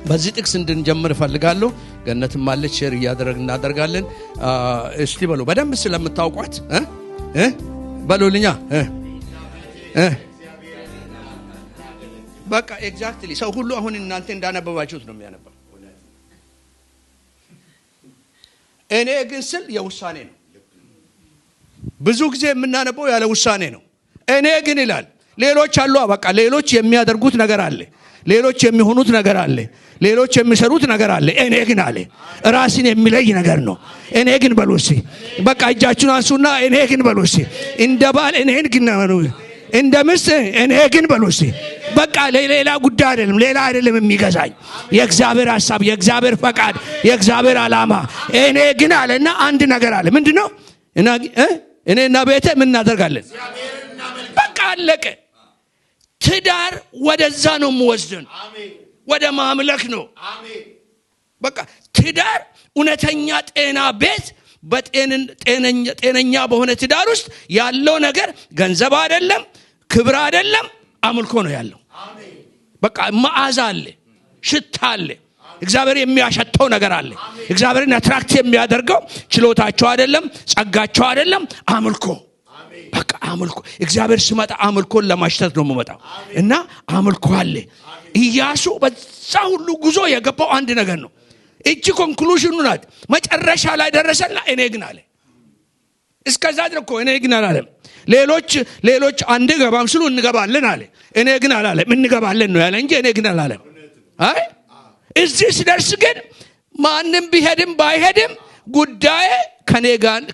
በዚህ ጥቅስ እንድንጀምር ፈልጋለሁ። ገነትም ማለት ሼር እናደርጋለን። እስቲ በሉ በደንብ ስለምታውቋት በሉልኛ በቃ ኤግዛክትሊ ሰው ሁሉ አሁን እናንተ እንዳነበባችሁት ነው የሚያነበው። እኔ ግን ስል የውሳኔ ነው። ብዙ ጊዜ የምናነበው ያለ ውሳኔ ነው። እኔ ግን ይላል። ሌሎች አሉ በቃ ሌሎች የሚያደርጉት ነገር አለ፣ ሌሎች የሚሆኑት ነገር አለ፣ ሌሎች የሚሰሩት ነገር አለ። እኔ ግን አለ ራስን የሚለይ ነገር ነው። እኔ ግን በሉሲ በቃ እጃችሁን አንሱና እኔ ግን በሉሲ እንደ ባል እኔን ግን ነው፣ እንደ ምስት እኔ ግን በሉሲ በቃ ሌላ ጉዳይ አይደለም፣ ሌላ አይደለም የሚገዛኝ የእግዚአብሔር ሐሳብ፣ የእግዚአብሔር ፈቃድ፣ የእግዚአብሔር ዓላማ። እኔ ግን አለና አንድ ነገር አለ። ምንድነው? እኔና ቤቴ ምን እናደርጋለን? በቃ አለቀ። ትዳር ወደዛ ነው የምወስደን፣ ወደ ማምለክ ነው። በቃ ትዳር እውነተኛ ጤና ቤት በጤነኛ በሆነ ትዳር ውስጥ ያለው ነገር ገንዘብ አይደለም፣ ክብር አይደለም፣ አምልኮ ነው ያለው። በቃ መዓዛ አለ፣ ሽታ አለ፣ እግዚአብሔር የሚያሸተው ነገር አለ። እግዚአብሔርን አትራክት የሚያደርገው ችሎታቸው አይደለም፣ ጸጋቸው አይደለም፣ አምልኮ። በቃ አምልኮ። እግዚአብሔር ሲመጣ አምልኮን ለማሽተት ነው የሚመጣው እና አምልኮ አለ። ኢያሱ በዛ ሁሉ ጉዞ የገባው አንድ ነገር ነው። እቺ ኮንክሉዥኑ ናት። መጨረሻ ላይ ደረሰና እኔ ግን አለ። እስከዛ ድረስ እኮ እኔ ግን አላለም። ሌሎች አንድ ገባም ስሉ እንገባለን አለ። እኔ ግን አላለም። እንገባለን ነው ያለ እንጂ እኔ ግን አላለም። አይ እዚህ ሲደርስ ግን ማንም ቢሄድም ባይሄድም ጉዳዬ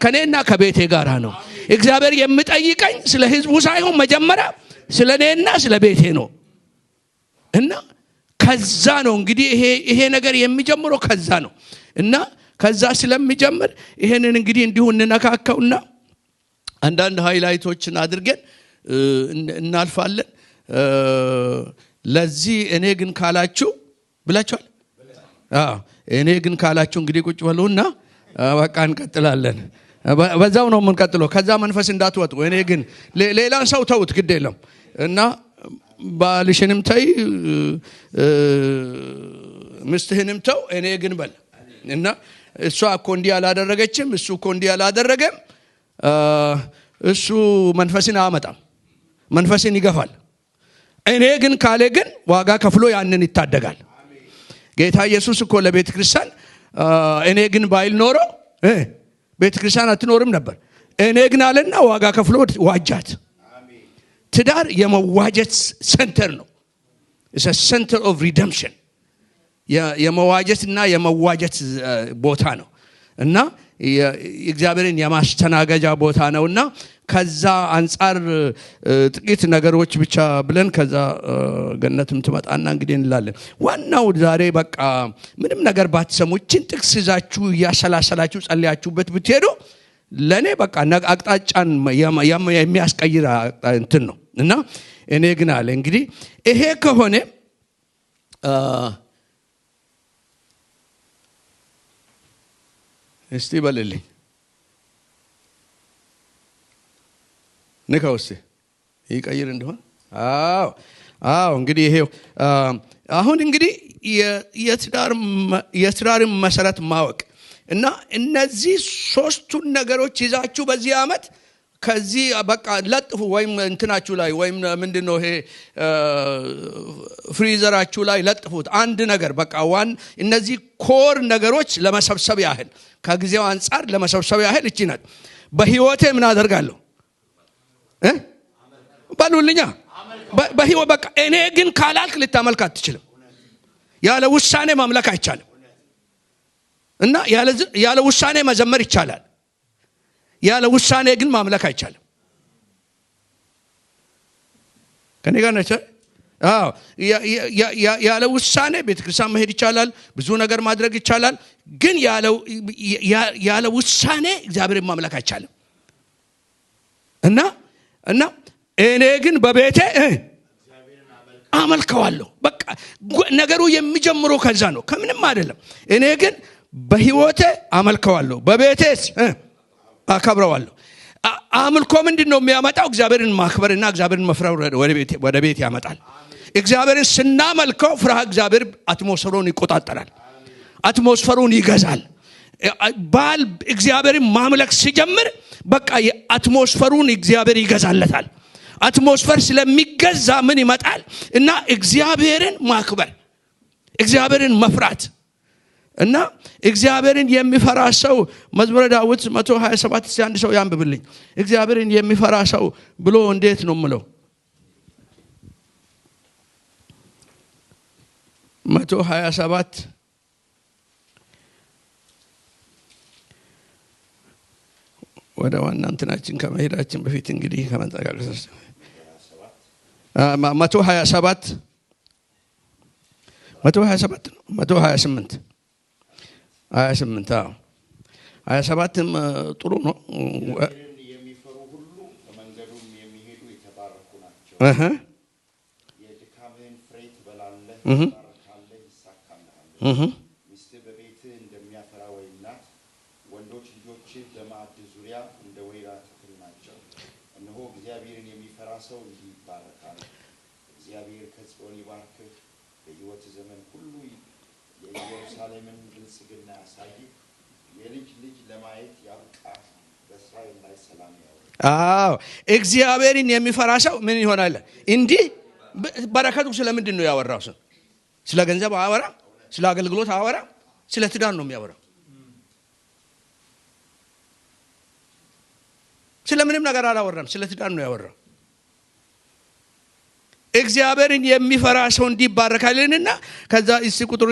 ከኔና ከቤቴ ጋር ነው። እግዚአብሔር የሚጠይቀኝ ስለ ህዝቡ ሳይሆን መጀመሪያ ስለኔና ስለ ቤቴ ነው። እና ከዛ ነው እንግዲህ ይሄ ነገር የሚጀምረው ከዛ ነው። እና ከዛ ስለሚጀምር ይሄንን እንግዲህ እንዲሁ እንነካካውና አንዳንድ ሃይላይቶችን አድርገን እናልፋለን። ለዚህ እኔ ግን ካላችሁ ብላችኋል። እኔ ግን ካላችሁ እንግዲህ ቁጭ በሉና በቃ እንቀጥላለን። በዛው ነው የምንቀጥለው። ከዛ መንፈስ እንዳትወጡ። እኔ ግን ሌላን ሰው ተውት ግድ የለም። እና ባልሽንም ተይ ምስትህንም ተው እኔ ግን በል። እና እሷ እኮ እንዲህ አላደረገችም፣ እሱ እኮ እንዲህ አላደረገም። እሱ መንፈስን አያመጣም፣ መንፈስን ይገፋል። እኔ ግን ካለ ግን ዋጋ ከፍሎ ያንን ይታደጋል። ጌታ ኢየሱስ እኮ ለቤተ ክርስቲያን እኔ ግን ባይል ኖሮ ቤተ ክርስቲያን አትኖርም ነበር። እኔ ግን አለና ዋጋ ከፍሎ ዋጃት። ትዳር የመዋጀት ሴንተር ነው። it's a center of redemption። የመዋጀትና የመዋጀት ቦታ ነው እና የእግዚአብሔርን የማስተናገጃ ቦታ ነውና ከዛ አንፃር ጥቂት ነገሮች ብቻ ብለን ከዛ ገነትም ትመጣና እንግዲህ እንላለን። ዋናው ዛሬ በቃ ምንም ነገር ባትሰሙችን ጥቅስ ይዛችሁ ያሰላሰላችሁ ጸልያችሁበት ብትሄዱ ለኔ በቃ አቅጣጫን የሚያስቀይር እንትን ነው። እና እኔ ግን አለ እንግዲህ ይሄ ከሆነ እስቲ በልልኝ ንካውስ ይቀይር እንደሆነ። አዎ እንግዲህ ይሄው አሁን እንግዲህ የትዳር መሰረት ማወቅ እና እነዚህ ሶስቱን ነገሮች ይዛችሁ በዚህ አመት ከዚህ በቃ ለጥፉ። ወይም እንትናችሁ ላይ ወይም ምንድነው ይሄ ፍሪዘራችሁ ላይ ለጥፉት አንድ ነገር በቃ እነዚህ ኮር ነገሮች ለመሰብሰብ ያህል ከጊዜው አንፃር ለመሰብሰብ ያህል እቺ ናት። በህይወቴ ምን አደርጋለሁ በሉልኛ። በህይወት በቃ እኔ ግን ካላልክ ልታመልክ አትችልም። ያለ ውሳኔ ማምለክ አይቻልም። እና ያለ ውሳኔ መዘመር ይቻላል፣ ያለ ውሳኔ ግን ማምለክ አይቻልም። ከኔ ጋር ነች? አዎ ያለ ውሳኔ ቤተክርስቲያን መሄድ ይቻላል፣ ብዙ ነገር ማድረግ ይቻላል። ግን ያለ ውሳኔ እግዚአብሔርን ማምለክ አይቻልም። እና እኔ ግን በቤቴ አመልከዋለሁ። በቃ ነገሩ የሚጀምረው ከዛ ነው፣ ከምንም አይደለም። እኔ ግን በህይወቴ አመልከዋለሁ፣ በቤቴስ አከብረዋለሁ። አምልኮ ምንድነው የሚያመጣው? እግዚአብሔርን ማክበርና እግዚአብሔርን መፍራት ወደ ቤት ያመጣል። እግዚአብሔርን ስናመልከው ፍርሃ እግዚአብሔር አትሞስፌሩን ይቆጣጠራል፣ አትሞስፌሩን ይገዛል። ባል እግዚአብሔርን ማምለክ ሲጀምር በቃ የአትሞስፌሩን እግዚአብሔር ይገዛለታል። አትሞስፌር ስለሚገዛ ምን ይመጣል? እና እግዚአብሔርን ማክበር፣ እግዚአብሔርን መፍራት እና እግዚአብሔርን የሚፈራ ሰው መዝሙረ ዳዊት 127 አንድ ሰው ያንብብልኝ። እግዚአብሔርን የሚፈራ ሰው ብሎ እንዴት ነው የምለው? 127 ወደ ዋና እንትናችን ከመሄዳችን በፊት እንግዲህ ከመንጠቃቀስ 127 128 27ም ጥሩ ነው። የሚፈሩ ሁሉ በመንገዱም የሚሄዱ የተባረኩ ናቸው። የድካምህን ፍሬ ትበላለህ፣ ትባረካለህ፣ ይሳካልሃል። ሚስትህ በቤትህ እንደሚያፈራ ወይን ናት። ወንዶች ልጆችህ በማዕድ ዙሪያ እንደ ወይራ ተክል ናቸው። እነሆ እግዚአብሔርን የሚፈራ ሰው እንዲህ ይባረካል። እግዚአብሔር ከጽዮን ይባርክህ፣ በሕይወት ዘመን ሁሉ የኢየሩሳሌምን ብልጽግና ያሳይህ፣ የልጅ ልጅ ለማየት ያብቃህ፣ በእስራኤል ላይ ሰላም ያውርድ። እግዚአብሔርን የሚፈራ ሰው ምን ይሆናል? እንዲህ በረከቱ ስለምንድን ነው ያወራው? ስለ ገንዘብ አወራ፣ ስለ አገልግሎት አወራ፣ ስለ ትዳር ነው የሚያወራው። ስለምንም ነገር አላወራም፣ ስለ ትዳር ነው ያወራው። እግዚአብሔርን የሚፈራ ሰው እንዲባረካልና ከዛ እሱ ቁጥሩ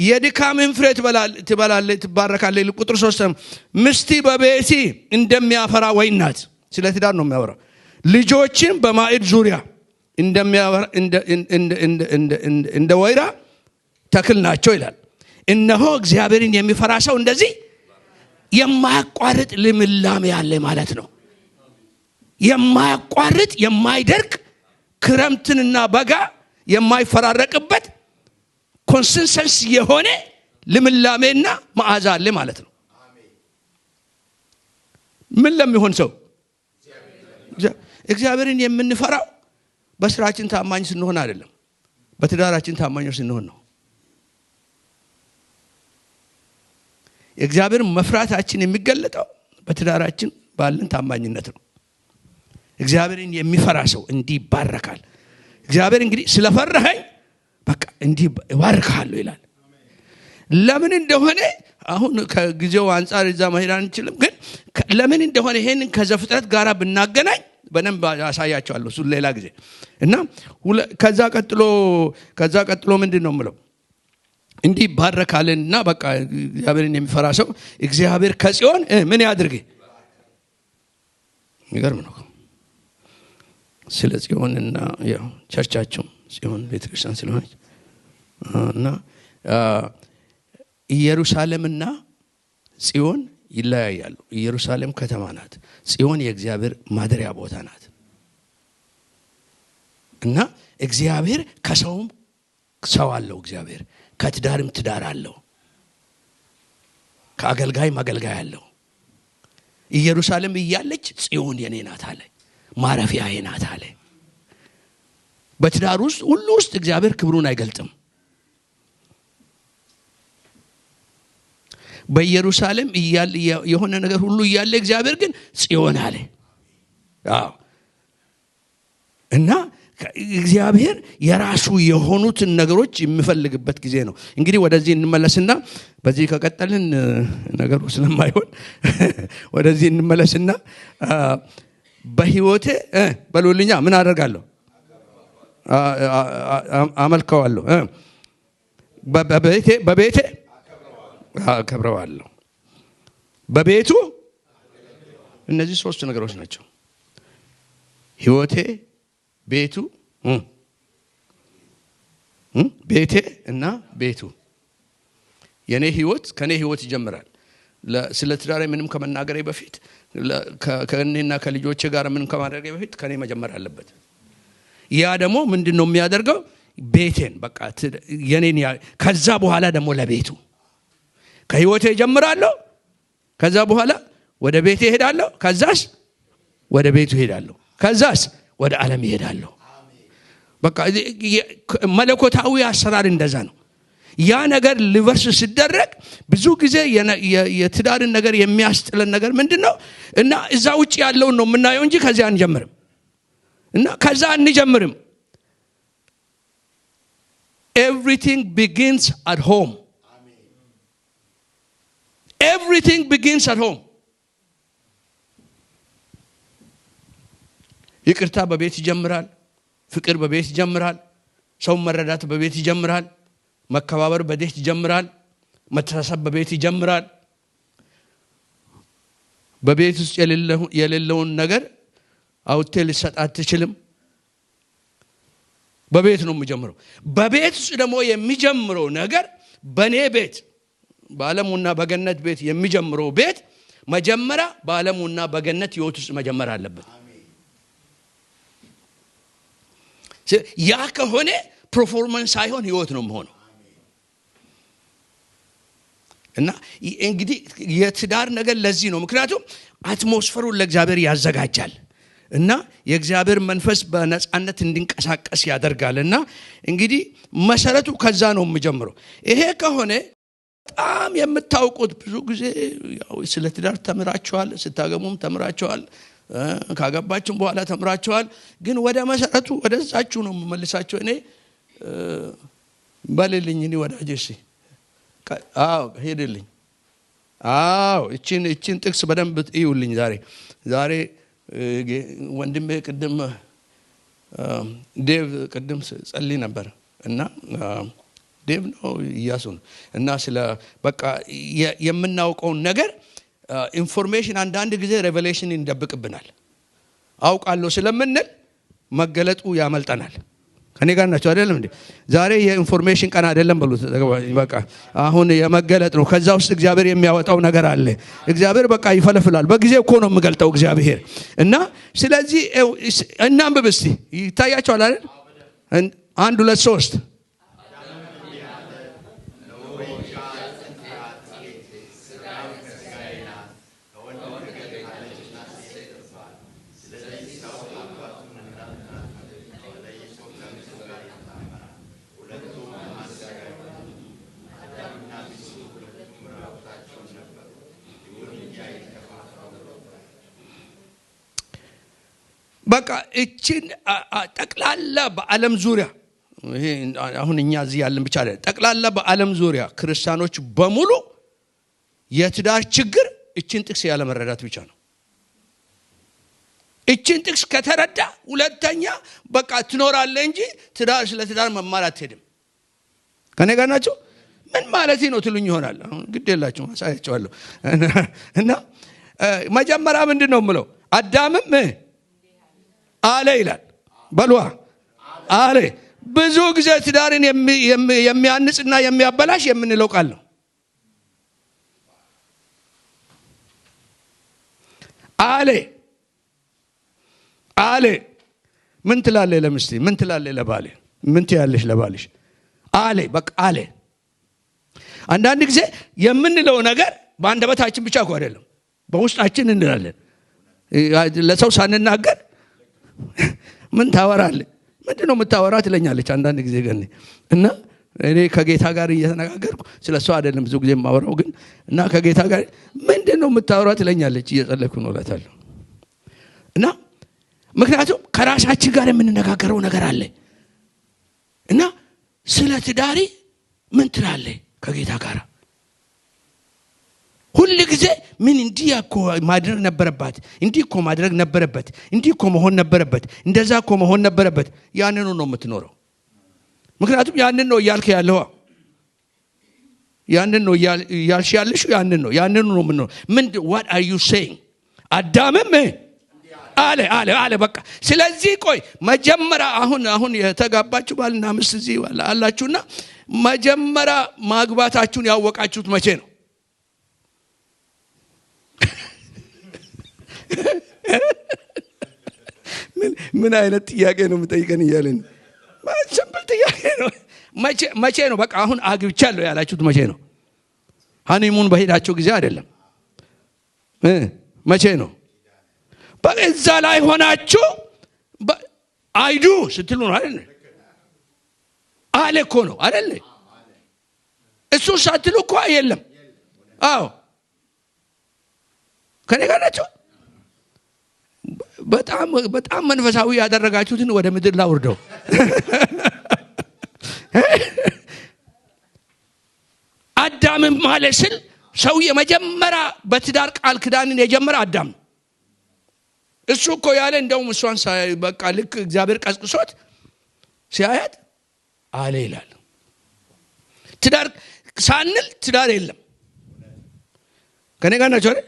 የድካምህን ፍሬ ትበላለህ፣ ትባረካለህ። ቁጥር 3 ሚስት በቤት እንደሚያፈራ ወይን ናት። ስለ ትዳር ነው የሚያወራው። ልጆችን በማዕድ ዙሪያ እንደሚያፈራ እንደ ወይራ ተክል ናቸው ይላል። እነሆ እግዚአብሔርን የሚፈራ ሰው እንደዚህ የማያቋርጥ ልምላሜ ያለ ማለት ነው። የማያቋርጥ የማይደርቅ ክረምትንና በጋ የማይፈራረቅበት ኮንሲስተንስ የሆነ ልምላሜና መዓዛ አለ ማለት ነው። ምን ለሚሆን ሰው? እግዚአብሔርን የምንፈራው በስራችን ታማኝ ስንሆን አይደለም፣ በትዳራችን ታማኞች ስንሆን ነው። እግዚአብሔርን መፍራታችን የሚገለጠው በትዳራችን ባለን ታማኝነት ነው። እግዚአብሔርን የሚፈራ ሰው እንዲህ ይባረካል። እግዚአብሔር እንግዲህ ስለፈራኸኝ በቃ እንዲህ ይባርካለሁ ይላል። ለምን እንደሆነ አሁን ከጊዜው አንፃር እዛ መሄድ አንችልም፣ ግን ለምን እንደሆነ ይሄንን ከዘፍጥረት ጋር ብናገናኝ በደንብ አሳያቸዋለሁ እሱ ሌላ ጊዜ። እና ከዛ ቀጥሎ ምንድን ነው የምለው? እንዲህ ይባረካልና በቃ እግዚአብሔርን የሚፈራ ሰው እግዚአብሔር ከጽዮን ምን ያድርግ? ይገርም ነው። ስለ ጽዮንና ያው ቸርቻቸው ጽዮን ቤተክርስቲያን ስለሆነች እና ኢየሩሳሌምና ጽዮን ይለያያሉ። ኢየሩሳሌም ከተማ ናት፣ ጽዮን የእግዚአብሔር ማደሪያ ቦታ ናት። እና እግዚአብሔር ከሰውም ሰው አለው፣ እግዚአብሔር ከትዳርም ትዳር አለው፣ ከአገልጋይም አገልጋይ አለው። ኢየሩሳሌም እያለች ጽዮን የኔ ናት አለ፣ ማረፊያዬ ናት አለ። በትዳር ውስጥ ሁሉ ውስጥ እግዚአብሔር ክብሩን አይገልጥም። በኢየሩሳሌም የሆነ ነገር ሁሉ እያለ እግዚአብሔር ግን ጽዮን አለ። እና እግዚአብሔር የራሱ የሆኑትን ነገሮች የሚፈልግበት ጊዜ ነው። እንግዲህ ወደዚህ እንመለስና በዚህ ከቀጠልን ነገሩ ስለማይሆን ወደዚህ እንመለስና በህይወቴ በሉልኛ ምን አደርጋለሁ? አመልከዋለሁ። በቤቴ አከብረዋለሁ። በቤቱ እነዚህ ሶስት ነገሮች ናቸው። ህይወቴ፣ ቤቱ፣ ቤቴ እና ቤቱ። የኔ ህይወት ከኔ ህይወት ይጀምራል። ስለ ትዳሬ ምንም ከመናገሬ በፊት ከእኔና ከልጆቼ ጋር ምንም ከማድረጌ በፊት ከኔ መጀመር አለበት። ያ ደግሞ ምንድነው የሚያደርገው? ቤቴን በቃ የኔን ከዛ በኋላ ደግሞ ለቤቱ ከህይወቴ ጀምራለሁ። ከዛ በኋላ ወደ ቤቴ ሄዳለሁ። ከዛስ ወደ ቤቱ ሄዳለሁ። ከዛስ ወደ ዓለም ይሄዳለሁ። በቃ መለኮታዊ አሰራር እንደዛ ነው። ያ ነገር ሊቨርስ ሲደረግ ብዙ ጊዜ የትዳርን ነገር የሚያስጥለን ነገር ምንድነው? እና እዛ ውጪ ያለውን ነው የምናየው እንጂ ከዚያ አንጀምርም። እና ከዛ አንጀምርም። Everything begins at home. Everything begins at home. ይቅርታ በቤት ይጀምራል። ፍቅር በቤት ይጀምራል። ሰው መረዳት በቤት ይጀምራል። መከባበር በቤት ይጀምራል። መተሳሰብ በቤት ይጀምራል። በቤት ውስጥ የሌለውን ነገር አውጥተህ ልትሰጥ አትችልም። በቤት ነው የሚጀምረው። በቤት ውስጥ ደግሞ የሚጀምረው ነገር በኔ ቤት በዓለሙና በገነት ቤት የሚጀምረው ቤት መጀመሪያ በዓለሙና በገነት ሕይወት ውስጥ መጀመር አለበት። ያ ከሆነ ፐርፎርማንስ ሳይሆን ሕይወት ነው የሚሆነው። እና እንግዲህ የትዳር ነገር ለዚህ ነው። ምክንያቱም አትሞስፈሩን ለእግዚአብሔር ያዘጋጃል እና የእግዚአብሔር መንፈስ በነጻነት እንዲንቀሳቀስ ያደርጋልና እንግዲህ መሰረቱ ከዛ ነው የሚጀምረው። ይሄ ከሆነ በጣም የምታውቁት ብዙ ጊዜ ያው ስለ ትዳር ተምራችኋል፣ ስታገሙም ተምራችኋል፣ ካገባችሁም በኋላ ተምራችኋል። ግን ወደ መሰረቱ ወደዛችሁ ነው የምመልሳችሁ። እኔ በልልኝ እኔ ወዳጄ ሄድልኝ። እቺን ጥቅስ በደንብ እዩልኝ። ዛሬ ወንድሜ ቅድም ዴቭ ቅድም ጸልይ ነበር እና ዴቭ ነው ኢያሱ ነው እና ስለ በቃ የምናውቀውን ነገር ኢንፎርሜሽን አንዳንድ ጊዜ ሬቨሌሽን ይደብቅብናል። አውቃለሁ ስለምንል መገለጡ ያመልጠናል። ከኔ ጋር ናቸው አይደለም እንዴ? ዛሬ የኢንፎርሜሽን ቀን አይደለም በሉት። በቃ አሁን የመገለጥ ነው። ከዛ ውስጥ እግዚአብሔር የሚያወጣው ነገር አለ። እግዚአብሔር በቃ ይፈለፍላል። በጊዜ እኮ ነው የሚገልጠው እግዚአብሔር። እና ስለዚህ እናንብብ እስቲ። ይታያችኋል አይደል? 1 2 3 በቃ እቺን ጠቅላላ በዓለም ዙሪያ ይሄ አሁን እኛ እዚህ ያለን ብቻ አይደለም። ጠቅላላ በዓለም ዙሪያ ክርስቲያኖች በሙሉ የትዳር ችግር እቺን ጥቅስ ያለ መረዳት ብቻ ነው። እቺን ጥቅስ ከተረዳ ሁለተኛ በቃ ትኖራለህ እንጂ ስለ ትዳር መማር አትሄድም። ከኔ ጋር ናቸው። ምን ማለት ነው ትሉኝ ይሆናል። አሁን ግድ የላችሁም አሳያችኋለሁ። እና መጀመሪያ ምንድነው የምለው? አዳምም አለ ይላል። በልዋ አለ። ብዙ ጊዜ ትዳርን የሚያንጽና የሚያበላሽ የምንለው ቃል ነው። አለ ምን ትላለህ ለሚስት? ምን ትላለህ ለባል? ምን ትያለሽ ለባልሽ? አለ በቃ አለ። አንዳንድ ጊዜ የምንለው ነገር በአንደበታችን ብቻ እኮ አይደለም፣ በውስጣችን እንላለን። ለሰው ሳንናገር ምን ታወራለህ? ምንድነው የምታወራ ትለኛለች አንዳንድ ጊዜ ገኔ። እና እኔ ከጌታ ጋር እየተነጋገርኩ ስለሷ አይደለም ብዙ ጊዜ የማወራው ግን እና ከጌታ ጋር ምንድነው የምታወራ ትለኛለች። እየጸለይኩ ነው እላታለሁ። እና ምክንያቱም ከራሳችን ጋር የምንነጋገረው ነገር አለ። እና ስለ ትዳሪ ምን ትላለህ ከጌታ ጋር? ሁሉ ጊዜ ምን እንዲህ እኮ ማድረግ ነበረባት፣ እንዲህ እኮ ማድረግ ነበረበት፣ እንዲህ እኮ መሆን ነበረበት፣ እንደዛ እኮ መሆን ነበረበት። ያንኑ ነው የምትኖረው። ምክንያቱም ያንን ነው እያልክ ያለው። ያንን ነው እያልሽ ያለሽ። ያንኑ ነው የምንኖረው። what are you saying? አዳምም አለ በቃ። ስለዚህ ቆይ መጀመሪያ አሁን የተጋባችሁ ባልና ሚስት እዚህ አላችሁና መጀመሪያ ማግባታችሁን ያወቃችሁት መቼ ነው? ምን አይነት ጥያቄ ነው የምጠይቀን እያለን? ሲምፕል ጥያቄ ነው። መቼ ነው በቃ አሁን አግብቻለሁ ያላችሁት መቼ ነው? ሃኒሙን በሄዳችሁ ጊዜ አይደለም። መቼ ነው? በዛ ላይ ሆናችሁ አይዱ ስትሉ ነው አይደል? ካለ እኮ ነው አይደል? እሱ ሳትሉ እኮ የለም። አዎ ከኔ ጋር ናቸው። በጣም መንፈሳዊ ያደረጋችሁትን ወደ ምድር ላውርደው። አዳም ማለት ስል ሰው የመጀመሪያ በትዳር ቃል ኪዳንን የጀመረ አዳም ነው። እሱ እኮ ያለ እንደውም እሷን በቃ ልክ እግዚአብሔር ቀስቅሶት ሲያያት አለ ይላል። ትዳር ሳንል ትዳር የለም። ከኔ ጋር ናቸው አይደል?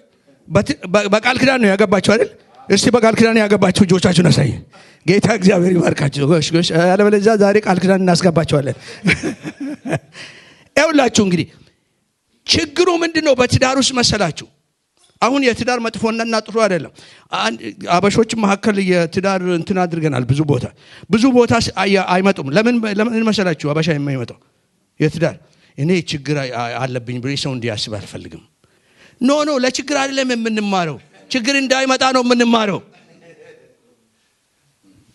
በቃል ኪዳን ነው ያገባችሁ አይደል? እስቲ በቃል ኪዳን ያገባችሁ እጆቻችሁን አሳይ። ጌታ እግዚአብሔር ይባርካችሁ። ጎሽ ያለበለዚያ ዛሬ ቃል ኪዳን እናስገባችኋለን። ይኸውላችሁ እንግዲህ ችግሩ ምንድነው በትዳር ውስጥ መሰላችሁ? አሁን የትዳር መጥፎና ጥሩ አይደለም። አበሾች መካከል የትዳር እንትን አድርገናል። ብዙ ቦታ አይመጡም። ለምን መሰላችሁ አበሻ የማይመጣው? የትዳር እኔ ችግር አለብኝ ብሎ ሰው እንዲያስብ አልፈልግም። ኖ ለችግር አይደለም የምንማረው፣ ችግር እንዳይመጣ ነው የምንማረው።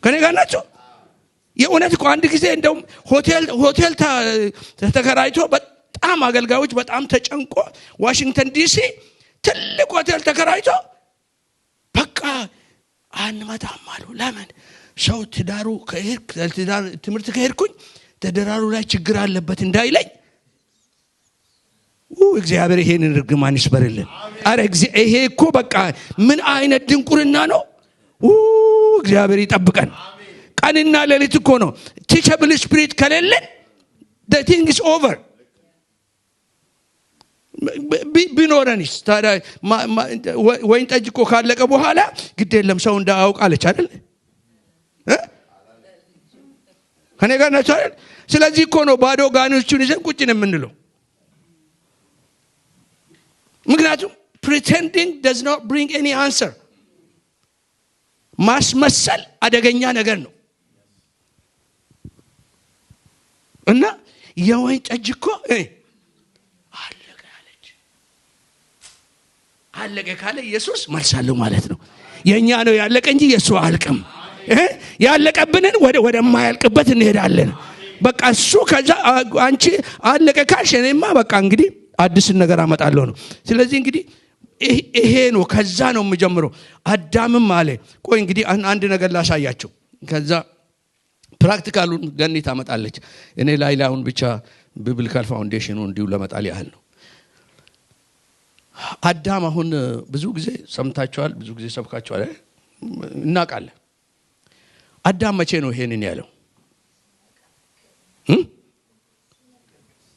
ከኔ ጋር ናቸው። የእውነት እኮ አንድ ጊዜ እንደውም ሆቴል ተከራይቶ በጣም አገልጋዮች በጣም ተጨንቆ ዋሽንግተን ዲሲ ትልቅ ሆቴል ተከራይቶ በቃ አንመጣም አሉ። ለምን? ሰው ትዳሩ ትምህርት ከሄድኩኝ ትዳሩ ላይ ችግር አለበት እንዳይለኝ። እግዚአብሔር ይሄንን ርግማን ይስበርልን። አረ ይሄ እኮ በቃ ምን አይነት ድንቁርና ነው! እግዚአብሔር ይጠብቀን። ቀንና ሌሊት እኮ ነው። ቲቸብል ስፒሪት ከሌለን the thing is over። ቢኖረንስ ታዲያ ወይን ጠጅ እኮ ካለቀ በኋላ ግድ የለም ሰው እንዳያውቃለች አይደል? ከኔ ጋር ናቸው አይደል? ስለዚህ እኮ ነው ባዶ ጋኖቹን ይዘን ቁጭ ነው የምንለው። ምክንያቱም pretending does not bring any answer። ማስመሰል አደገኛ ነገር ነው። እና የወይን ጠጅ እኮ አለቀ ካለ ኢየሱስ መልሳለሁ ማለት ነው። የኛ ነው ያለቀ እንጂ የሱ አልቀም። ያለቀብንን ወደ ማያልቅበት እንሄዳለን። በቃ እሱ ከዛ አንቺ አለቀ ካልሽ እኔማ በቃ እንግዲህ አዲስ ነገር አመጣለሁ ነው። ስለዚህ እንግዲህ ይሄ ነው። ከዛ ነው የምጀምረው። አዳምም አለ ቆይ እንግዲህ አንድ ነገር ላሳያችሁ። ከዛ ፕራክቲካሉን ገኒ ታመጣለች። እኔ ላይላውን ብቻ ቢብሊካል ፋውንዴሽኑ እንዲሁ ለመጣል ያህል ነው። አዳም አሁን ብዙ ጊዜ ሰምታችኋል፣ ብዙ ጊዜ ሰብካችኋል፣ እናውቃለን። አዳም መቼ ነው ይሄንን ያለው?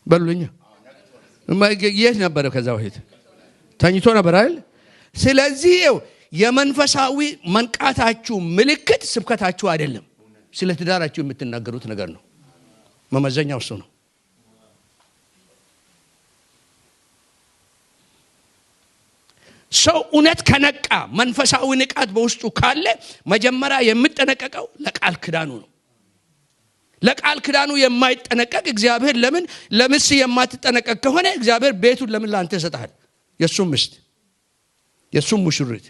በሉኛ። የት ነበር? ከዛ በፊት ተኝቶ ነበር አይደል? ስለዚህ የመንፈሳዊ መንቃታችሁ ምልክት ስብከታችሁ አይደለም፣ ስለ ትዳራችሁ የምትናገሩት ነገር ነው። መመዘኛው እሱ ነው። ሰው እውነት ከነቃ መንፈሳዊ ንቃት በውስጡ ካለ መጀመሪያ የምትጠነቀቀው ለቃል ኪዳኑ ነው። ለቃል ኪዳኑ የማይጠነቀቅ እግዚአብሔር ለምስ የማትጠነቀቅ ከሆነ እግዚአብሔር ቤቱን ለምን ላንተ ይሰጣል? የሱም ምስት የሱም ሙሽሪት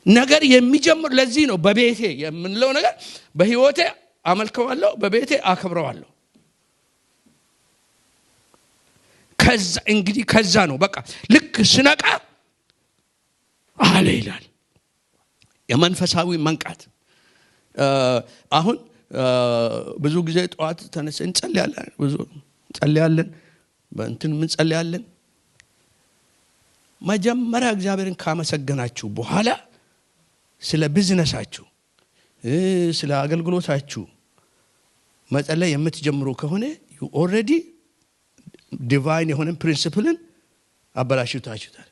ነገር የሚጀምር ለዚህ ነው። በቤቴ የምንለው ነገር በህይወቴ አመልከዋለሁ፣ በቤቴ አከብረዋለሁ። ከዛ እንግዲህ ከዛ ነው በቃ ልክ ስነቃ አለ ይላል የመንፈሳዊ መንቃት። አሁን ብዙ ጊዜ ጠዋት ተነስተን እንጸልያለን፣ በእንትን ምን ጸልያለን። መጀመሪያ እግዚአብሔርን ካመሰገናችሁ በኋላ ስለ ቢዝነሳችሁ ስለ አገልግሎታችሁ መጸለይ የምትጀምሩ ከሆነ you already ዲቫይን የሆነ ፕሪንሲፕልን አበላሽታችሁታል።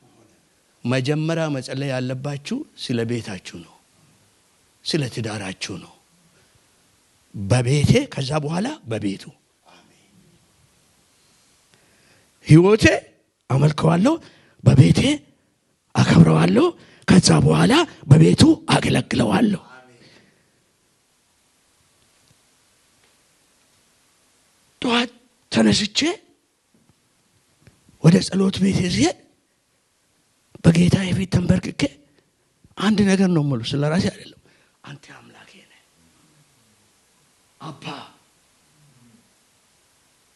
መጀመሪያ መጸለይ ያለባችሁ ስለ ቤታችሁ ነው፣ ስለ ትዳራችሁ ነው። በቤቴ ከዛ በኋላ በቤቱ ህይወቴ አመልከዋለሁ፣ በቤቴ አከብረዋለሁ፣ ከዛ በኋላ በቤቱ አገለግለዋለሁ። ጠዋት ተነስቼ ወደ ጸሎት ቤት ሲሄድ በጌታ ፊት ተንበርክኬ አንድ ነገር ነው የምለው፣ ስለራሴ አይደለም። አንተ አምላኬ ነህ፣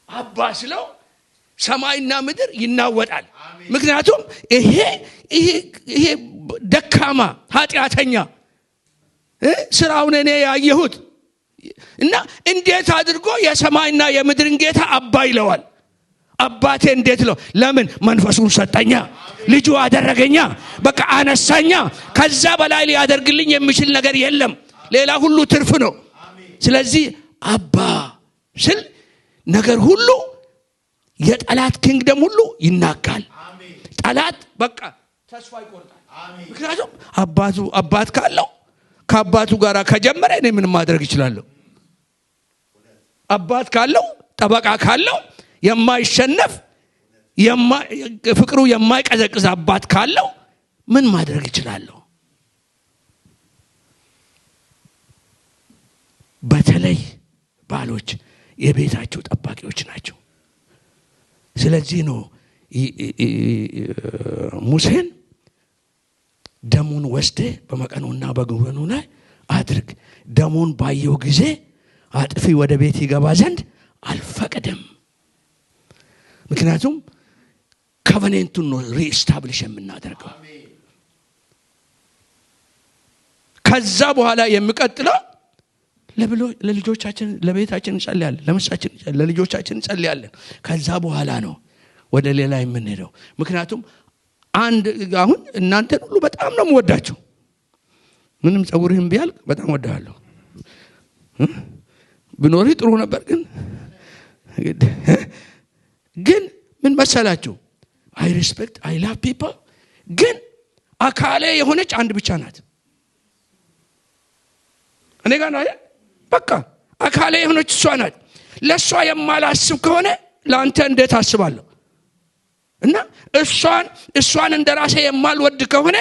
አባ ስለው ሰማይና ምድር ይናወጣል። ምክንያቱም ይሄ ደካማ ኃጢአተኛ ስራውን እኔ ያየሁት እና እንዴት አድርጎ የሰማይና የምድርን ጌታ አባ ይለዋል? አባቴ እንዴት ነው? ለምን? መንፈሱን ሰጠኛ፣ ልጁ አደረገኛ፣ በቃ አነሳኛ። ከዛ በላይ ሊያደርግልኝ የሚችል ነገር የለም። ሌላ ሁሉ ትርፍ ነው። ስለዚህ አባ ስል ነገር ሁሉ የጠላት ኪንግደም ሁሉ ይናጋል። ጠላት በቃ ተስፋ ይቆርጣል። ምክንያቱም አባት ካለው ከአባቱ ጋር ከጀመረ እኔ ምን ማድረግ እችላለሁ? አባት ካለው ጠበቃ ካለው የማይሸነፍ ፍቅሩ የማይቀዘቅዝ አባት ካለው ምን ማድረግ እችላለሁ? በተለይ ባሎች የቤታቸው ጠባቂዎች ናቸው። ስለዚህ ነው ሙሴን ደሙን ወስደ በመቀኑና በግንበኑ ላይ አድርግ፣ ደሙን ባየው ጊዜ አጥፊ ወደ ቤት ይገባ ዘንድ አልፈቀደም። ምክንያቱም ኮቨነንቱን ነው ሪስታብሊሽ የምናደርገው። ከዛ በኋላ የሚቀጥለው ለልጆቻችን ለቤታችን እንጸልያለን፣ ለምሳችን ለልጆቻችን እንጸልያለን። ከዛ በኋላ ነው ወደ ሌላ የምንሄደው። ምክንያቱም አሁን እናንተን ሁሉ በጣም ነው የምወዳችሁ። ምንም ጸጉርህም ቢያልቅ በጣም ወዳለሁ። ብኖርህ ጥሩ ነበር። ግን ምን መሰላችሁ? አይ ሪስፔክት አይ ላቭ ፒፕል። ግን አካሌ የሆነች አንድ ብቻ ናት። እኔ ጋር ነው በቃ አካሌ የሆነች እሷ ናት። ለሷ የማላስብ ከሆነ ለአንተ እንዴት አስባለሁ? እና እሷን እንደራሴ የማልወድ ከሆነ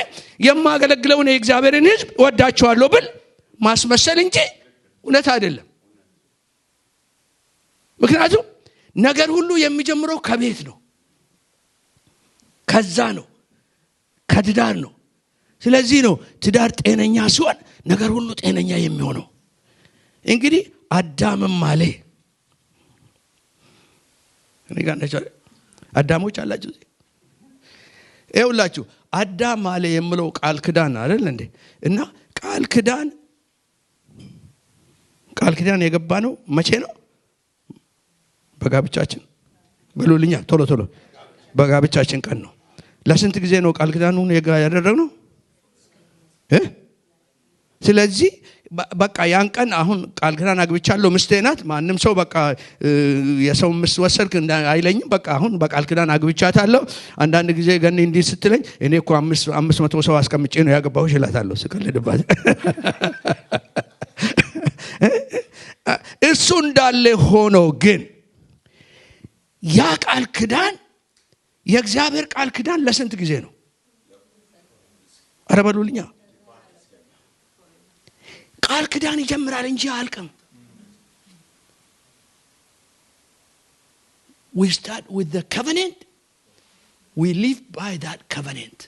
የማገለግለውን የእግዚአብሔርን ሕዝብ ወዳቸዋለሁ ብል ማስመሰል እንጂ እውነት አይደለም። ምክንያቱም ነገር ሁሉ የሚጀምረው ከቤት ነው፣ ከዛ ነው፣ ከትዳር ነው። ስለዚህ ነው ትዳር ጤነኛ ሲሆን ነገር ሁሉ ጤነኛ የሚሆነው። እንግዲህ አዳምም አለ እኔ ጋር ነበር። አዳሞች አላችሁ ይኸውላችሁ፣ አዳም አለ የምለው ቃል ኪዳን አይደል እንዴ? እና ቃል ኪዳን የገባ ነው መቼ ነው? በጋብቻችን በሉልኛ ቶሎ በጋብቻችን ቀን ነው። ለስንት ጊዜ ነው ቃል ኪዳኑን ያደረግነው? ስለዚህ በቃ ያን ቀን አሁን ቃል ኪዳን አግብቻለሁ ምስቴ ናት። ማንም ሰው በቃ የሰው ምስ ወሰድክ አይለኝም። በቃ አሁን በቃል ኪዳን አግብቻታለሁ። አንዳንድ ጊዜ ገኒ እንዲህ ስትለኝ እኔ እኮ 500 ሰው አስቀምጬ ነው ያገባሁሽ እላታለሁ ስቀልድባት። እሱ እንዳለ ሆኖ ግን ያ ቃል ኪዳን የእግዚአብሔር ቃል ኪዳን ለስንት ጊዜ ነው? ኧረ በሉልኛ። ቃል ኪዳን ይጀምራል እንጂ አያልቅም። We start with the covenant, we live by that covenant.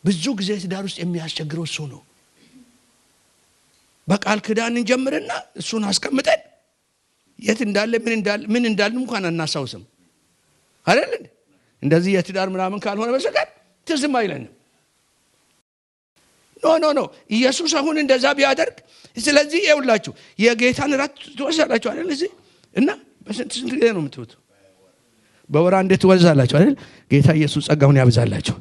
ብዙ ጊዜ ትዳር ውስጥ የሚያስቸግረው እሱ ነው። በቃል ኪዳን እንጀምርና እሱን አስቀምጠን የት እንዳለ ምን እንዳለ እንኳን አናሳውስም አይደል? እንደዚህ የትዳር ምናምን ካልሆነ በስተቀር ትዝም አይለንም። ኖ ኢየሱስ አሁን እንደዛ ቢያደርግ፣ ስለዚህ ይኸውላችሁ የጌታን ራት ትወስዳላችሁ አይደል? እዚህ እና በስንት ጊዜ ነው የምትወጡ? በወር አንዴ ትወስዳላችሁ አይደል? ጌታ ኢየሱስ ጸጋውን ያብዛላችሁ።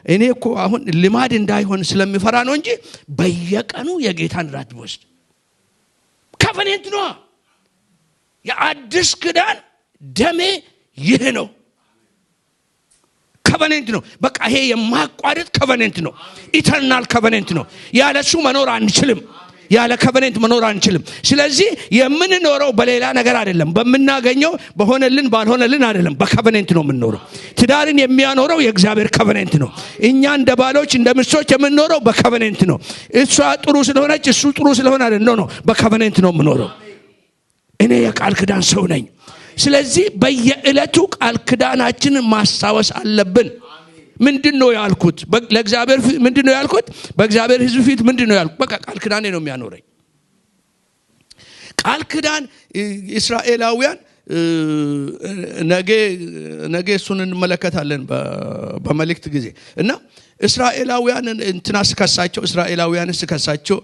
እኔ እኮ አሁን ልማድ እንዳይሆን ስለሚፈራ ነው እንጂ በየቀኑ የጌታን ራት ወስድ ኮቨነንት ነው። የአዲስ ኪዳን ደሜ ይህ ነው። ኮቨነንት ነው። በቃ ይሄ የማያቋርጥ ኮቨነንት ነው። ኢተርናል ኮቨነንት ነው። ያለሱ መኖር አንችልም። ያለ ኮቨነንት መኖር አንችልም። ስለዚህ የምንኖረው በሌላ ነገር አይደለም፣ በመናገኘው በሆነልን ባልሆነልን አይደለም፣ በኮቨነንት ነው የምንኖረው። ትዳርን የሚያኖረው የእግዚአብሔር ኮቨነንት ነው። እኛ እንደ ባሎች እንደ ሚስቶች የምንኖረው በኮቨነንት ነው። እሷ ጥሩ ስለሆነች እሱ ጥሩ ስለሆነ አይደለም፣ ነው በኮቨነንት ነው የምንኖረው። እኔ የቃል ኪዳን ሰው ነኝ። ስለዚህ በየዕለቱ ቃል ኪዳናችንን ማስታወስ አለብን። ምንድነው ያልኩት? ለእግዚአብሔር ምንድነው ያልኩት? በእግዚአብሔር ሕዝብ ፊት ምንድነው ያልኩት? በቃ ቃል ኪዳኔ ነው የሚያኖረኝ። ቃል ኪዳን እስራኤላውያን ነገ እሱን እንመለከታለን በመልእክት ጊዜ እና እስራኤላውያን እንትና ስከሳቸው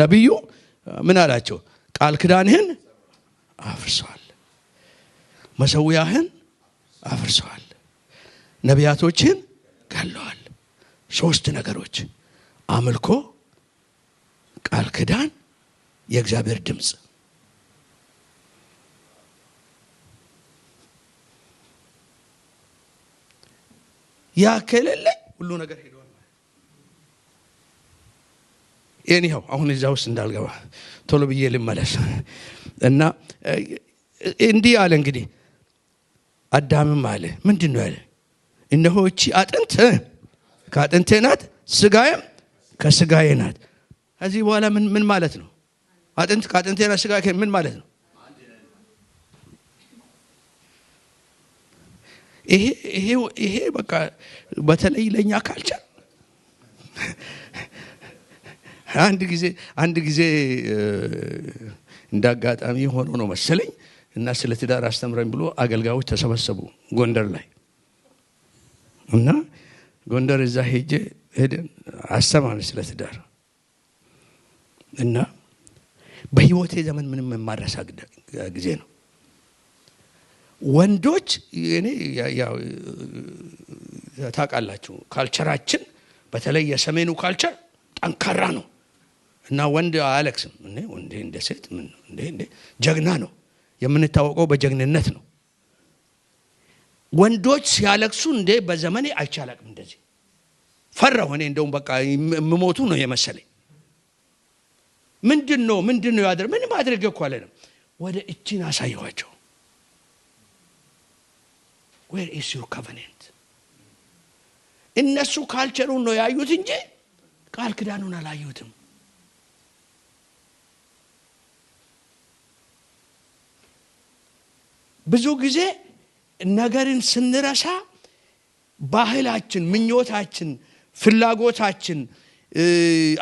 ነብዩ ምን አላቸው? ቃል ኪዳንህን አፍርሰዋል፣ መሠዊያህን አፍርሰዋል፣ ነቢያቶችን ገለዋል። 3 ነገሮች: አምልኮ፣ ቃል ኪዳን፣ የእግዚአብሔር ድምጽ። ያ ከሌለ ሁሉ ነገር ሄዷል። ኤኒሃው አሁን እዛ ውስጥ እንዳልገባ ቶሎ ብዬ ልመለስ እና እንዲህ አለ። እንግዲህ አዳምም አለ ምንድን ነው ያለ? እነሆ እቺ አጥንት ከአጥንቴ ናት፣ ስጋዬም ከስጋዬ ናት። ከዚህ በኋላ ምን ማለት ነው? አጥንት ከአጥንቴ ናት፣ ስጋ ምን ማለት ነው? ይሄ በቃ በተለይ ለኛ ካልቸር አንድ ጊዜ እንዳጋጣሚ ሆኖ ነው መሰለኝ እና ስለ ትዳር አስተምረኝ ብሎ አገልጋዮች ተሰበሰቡ ጎንደር ላይ እና ጎንደር እዛ ሄደን አስተማርን ስለ ትዳር እና በህይወቴ ዘመን ምንም የማረሳ ጊዜ ነው። ወንዶች እኔ ያው ታውቃላችሁ ካልቸራችን በተለይ የሰሜኑ ካልቸር ጠንካራ ነው እና ወንድ አያለቅስም። ወንድ እንደ ሴት እንደ ጀግና ነው የምንታወቀው በጀግንነት ነው። ወንዶች ሲያለቅሱ እንደ በዘመኔ አይቻላቅም እንደዚህ ፈራው። እኔ እንደውም በቃ የምሞቱ ነው የመሰለኝ። ምንድነው ያደረ ምን ማድረግ እኮ አለንም። ወደ እቺን አሳየዋቸው። where is your covenant? እነሱ ካልቸሩን ነው ያዩት እንጂ ቃል ኪዳኑን አላዩትም። ብዙ ጊዜ ነገርን ስንረሳ ባህላችን፣ ምኞታችን፣ ፍላጎታችን፣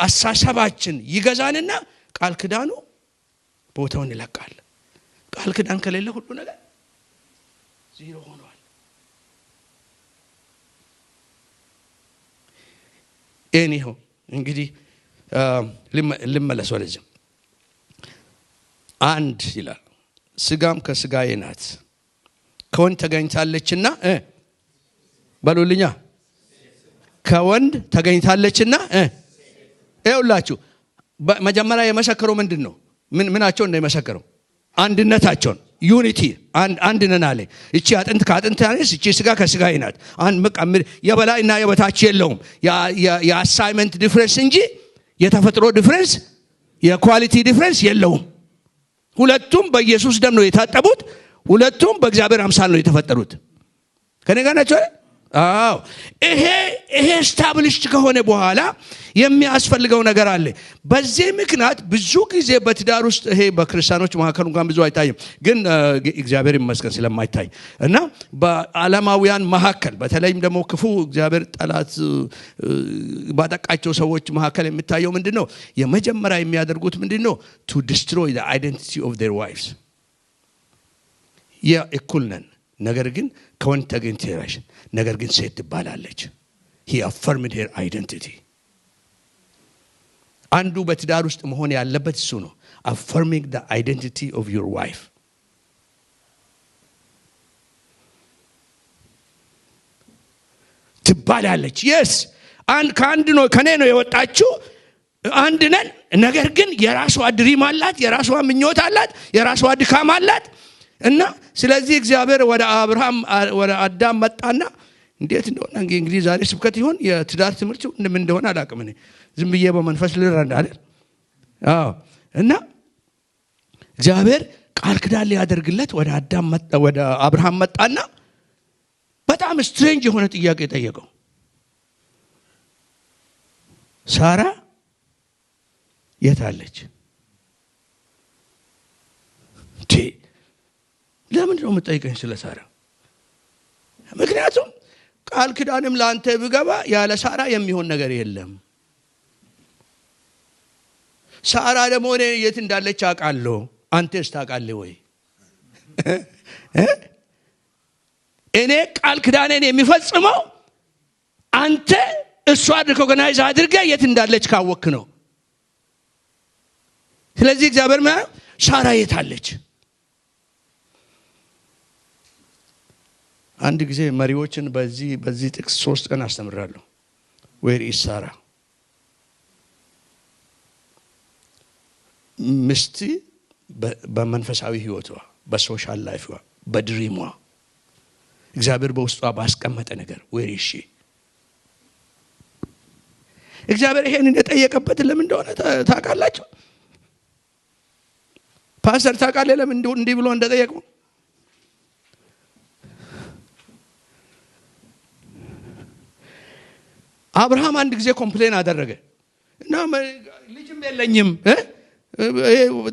አሳሰባችን ይገዛንና ቃል ኪዳኑ ቦታውን ይለቃል። ቃል ኪዳን ከሌለ ሁሉ ነገር ዜሮ ሆኗል። ኤኒሆ እንግዲህ ልመለስ ወደዚህ። አንድ ይላል ስጋም ከስጋዬ ናት ከወንድ ተገኝታለችና በሉልኛ ከወንድ ተገኝታለችና ይኸውላችሁ መጀመሪያ የመሰከረው ምንድነው? ምናቸው ነው የመሰከረው? አንድነታቸውን ዩኒቲ አንድ ነን አለ። እቺ አጥንት ከአጥንት ናት፣ እቺ ስጋ ከስጋዬ ናት። የበላይና የበታች የለውም። የአሳይመንት ዲፍረንስ እንጂ የተፈጥሮ ዲፍረንስ የኳሊቲ ዲፍረንስ የለውም። ሁለቱም በኢየሱስ ደም ነው የታጠቡት። ሁለቱም በእግዚአብሔር አምሳል ነው የተፈጠሩት። ከኔ ጋር ናቸው። አዎ ይሄ ስታብሊሽድ ከሆነ በኋላ የሚያስፈልገው ነገር አለ። በዚህ ምክንያት ብዙ ጊዜ በትዳር ውስጥ ይሄ በክርስቲያኖች መካከል እንኳን ብዙ አይታይም፣ ግን እግዚአብሔር ይመስገን ስለማይታይ እና በዓለማውያን መካከል በተለይም ደግሞ ክፉ እግዚአብሔር ጠላት ባጠቃቸው ሰዎች መካከል የሚታየው ምንድነው? የመጀመሪያ የሚያደርጉት ምንድነው? to destroy the identity of their wives። እኩል ነን ነገር ግን ከወንድ ተገኝተሽ ነገር ግን ሴት ትባላለች። he affirmed her identity። አንዱ በትዳር ውስጥ መሆን ያለበት እሱ ነው። affirming the identity of your wife። ትባላለች። yes ከአንድ ነው ከኔ ነው የወጣችው አንድ ነን። ነገር ግን የራሷ ድሪም አላት፣ የራሷ ምኞት አላት፣ የራሷ ድካም አላት እና ስለዚህ እግዚአብሔር ወደ አዳም መጣና እንዴት እንደሆነ እንግዲህ ዛሬ ስብከት ይሆን የትዳር ትምህርት ምን እንደሆነ አላውቅም። እኔ ዝም ብዬ በመንፈስ ልረዳ አይደል? አዎ። እና እግዚአብሔር ቃል ኪዳን ሊያደርግለት ወደ አብርሃም መጣና በጣም ስትሬንጅ የሆነ ጥያቄ ጠየቀው። ሳራ የት አለች? ለምን ነው የምትጠይቀኝ ስለ ሳራ? ምክንያቱም ቃል ኪዳንም ለአንተ ቢገባ ያለ ሳራ የሚሆን ነገር የለም። ሳራ ደግሞ እኔ የት እንዳለች አውቃለሁ፣ አንተስ ታውቃለህ ወይ? እኔ ቃል ኪዳኔን የሚፈጽመው አንተ እሷ ሪኮግናይዝ አድርገህ የት እንዳለች ካወክ ነው። ስለዚህ እግዚአብሔር ሳራ የት አለች? አንድ ጊዜ መሪዎችን በዚህ ጥቅስ 3 ቀን አስተምራለሁ። ዌር ኢዝ ሳራ? ምስቲ በመንፈሳዊ ህይወቷ፣ በሶሻል ላይፍዋ፣ በድሪሟ እግዚአብሔር በውስጧ ባስቀመጠ ነገር ዌር ኢዝ ሺ? እግዚአብሔር ይሄን እንደጠየቀበት ለምን እንደሆነ ታውቃላችሁ? ፓስተር ታውቃለህ ለምን እንዲህ ብሎ እንደጠየቀው? አብርሃም አንድ ጊዜ ኮምፕሌን አደረገ እና ልጅም የለኝም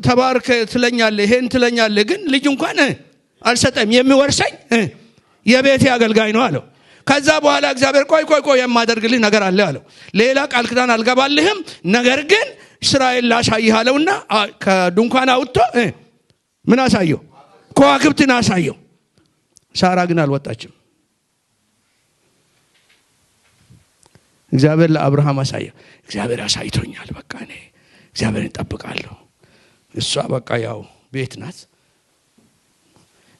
ተባረክ ትለኛለህ፣ ይሄን ትለኛለህ፣ ግን ልጅ እንኳን አልሰጠም፣ የሚወርሰኝ የቤቴ አገልጋይ ነው አለው። ከዛ በኋላ እግዚአብሔር ቆይ የማደርግልህ ነገር አለ አለው። ሌላ ቃል ኪዳን አልገባልህም፣ ነገር ግን እስራኤል ላሳይህ አለውና ከድንኳን አውጥቶ ምን አሳየው? ከዋክብትን አሳየው። ሳራ ግን አልወጣችም። እግዚአብሔር ለአብርሃም አሳየው። እግዚአብሔር አሳይቶኛል፣ በቃ እኔ እግዚአብሔርን እጠብቃለሁ። እሷ በቃ ያው ቤት ናት።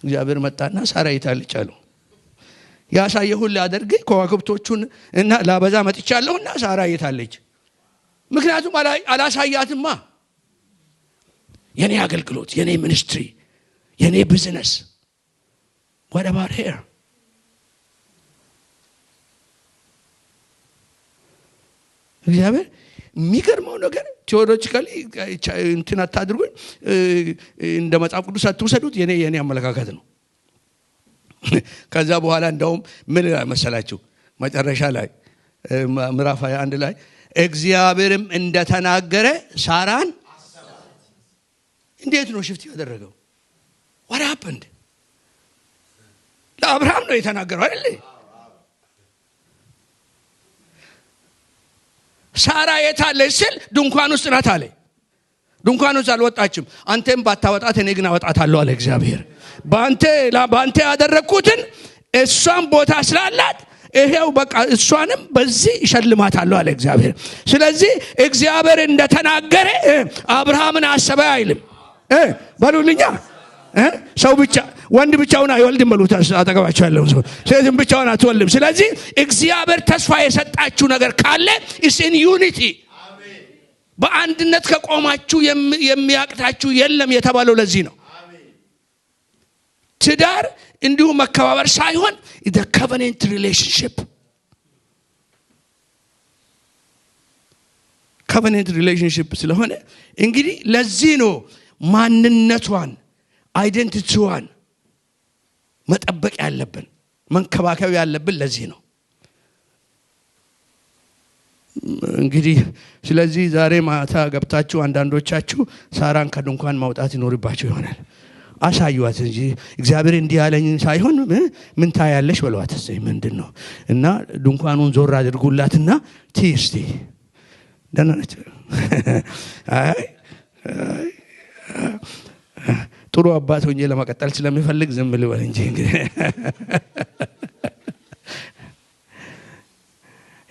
እግዚአብሔር መጣና ሳራ የታለች አለው። ያሳየሁን ላደርግ ከዋክብቶቹን እና ላበዛ መጥቻለሁና ሳራ የታለች? ምክንያቱም አላሳያትማ። የኔ አገልግሎት፣ የኔ ሚኒስትሪ፣ የኔ ቢዝነስ what about here? እግዚአብሔር የሚገርመው ነገር ቴዎሎጂካሊ እንትን አታድርጉኝ፣ እንደ መጽሐፍ ቅዱስ አትውሰዱት፣ የኔ አመለካከት ነው። ከዛ በኋላ እንደውም ምን መሰላችሁ? መጨረሻ ላይ ምዕራፍ 21 ላይ እግዚአብሔርም እንደተናገረ ሳራን እንዴት ነው ሽፍት ያደረገው? what happened? ለአብርሃም ነው የተናገረው አይደል? ሳራ የታለች ሲል ድንኳን ውስጥ ናት አለ። ድንኳን ውስጥ አልወጣችም። አንተም ባታወጣት እኔ ግን አወጣታለሁ አለ እግዚአብሔር። ባንተ ያደረኩትን እሷን ቦታ ስላላት ይሄው በቃ እሷንም በዚህ ይሸልማታለሁ አለ እግዚአብሔር። ስለዚህ እግዚአብሔር እንደተናገረ አብርሃምን አሰበ አይልም። በሉልኛ ሰው ብቻ ወንድ ብቻውን አይወልድም በሉት አጠገባቸው ያለው ሰው። ሴትም ብቻውን አትወልድም። ስለዚህ እግዚአብሔር ተስፋ የሰጣችሁ ነገር ካለ is in unity። አሜን። በአንድነት ከቆማችሁ የሚያቅታችሁ የለም የተባለው ለዚህ ነው። አሜን። ትዳር እንዲሁ መከባበር ሳይሆን the covenant relationship ስለሆነ እንግዲህ ለዚህ ነው ማንነቷን አይደንቲቲዋን መጠበቅ ያለብን፣ መንከባከብ ያለብን ለዚህ ነው። እንግዲህ ስለዚህ ዛሬ ማታ ገብታችሁ አንዳንዶቻችሁ ሳራን ከድንኳን ማውጣት ይኖርባችሁ ይሆናል። አሳዩዋት እንጂ እግዚአብሔር እንዲህ ያለኝ ሳይሆን ምን ታያለሽ በሏት። እዚህ ምንድነው? እና ድንኳኑን ዞር አድርጉላትና እስቲ ደህና ነች። አይ ጥሩ አባት ሆኜ ለማቀጠል ስለሚፈልግ ዝም ልበል እንጂ እንግዲህ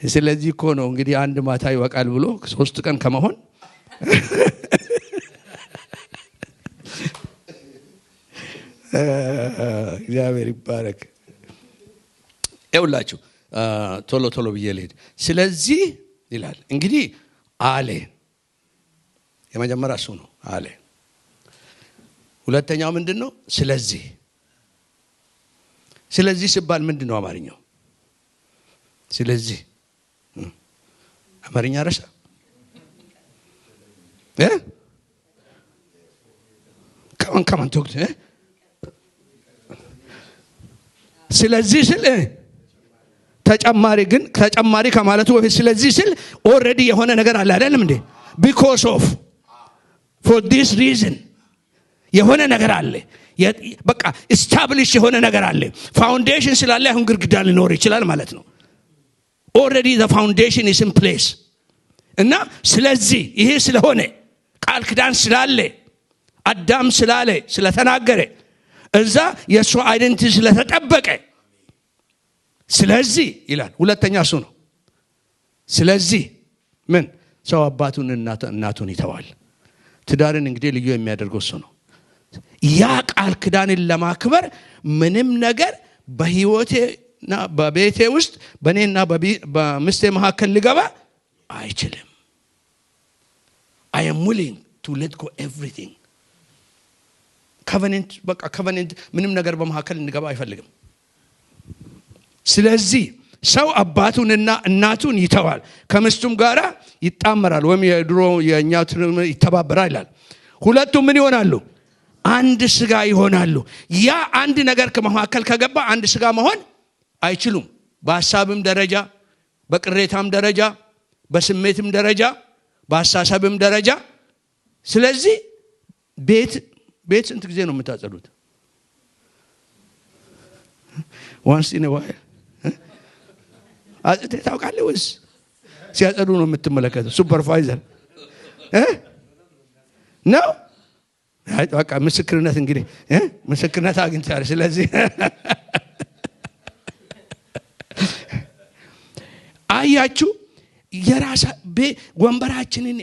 ስለዚህ እኮ ነው እንግዲህ አንድ ማታ ይወቃል ብሎ 3 ቀን ከመሆን እግዚአብሔር ይባረክ። ይውላችሁ ቶሎ ብዬ ልሄድ። ስለዚህ ይላል እንግዲህ አለ። የመጀመሪያ እሱ ነው አለ። ሁለተኛው ምንድነው? ስለዚህ ሲባል ምንድነው አማርኛው? ስለዚህ አማርኛ ረሳ ከማን ተወክተ ስለዚህ ስል ተጨማሪ ከማለቱ በፊት ስለዚህ ስል ኦሬዲ የሆነ ነገር አለ አይደለም እንዴ? because of for this reason የሆነ ነገር አለ። በቃ ስታብሊሽ የሆነ ነገር አለ። ፋውንዴሽን ስላለ አሁን ግድግዳ ሊኖር ይችላል ማለት ነው። already the foundation is in place እና ስለዚህ ይሄ ስለሆነ ቃል ኪዳን ስላለ አዳም ስላለ ስለተናገረ እዛ የሱ አይደንቲቲ ስለተጠበቀ ስለዚህ ይላል ሁለተኛ እሱ ነው ስለዚህ ምን ሰው አባቱንና እናቱን ይተዋል ትዳርን እንግዲህ ልዩ የሚያደርገው እሱ ነው ያ ቃል ኪዳንን ለማክበር ምንም ነገር በህይወቴና በቤቴ ውስጥ በኔና በሚስቴ መካከል ሊገባ አይችልም I am willing to let go everything covenant ምንም ነገር በመካከል እንገባ አይፈልግም ስለዚህ ሰው አባቱንና እናቱን ይተዋል ከሚስቱም ጋራ ይጣመራል ወይም የድሮ የኛው ይተባበራል ይላል ሁለቱም ምን ይሆናሉ አንድ ስጋ ይሆናሉ ያ አንድ ነገር ከመካከል ከገባ አንድ ስጋ መሆን አይችሉም በሐሳብም ደረጃ በቅሬታም ደረጃ በስሜትም ደረጃ በአሳሰብም ደረጃ ስለዚህ ቤት ስንት ጊዜ ነው የምታጸዱት once in a while አጽድተህ ታውቃለህ ወይስ ሲያጸዱ ነው የምትመለከተው ሱፐርቫይዘር ነው በቃ ምስክርነት እንግዲህ ምስክርነት አግኝተሃል ስለዚህ አያችሁ የራሳ ወንበራችንን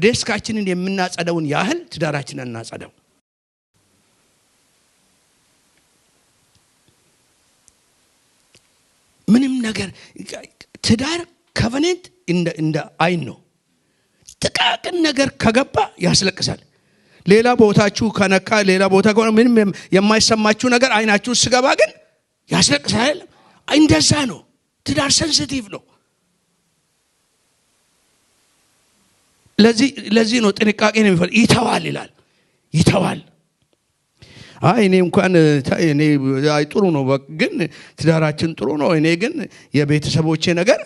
ዴስካችንን የምናጸደውን ያህል ትዳራችንን እናጸደው ምንም ነገር ትዳር ኮቨነንት እንደ አይን ነው ጥቃቅን ነገር ከገባ ያስለቅሳል ሌላ ቦታችሁ ከነካ ሌላ ቦታ ከሆነ ምንም የማይሰማችሁ ነገር አይናችሁ ሲገባ ግን ያስለቅሳል እንደዛ ነው ትዳር ሴንሲቲቭ ነው ለዚህ ነው ጥንቃቄ ነው የሚፈልግ ይተዋል ይላል ይተዋል እኔ እንኳን እኔ ጥሩ ነው ግን ትዳራችን ጥሩ ነው እኔ ግን የቤተሰቦቼ ነገር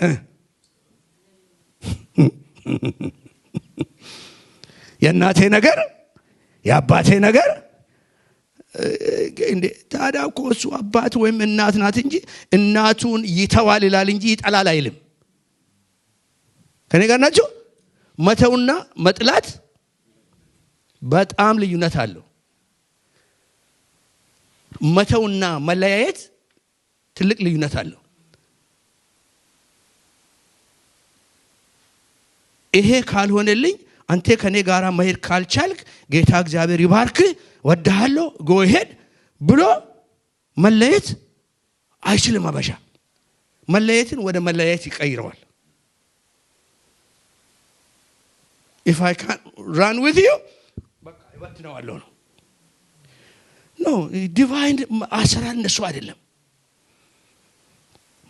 የእናቴ ነገር የአባቴ ነገር እንዴ ታዲያ እኮ እሱ አባት ወይም እናት ናት እንጂ እናቱን ይተዋል ይላል እንጂ ይጠላል አይልም ከኔ ጋር ናቸው መተውና መጥላት በጣም ልዩነት አለው መተውና መለያየት ትልቅ ልዩነት አለው ይሄ ካልሆነልኝ አንተ ከኔ ጋራ መሄድ ካልቻልክ ጌታ እግዚአብሔር ይባርክ ወደሃለሁ go ahead ብሎ መለየት አይችልም አበሻ መለየትን ወደ መለየት ይቀይረዋል if I can't run with you በቃ ይወጥነዋለሁ ነው no divine አሰራር እንደሱ አይደለም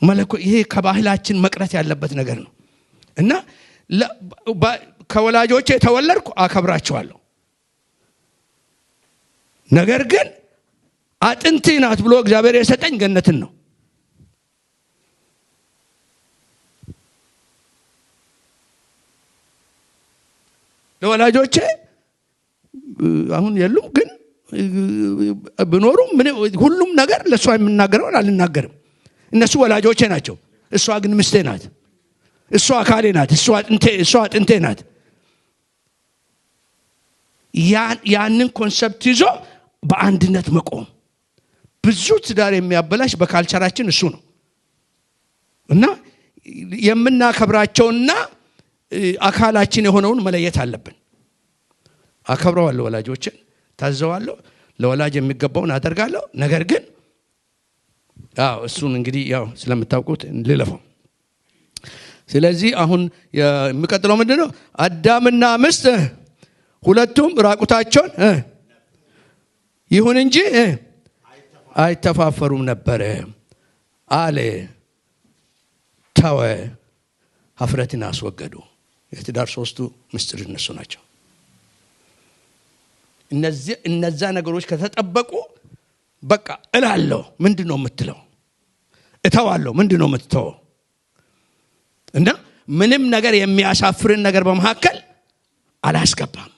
መለኮ ይሄ ከባህላችን መቅረት ያለበት ነገር ነው እና ከወላጆቼ ተወለድኩ አከብራቸዋለሁ ነገር ግን አጥንቴ ናት ብሎ እግዚአብሔር የሰጠኝ ገነትን ነው ለወላጆቼ አሁን የሉም ግን ብኖሩም ሁሉም ነገር ለሷ የምናገረው አልናገርም እነሱ ወላጆቼ ናቸው እሷ ግን ሚስቴ ናት እሷ አካሌ ናት እሷ አጥንቴ ናት ያንን ኮንሰፕት ይዞ በአንድነት መቆም ብዙ ትዳር የሚያበላሽ በካልቸራችን እሱ ነው እና የምናከብራቸውና አካላችን የሆነውን መለየት አለብን አከብረዋለሁ ወላጆችን ታዘዋለሁ ለወላጅ የሚገባውን አደርጋለሁ ነገር ግን እሱን እንግዲህ ያው ስለምታውቁት ልለፈው ስለዚህ አሁን የሚቀጥለው ምንድነው አዳምና ሚስት ሁለቱም ራቁታቸውን ይሁን እንጂ አይተፋፈሩም ነበር አለ ተወ ሀፍረትን አስወገዱ የትዳር ሶስቱ ምስጢር እነሱ ናቸው እነዛ ነገሮች ከተጠበቁ በቃ እላለሁ ምንድነው የምትለው እተዋለሁ ምንድነው የምትተው እና ምንም ነገር የሚያሳፍርን ነገር በመሐከል አላስገባም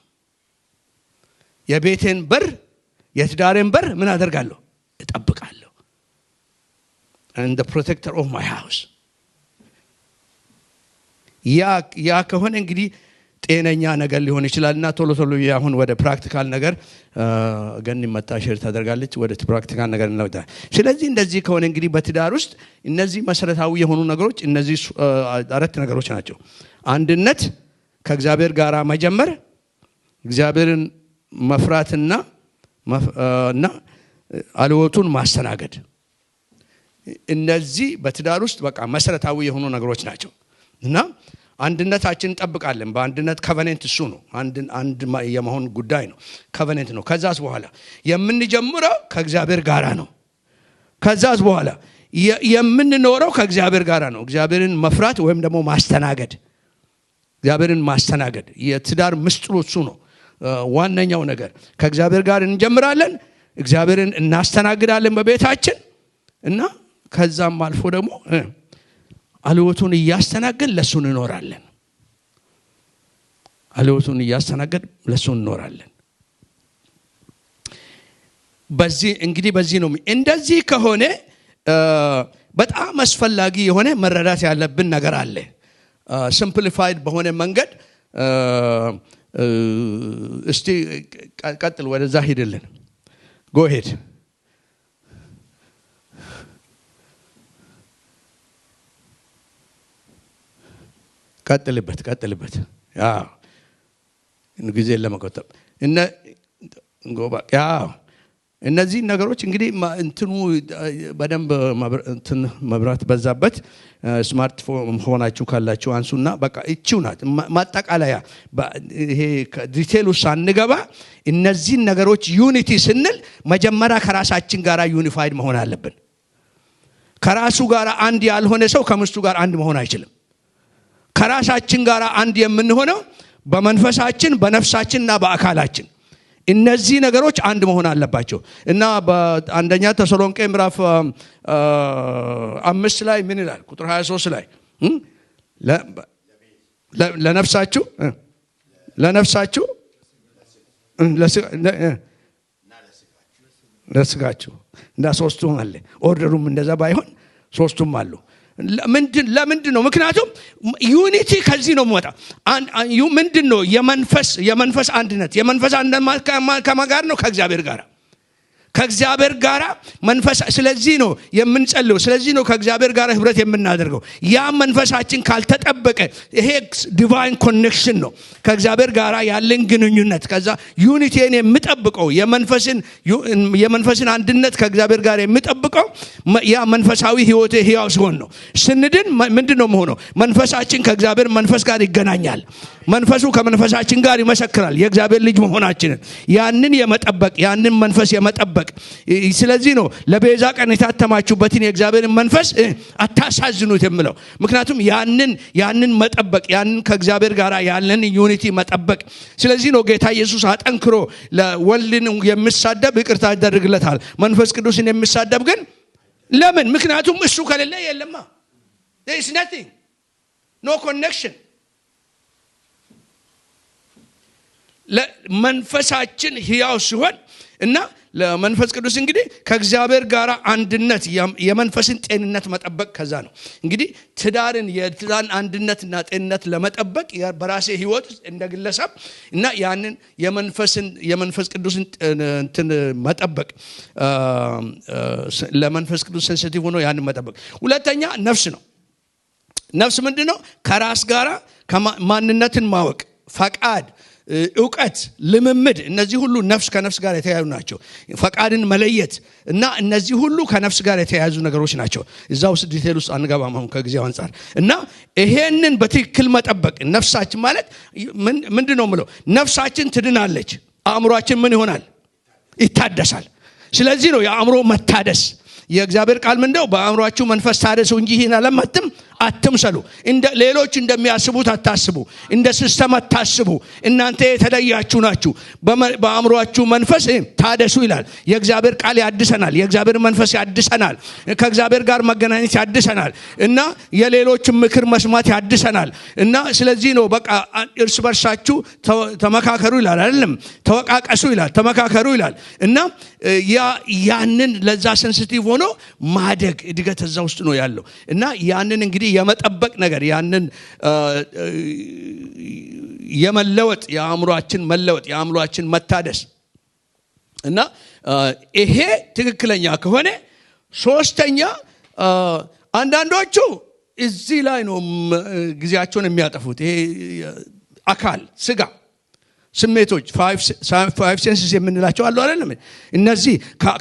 የቤቴን በር የትዳሬን በር ምን አደርጋለሁ እጠብቃለሁ and the protector of my house ያ ከሆነ እንግዲህ ጤነኛ ነገር ሊሆን ይችላልና ቶሎ ቶሎ አሁን ወደ ፕራክቲካል ነገር ገን መጣሽር ታደርጋለች ወደ ፕራክቲካል ነገር እንለውጣ ስለዚህ እንደዚህ ከሆነ እንግዲህ በትዳር ውስጥ እነዚህ መሰረታዊ የሆኑ ነገሮች እነዚህ አራት ነገሮች ናቸው አንድነት ከእግዚአብሔር ጋር መጀመር እግዚአብሔርን መፍራትና አልወቱን ማስተናገድ እነዚህ በትዳር ውስጥ በቃ መሰረታዊ የሆኑ ነገሮች ናቸው እና አንድነታችንን ጠብቃለን በአንድነት ኮቨነንት እሱ ነው አንድ የመሆን ጉዳይ ነው ኮቨነንት ነው ከዛስ በኋላ የምንጀምረው ከእግዚአብሔር ጋራ ነው ከዛስ በኋላ የምንኖረው ከእግዚአብሔር ጋራ ነው እግዚአብሔርን መፍራት ወይም ደግሞ ማስተናገድ እግዚአብሔርን ማስተናገድ የትዳር ምስጢሩ እሱ ነው ዋነኛው ነገር ከእግዚአብሔር ጋር እንጀምራለን እግዚአብሔርን እናስተናግዳለን በቤታችን እና ከዛም አልፎ ደግሞ አልወቱን እያስተናገድ ለሱ እንኖራለን አልወቱን እያስተናገድ ለሱ እንኖራለን በዚህ እንግዲህ በዚህ ነው እንደዚህ ከሆነ በጣም አስፈላጊ የሆነ መረዳት ያለብን ነገር አለ ሲምፕሊፋይድ በሆነ መንገድ እስቲ ቀጥል ወደዛ ሄድልን go ahead ቀጥልበት ያ ጊዜ ለመቆጠብ እነዚህ ነገሮች እንግዲህ እንትኑ በደንብ መብራት በዛበት ስማርትፎን ሆናችሁ ካላችሁ አንሱና በቃ እቺው ናት ማጠቃለያ ይሄ ዲቴል ውስጥ አንገባ እነዚህ ነገሮች ዩኒቲ ስንል መጀመሪያ ከራሳችን ጋር ዩኒፋይድ መሆን አለብን ከራሱ ጋር አንድ ያልሆነ ሰው ከምስቱ ጋር አንድ መሆን አይችልም ከራሳችን ጋር አንድ የምንሆነው በመንፈሳችን በነፍሳችንና በአካላችን እነዚህ ነገሮች አንድ መሆን አለባቸው እና በአንደኛ ተሰሎንቄ ምዕራፍ 5 ላይ ምን ይላል ቁጥር 23 ላይ ለነፍሳችሁ ለስጋችሁ እንዳ ሶስቱም አለ ኦርደሩም እንደዛ ባይሆን ሶስቱም አሉ ለምንድነው ምክንያቱም ዩኒቲ ከዚህ ነው መጣ ምንድነው የመንፈስ አንድነት የመንፈስ አንድነት ከማጋር ነው ከእግዚአብሔር ጋር መንፈስ ስለዚህ ነው የምንጸልየው ስለዚህ ነው ከእግዚአብሔር ጋር ህብረት የምናደርገው ያ መንፈሳችን ካልተጠበቀ ይሄ ዲቫይን ኮኔክሽን ነው ከእግዚአብሔር ጋር ያለን ግንኙነት ከዛ ዩኒቲን የሚጠብቀው የመንፈስን አንድነት ከእግዚአብሔር ጋር የሚጠብቀው ያ መንፈሳዊ ህይወት ህያው ሲሆን ነው ስንድን ምንድነው መሆነው መንፈሳችን ከእግዚአብሔር መንፈስ ጋር ይገናኛል መንፈሱ ከመንፈሳችን ጋር ይመሰክራል የእግዚአብሔር ልጅ መሆናችንን ያንን የመጠበቅ ያንን መንፈስ የመጠበቅ ስለዚህ ነው ለቤዛ ቀን የታተማችሁበትን የእግዚአብሔርን መንፈስ አታሳዝኑት የምለው ምክንያቱም ያንን መጠበቅ ያንን ከእግዚአብሔር ጋር ያለን ዩኒቲ መጠበቅ ስለዚህ ነው ጌታ ኢየሱስ አጠንክሮ ለወልድን የሚሳደብ ይቅርታ ያደርግለታል መንፈስ ቅዱስን የሚሳደብ ግን ለምን ምክንያቱም እሱ ከሌለ የለማ there is nothing no connection ለመንፈሳችን ህያው ሲሆን እና ለመንፈስ ቅዱስ እንግዲህ ከእግዚአብሔር ጋር አንድነት የመንፈስን ጤንነት መጠበቅ ከዛ ነው እንግዲህ ትዳርን የትዳርን አንድነትና ጤንነት ለመጠበቅ በራሴ ህይወት እንደግለሰብ እና ያንን የመንፈስ ቅዱስን እንትን መጠበቅ ለመንፈስ ቅዱስ ሴንሲቲቭ ሆኖ ያንን መጠበቅ ሁለተኛ ነፍስ ምንድነው ከራስ ጋራ ማንነትን ማወቅ ፈቃድ ዕውቀት ልምምድ እነዚህ ሁሉ ነፍስ ከነፍስ ጋር የተያያዙ ናቸው ፈቃድን መለየት እና እነዚህ ሁሉ ከነፍስ ጋር የተያያዙ ነገሮች ናቸው እዛው ዲቴል ውስጥ አንገባም አሁን ከጊዜው አንፃር እና ይሄንን በትክክል መጠበቅ ነፍሳችን ማለት ምንድነው ምለው ነፍሳችን ትድናለች አእምሮአችን ምን ይሆናል ይታደሳል ስለዚህ ነው የአእምሮ መታደስ የእግዚአብሔር ቃል ምንድነው በአእምሮአችሁ መንፈስ ታደሱ እንጂ ይሄን ዓለም አትምሰሉ እንደ ሌሎች እንደሚያስቡት አታስቡ እንደ ሲስተም አታስቡ እናንተ የተለያችሁ ናችሁ በአእምሮአችሁ መንፈስ ታደሱ ይላል የእግዚአብሔር ቃል ያድሰናል የእግዚአብሔር መንፈስ ያድሰናል ከእግዚአብሔር ጋር መገናኘት ያድሰናል እና የሌሎች ምክር መስማት ያድሰናል እና ስለዚህ ነው በቃ እርስ በርሳችሁ ተመካከሩ ይላል አይደለም ተወቃቀሱ ይላል ተመካከሩ ይላል እና ያንን ለዛ ሴንሲቲቭ ሆኖ ማደግ እድገት እዛ ውስጥ ነው ያለው እና ያንን እንግዲህ የመጠበቅ ነገር ያንን የመለወጥ የአእምሮአችን መለወጥ የአእምሮአችን መታደስ እና ይሄ ትክክለኛ ከሆነ ሶስተኛ አንዳንዶቹ እዚህ ላይ ነው ጊዜያቸውን የሚያጠፉት። ይሄ አካል ስጋ ስሜቶች 5 senses የምንላቸው አሉ አይደለም? እነዚህ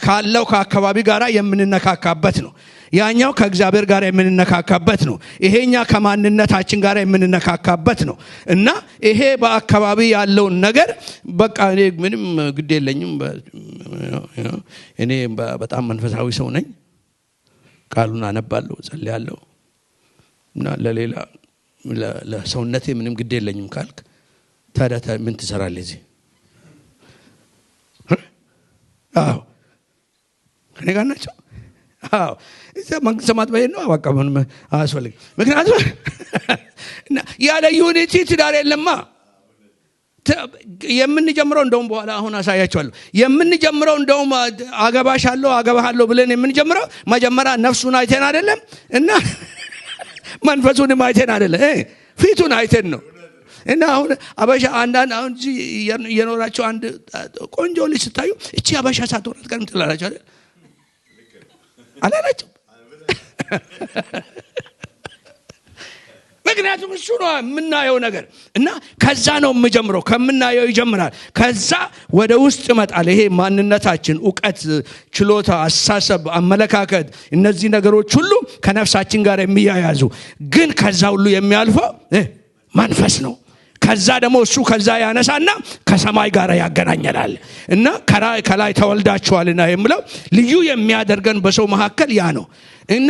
ካለው ከአካባቢ ጋራ የምንነካካበት ነው። ያኛው ከእግዚአብሔር ጋር የምንነካካበት ነው። ይሄኛ ከማንነታችን ጋር የምንነካካበት ነው። እና ይሄ በአካባቢ ያለውን ነገር በቃ እኔ ምንም ግድ የለኝም፣ እኔ በጣም መንፈሳዊ ሰው ነኝ፣ ቃሉን አነባለሁ፣ ጸልያለሁ እና ለሌላ ለሰውነቴ ምንም ግድ የለኝም ካልክ ታዲያ ምን ትሰራለህ እዚህ? አዎ ከኔ ጋር ናቸው። አዎ እዛ መንግስት ሰማት ባይ ነው በቃ ምን አስፈልግ። ምክንያቱም ያለ ዩኒቲ ትዳር የለማ። የምንጀምረው እንደውም በኋላ አሁን አሳያቸዋለሁ። የምንጀምረው እንደውም አገባሃለሁ ብለን የምንጀምረው መጀመሪያ ነፍሱን አይተን አይደለም እና መንፈሱንም አይተን አይደለም፣ ፊቱን አይተን ነው። እና አሁን አበሻ አንዳንድ አሁን እዚህ እየኖራችሁ አንድ ቆንጆ ልጅ ስታዩ እቺ አበሻ ሳትሆን አትቀርም ትላላችሁ አይደል? አላላችሁ? ምክንያቱም እሱ ነው የምናየው ነገር እና ከዛ ነው የምጀምረው። ከምናየው ይጀምራል፣ ከዛ ወደ ውስጥ ይመጣል። ይሄ ማንነታችን፣ ዕውቀት፣ ችሎታ፣ አሳሰብ፣ አመለካከት፣ እነዚህ ነገሮች ሁሉ ከነፍሳችን ጋር የሚያያዙ ግን ከዛ ሁሉ የሚያልፈው መንፈስ ነው። ከዛ ደግሞ እሱ ከዛ ያነሳና ከሰማይ ጋር ያገናኘናል። እና ከላይ ተወልዳችኋልና የሚለው ልዩ የሚያደርገን በሰው መካከል ያ ነው። እና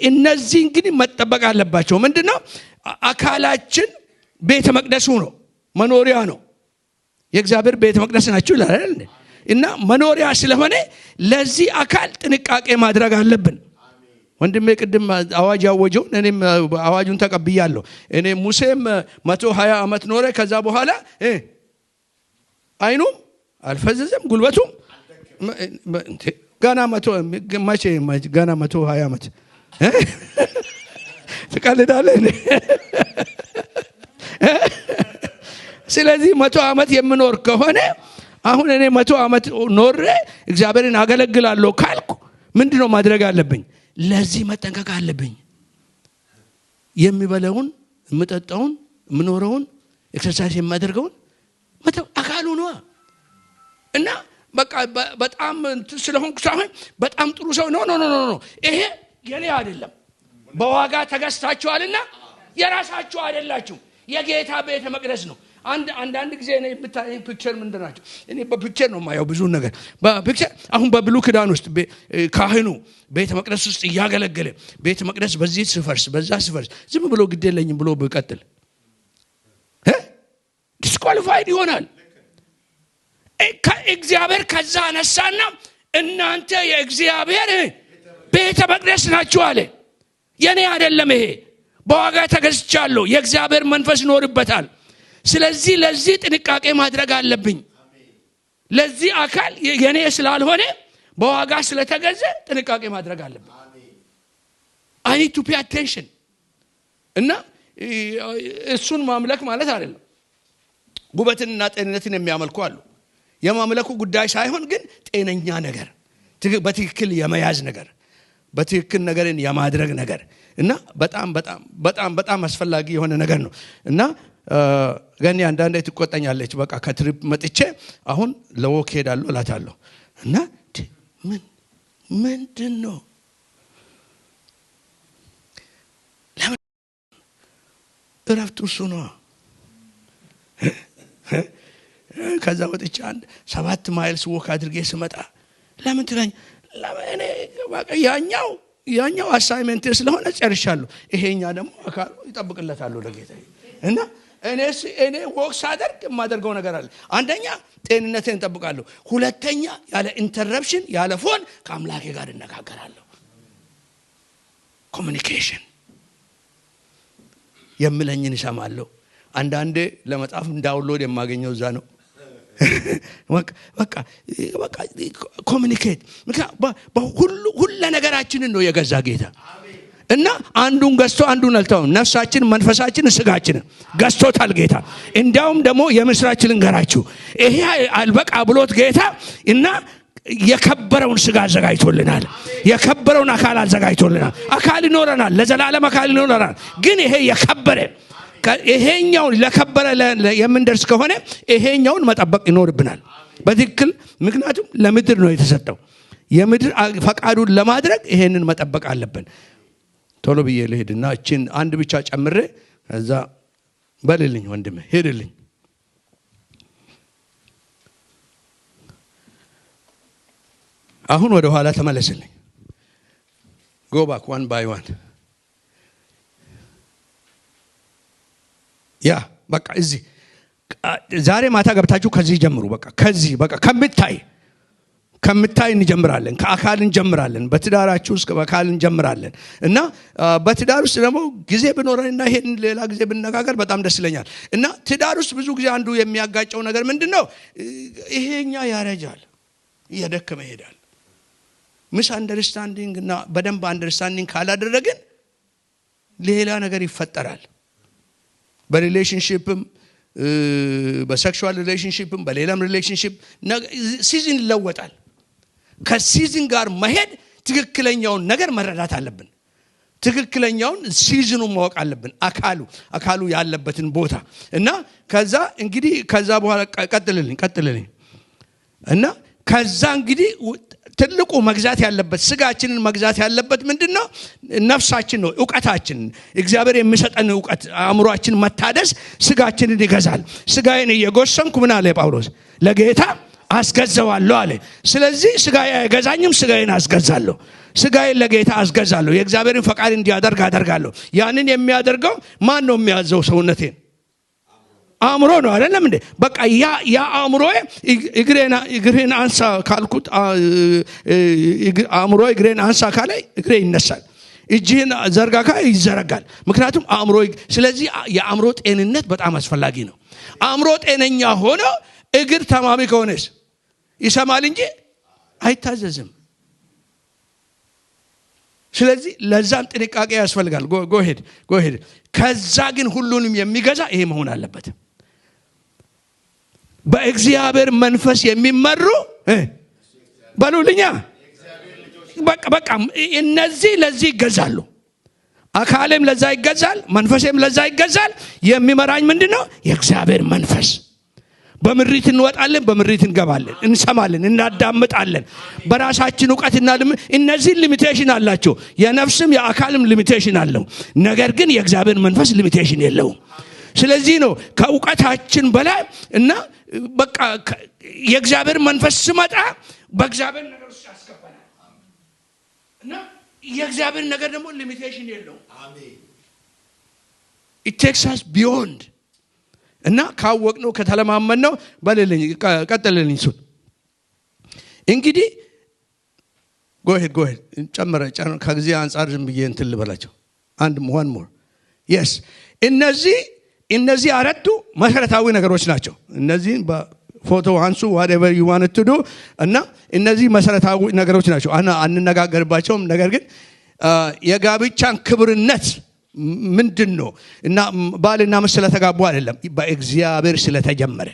እነዚህ እንግዲህ መጠበቅ አለባቸው። ምንድነው? አካላችን ቤተ መቅደሱ ነው፣ መኖሪያ ነው። የእግዚአብሔር ቤተ መቅደስ ናችሁ ይላል። እና መኖሪያ ስለሆነ ለዚህ አካል ጥንቃቄ ማድረግ አለብን። ወንድሜ ቅድም አዋጅ ያወጀው እኔም አዋጁን ተቀብያለሁ። እኔ ሙሴም 120 ዓመት ኖረ። ከዛ በኋላ አይኑም አልፈዘዘም፣ ጉልበቱም ገና 120 ዓመት ትቀልዳለህ። ስለዚህ 100 ዓመት የምኖር ከሆነ አሁን እኔ 100 ዓመት ኖሬ እግዚአብሔርን አገለግላለሁ ካልኩ ምንድነው ማድረግ አለብኝ? ለዚህ መጠንቀቅ አለብኝ። የሚበላውን፣ የምጠጣውን፣ የምኖረውን፣ ኤክሰርሳይዝ የማደርገውን አካሉ ነው። እና በቃ በጣም ስለሆንኩ ሳይሆን በጣም ጥሩ ሰው ነው። ይሄ የኔ አይደለም። በዋጋ ተገዝታችኋልና የራሳችሁ አይደላችሁ። የጌታ ቤተ መቅደስ ነው። አንዳንድ ጊዜ እኔ ብታይ ፒክቸር ምንድናቸው? እኔ በፒክቸር ነው የማየው ብዙ ነገር። በፒክቸር አሁን በብሉይ ኪዳን ውስጥ ካህኑ ቤተ መቅደስ ውስጥ እያገለገለ ቤተ መቅደስ በዚህ ሲፈርስ በዛ ሲፈርስ ዝም ብሎ ግድ የለኝም ብሎ ቢቀጥል ዲስኳሊፋይድ ይሆናል። እግዚአብሔር ከዛ አነሳና እናንተ የእግዚአብሔር ቤተ መቅደስ ናችሁ አለ። የኔ አይደለም፣ ይሄ በዋጋ ተገዝቻለሁ። የእግዚአብሔር መንፈስ ይኖርበታል። ስለዚህ ለዚህ ጥንቃቄ ማድረግ አለብኝ። ለዚህ አካል የኔ ስላልሆነ በዋጋ ስለተገዘ ጥንቃቄ ማድረግ አለብኝ። I need to pay attention። እና እሱን ማምለክ ማለት አይደለም። ጉበትንና ጤንነትን የሚያመልኩ አሉ። የማምለኩ ጉዳይ ሳይሆን ግን ጤነኛ ነገር፣ በትክክል የመያዝ ነገር፣ በትክክል ነገርን የማድረግ ነገር እና በጣም በጣም በጣም በጣም አስፈላጊ የሆነ ነገር ነው። እና ገኒ አንዳንዴ ትቆጣኛለች። በቃ ከትሪፕ መጥቼ አሁን ለወክ ሄዳለሁ እላታለሁ እና ምንድነው ለምን እረፍቱ እሱ ነው። ከዛ ወጥቼ 7 ማይልስ ወክ አድርጌ ስመጣ ለምን ትለኝ? ለምን በቃ ያኛው አሳይመንት ስለሆነ ጨርሻለሁ። ይሄኛ ደግሞ አካሉ ይጠብቅለታል ለጌታ። እና እኔ ወክ ሳደርግ የማደርገው ነገር አለ። አንደኛ ጤንነቴን እጠብቃለሁ። ሁለተኛ ያለ ኢንተረፕሽን ያለ ፎን ከአምላኬ ጋር እነጋገራለሁ። ኮሙኒኬሽን የምለኝን እሰማለሁ። አንዳንዴ ለመጻፍ ዳውንሎድ የማገኘው እዛ ነው። በቃ ኮሙኒኬት። ሁሉ ነገራችንን ነው የገዛ ጌታ። እና አንዱን ገዝቶ አንዱን አልተውም። ነፍሳችን፣ መንፈሳችን፣ ስጋችን ገዝቶታል ጌታ። እንዲያውም ደግሞ የምስራች ልንገራችሁ፣ ይሄ አልበቃ ብሎት ጌታ እና የከበረውን ስጋ አዘጋጅቶልናል። የከበረውን አካል አዘጋጅቶልናል። አካል ይኖረናል፣ ለዘላለም አካል ይኖረናል። ግን ይሄ የከበረ ይሄኛውን ለከበረ የምንደርስ ከሆነ ይሄኛውን መጠበቅ ይኖርብናል በትክክል። ምክንያቱም ለምድር ነው የተሰጠው። የምድር ፈቃዱን ለማድረግ ይሄንን መጠበቅ አለብን። ቶሎ ብዬ ልሄድና እቺን አንድ ብቻ ጨምሬ ከዛ በልልኝ ወንድሜ ሄድልኝ። አሁን ወደ ኋላ ተመለስልኝ። go back one by one። ያ በቃ እዚህ ዛሬ ማታ ገብታችሁ ከዚህ ጀምሩ። በቃ ከዚህ በቃ ከምታይ እንጀምራለን። ከአካል እንጀምራለን። በትዳራችሁ ውስጥ በአካል እንጀምራለን እና በትዳር ውስጥ ደግሞ ጊዜ ብኖረንና ይሄን ሌላ ጊዜ ብንነጋገር በጣም ደስ ይለኛል። እና ትዳር ውስጥ ብዙ ጊዜ አንዱ የሚያጋጨው ነገር ምንድነው? ይሄኛ ያረጃል፣ እየደከመ ይሄዳል። ምስ አንደርስታንዲንግ እና በደንብ አንደርስታንዲንግ ካላደረግን ሌላ ነገር ይፈጠራል። በሪሌሽንሺፕም በሴክሹዋል ሪሌሽንሺፕም በሌላም ሪሌሽንሺፕ ሲዝን ይለወጣል። ከሲዝን ጋር መሄድ ትክክለኛውን ነገር መረዳት አለብን። ትክክለኛውን ሲዝኑን ማወቅ አለብን። አካሉ ያለበትን ቦታ እና ከዛ እንግዲህ ከዛ በኋላ ቀጥልልኝ እና ከዛ እንግዲህ ትልቁ መግዛት ያለበት ስጋችንን መግዛት ያለበት ምንድነው? ነፍሳችን ነው፣ ዕውቀታችን። እግዚአብሔር የሚሰጠን ዕውቀት አእምሮአችን መታደስ ስጋችንን ይገዛል። ስጋዬን እየጎሰምኩ ምን አለ ጳውሎስ? ለጌታ አስገዛዋለሁ አለ። ስለዚህ ስጋዬ አይገዛኝም፣ ስጋዬን አስገዛለሁ። ስጋዬን ለጌታ አስገዛለሁ። የእግዚአብሔርን ፈቃድ እንዲያደርግ አደርጋለሁ። ያንን የሚያደርገው ማን ነው? የሚያዘው ሰውነቴን አእምሮ ነው አይደለም እንዴ? በቃ ያ አእምሮ እግሬን አንሳ ካልኩት አእምሮ እግሬን አንሳ ካለ እግሬ ይነሳል። እጅህን ዘርጋ ካለ ይዘረጋል። ምክንያቱም አእምሮ። ስለዚህ የአእምሮ ጤንነት በጣም አስፈላጊ ነው። አእምሮ ጤነኛ ሆኖ እግር ተማሚ ከሆነስ ይሰማል እንጂ አይታዘዝም። ስለዚህ ለዛም ጥንቃቄ ያስፈልጋል። ጎሄድ ከዛ ግን ሁሉንም የሚገዛ ይሄ መሆን አለበት። በእግዚአብሔር መንፈስ የሚመሩ በሉልኛ በቃ እነዚህ ለዚህ ይገዛሉ። አካሌም ለዛ ይገዛል፣ መንፈሴም ለዛ ይገዛል። የሚመራኝ ምንድነው? የእግዚአብሔር መንፈስ። በምሪት እንወጣለን፣ በምሪት እንገባለን፣ እንሰማለን፣ እናዳምጣለን። በራሳችን ዕውቀትና እነዚህ ሊሚቴሽን አላቸው። የነፍስም የአካልም ሊሚቴሽን አለው። ነገር ግን የእግዚአብሔር መንፈስ ሊሚቴሽን የለውም። ስለዚህ ነው ከዕውቀታችን በላይ እና በቃ የእግዚአብሔር መንፈስ ሲመጣ በእግዚአብሔር ነገር ውስጥ ያስገባናል እና የእግዚአብሔር ነገር ደግሞ ሊሚቴሽን የለውም። አሜን። it takes us beyond እና ካወቅነው ከተለማመነው በለልኝ ቀጥልልኝ ሱት እንግዲህ ጎሄድ ጨመረ ከጊዜ አንፃር ዝም ብዬ እንትን ልበላቸው። አንድ one more yes እነዚህ አራቱ መሰረታዊ ነገሮች ናቸው። እነዚህ በፎቶ አንሱ whatever you want to do እና እነዚህ መሰረታዊ ነገሮች ናቸው። አንነጋገርባቸውም። ነገር ግን የጋብቻን ክብርነት ምንድነው? እና ባልና ሚስት ስለተጋቡ አይደለም፣ በእግዚአብሔር ስለተጀመረ።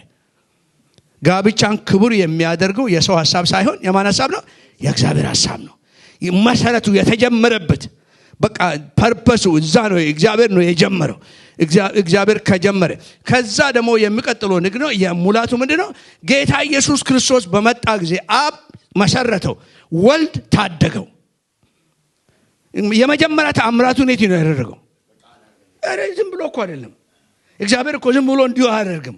ጋብቻን ክቡር የሚያደርገው የሰው ሐሳብ ሳይሆን የማን ሐሳብ ነው? የእግዚአብሔር ሐሳብ ነው። መሰረቱ የተጀመረበት በቃ ፐርፐሱ እዛ ነው። እግዚአብሔር ነው የጀመረው። እግዚአብሔር ከጀመረ ከዛ ደግሞ የሚቀጥለው ንግ ነው። የሙላቱ ምንድነው? ጌታ ኢየሱስ ክርስቶስ በመጣ ጊዜ አብ መሰረተው፣ ወልድ ታደገው። የመጀመሪያ ተአምራቱ ነው ያደረገው። ዝም ብሎ እኮ አይደለም። እግዚአብሔር እኮ ዝም ብሎ እንዲሁ አያደርግም።